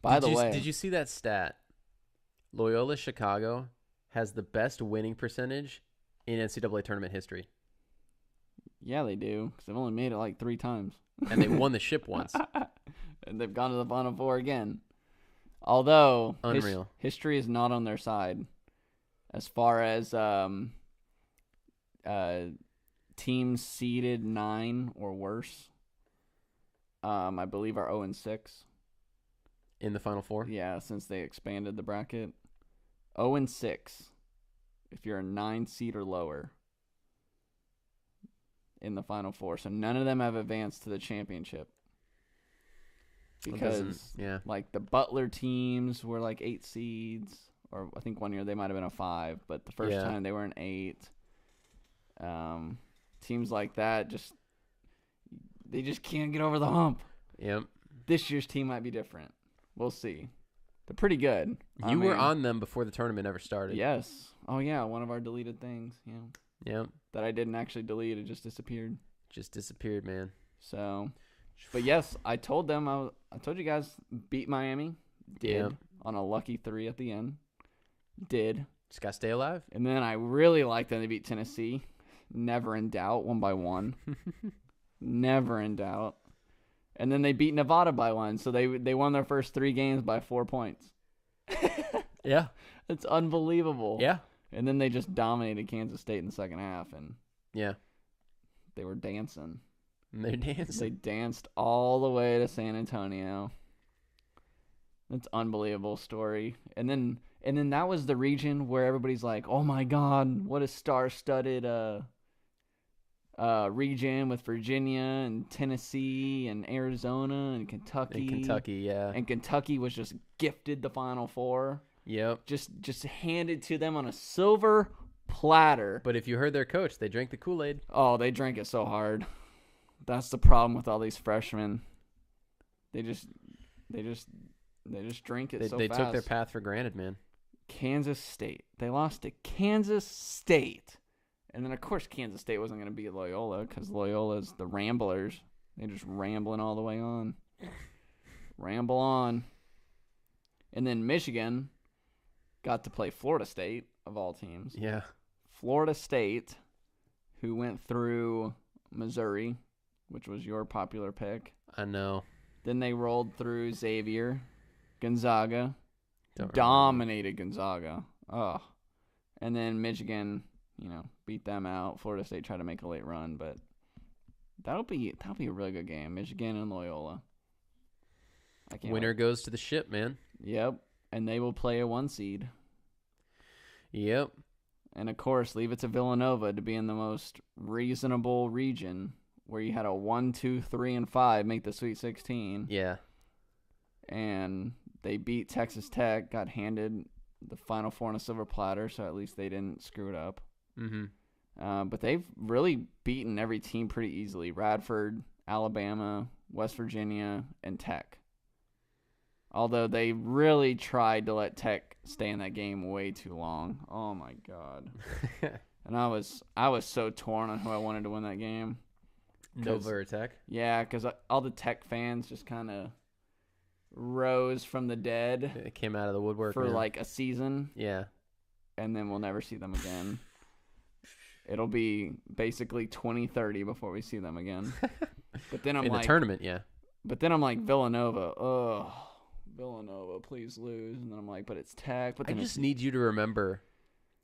By the way, did you see that stat? Loyola Chicago has the best winning percentage in NCAA tournament history. Yeah, they do, because they've only made it like 3 times. And they won the ship once. And they've gone to the Final Four again. Although, unreal. History is not on their side as far as teams seeded 9 or worse. I believe are 0-6. In the Final Four? Yeah, since they expanded the bracket. 0-6 if you're a 9 seed or lower in the Final Four. So none of them have advanced to the championship. Because like the Butler teams were like 8 seeds, or I think one year they might have been a 5, but the first time they were an 8. Teams like that they just can't get over the hump. Yep. This year's team might be different. We'll see. They're pretty good. You were on them before the tournament ever started. Yes. Oh yeah, one of our deleted things. Yeah. Yep. That I didn't actually delete. It just disappeared. Just disappeared, man. So, but yes, I told them. I told you guys beat Miami. Did on a lucky 3 at the end. Did. Just gotta stay alive. And then I really liked them to beat Tennessee. Never in doubt. 1 by 1. Never in doubt. And then they beat Nevada by 1, so they won their first 3 games by 4 points. Yeah. It's unbelievable. Yeah. And then they just dominated Kansas State in the second half, and they were dancing. They're dancing. They danced all the way to San Antonio. That's an unbelievable story. And then that was the region where everybody's like, "Oh my God, what a star-studded region with Virginia and Tennessee and Arizona and Kentucky." And Kentucky was just gifted the Final Four. Yep. Just handed to them on a silver platter. But if you heard their coach, they drank the Kool-Aid. Oh, they drank it so hard. That's the problem with all these freshmen. They just drink it so fast. They took their path for granted, man. Kansas State. They lost to Kansas State. And then, of course, Kansas State wasn't going to beat Loyola because Loyola's the Ramblers. They're just rambling all the way on. Ramble on. And then Michigan got to play Florida State, of all teams. Yeah. Florida State, who went through Missouri, which was your popular pick. I know. Then they rolled through Xavier, Gonzaga. Dominated Gonzaga. Oh. And then Michigan, beat them out. Florida State tried to make a late run, but that'll be a really good game. Michigan and Loyola. Winner goes to the ship, man. Yep. And they will play a 1 seed. Yep. And of course, leave it to Villanova to be in the most reasonable region where you had a 1, 2, 3, and 5 make the Sweet 16. Yeah. And they beat Texas Tech, got handed the Final Four on a silver platter, so at least they didn't screw it up. Mm-hmm. But they've really beaten every team pretty easily. Radford, Alabama, West Virginia, and Tech. Although they really tried to let Tech stay in that game way too long. Oh, my God. And I was so torn on who I wanted to win that game. Nova or Tech? Yeah, because all the Tech fans just kind of rose from the dead. It came out of the woodwork for like a season. Yeah. And then we'll never see them again. It'll be basically 2030 before we see them again. But then I'm in the tournament, yeah. But then I'm like, Villanova, ugh. Villanova, please lose. And then I'm like, but it's Tech. But I just need you to remember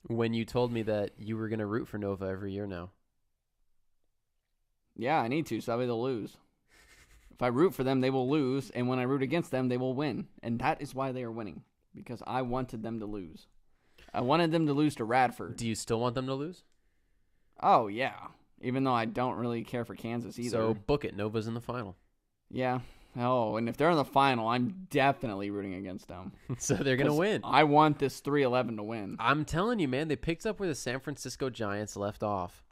when you told me that you were going to root for Nova every year now. Yeah, I need to, so that way they'll lose. If I root for them, they will lose, and when I root against them, they will win. And that is why they are winning, because I wanted them to lose. I wanted them to lose to Radford. Do you still want them to lose? Oh, yeah. Even though I don't really care for Kansas either. So book it. Nova's in the final. Yeah. Oh, and if they're in the final, I'm definitely rooting against them. So they're going to win. I want this 3-11 to win. I'm telling you, man, they picked up where the San Francisco Giants left off.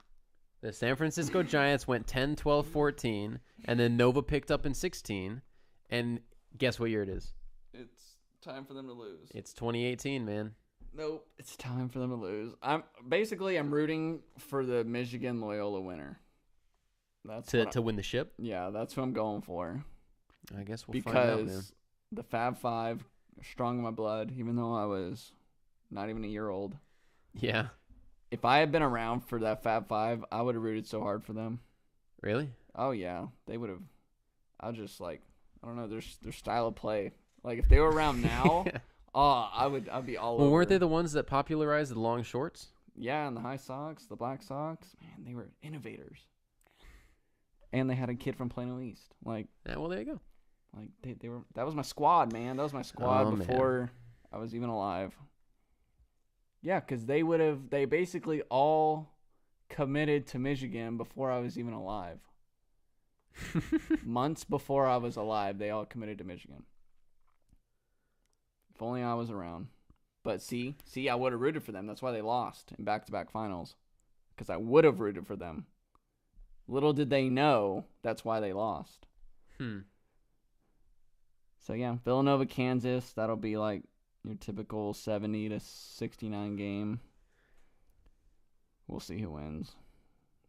The San Francisco Giants went 10, 12, 14, and then Nova picked up in 16. And guess what year it is? It's time for them to lose. It's 2018, man. Nope. It's time for them to lose. I'm rooting for the Michigan Loyola winner. That's to win the ship? Yeah, that's what I'm going for. I guess we'll find out, man. Because the Fab Five are strong in my blood, even though I was not even a year old. Yeah. If I had been around for that Fab Five, I would have rooted so hard for them. Really? Oh, yeah. They would have. I don't know, their style of play. Like, if they were around now, I'd be all over. Well, weren't they the ones that popularized the long shorts? Yeah, and the high socks, the black socks. Man, they were innovators. And they had a kid from Plano East. Like, Yeah, well, there you go. Like they were. That was my squad, man. That was my squad before I was even alive. Yeah, because they basically all committed to Michigan before I was even alive. Months before I was alive, they all committed to Michigan. If only I was around. But see, I would have rooted for them. That's why they lost in back-to-back finals. Because I would have rooted for them. Little did they know that's why they lost. So, yeah, Villanova, Kansas, that'll be like your typical 70 to 69 game. We'll see who wins.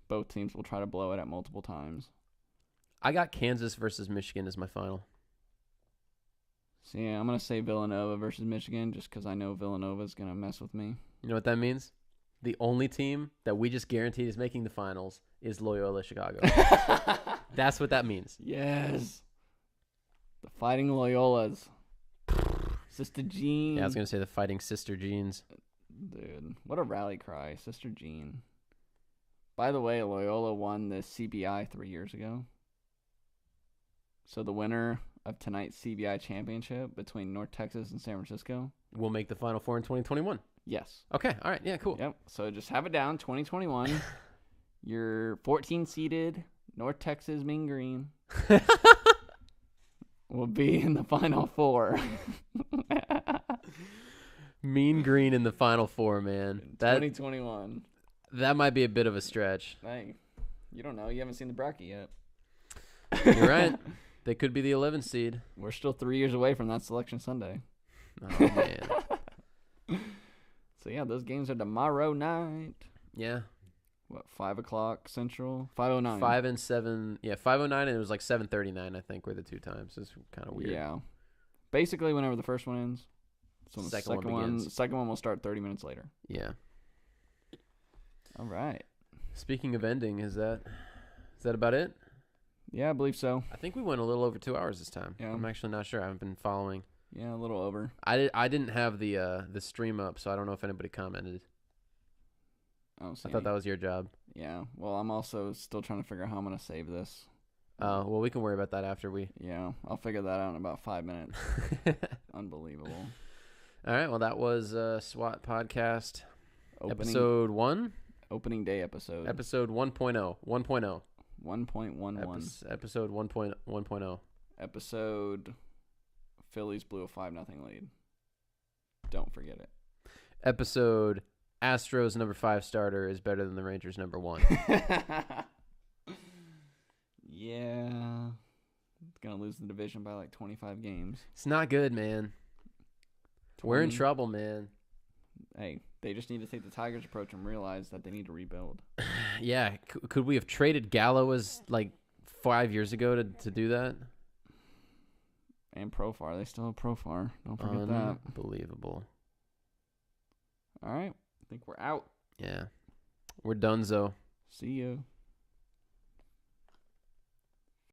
Both teams will try to blow it at multiple times. I got Kansas versus Michigan as my final. So, yeah, I'm going to say Villanova versus Michigan just because I know Villanova's going to mess with me. You know what that means? The only team that we just guaranteed is making the finals is Loyola Chicago. That's what that means. Yes. The Fighting Loyolas. Sister Jean. Yeah, I was going to say the Fighting Sister Jeans. Dude, what a rally cry. Sister Jean. By the way, Loyola won the CBI 3 years ago. So the winner of tonight's CBI championship between North Texas and San Francisco will make the Final Four in 2021. Yes. Okay, all right. Yeah, cool. Yep. So just have it down, 2021. Your 14-seeded North Texas Mean Green will be in the Final Four. Mean Green in the Final Four, man. 2021. That might be a bit of a stretch. Hey, you don't know. You haven't seen the bracket yet. You're right. They could be the 11th seed. We're still 3 years away from that Selection Sunday. Oh, man. So, yeah, those games are tomorrow night. Yeah. What, 5 o'clock Central? 5:09. 5 and 7. Yeah, 5:09, and it was like 7:39, I think, were the two times. It's kind of weird. Yeah. Basically, whenever the first one ends, so the second one begins. The second one will start 30 minutes later. Yeah. All right. Speaking of ending, is that about it? Yeah, I believe so. I think we went a little over 2 hours this time. Yeah. I'm actually not sure. I haven't been following. Yeah, a little over. I didn't have the stream up, so I don't know if anybody commented. I thought that was your job. Yeah. Well, I'm also still trying to figure out how I'm going to save this. Well, we can worry about that after we. Yeah, I'll figure that out in about 5 minutes. Unbelievable. All right. Well, that was SWAT Podcast episode 1. Opening day episode. Episode 1.0. 1.0. 1.11. Episode 1.1.0. Episode Phillies blew a 5-0 lead. Don't forget it. Episode Astros number 5 starter is better than the Rangers number 1. Yeah. It's going to lose the division by like 25 games. It's not good, man. 20. We're in trouble, man. Hey, they just need to take the Tigers approach and realize that they need to rebuild. Yeah. Could we have traded Gallo as like 5 years ago to do that? And Profar. They still have Profar. Don't forget that. Unbelievable. All right. I think we're out. Yeah. We're donezo. See ya.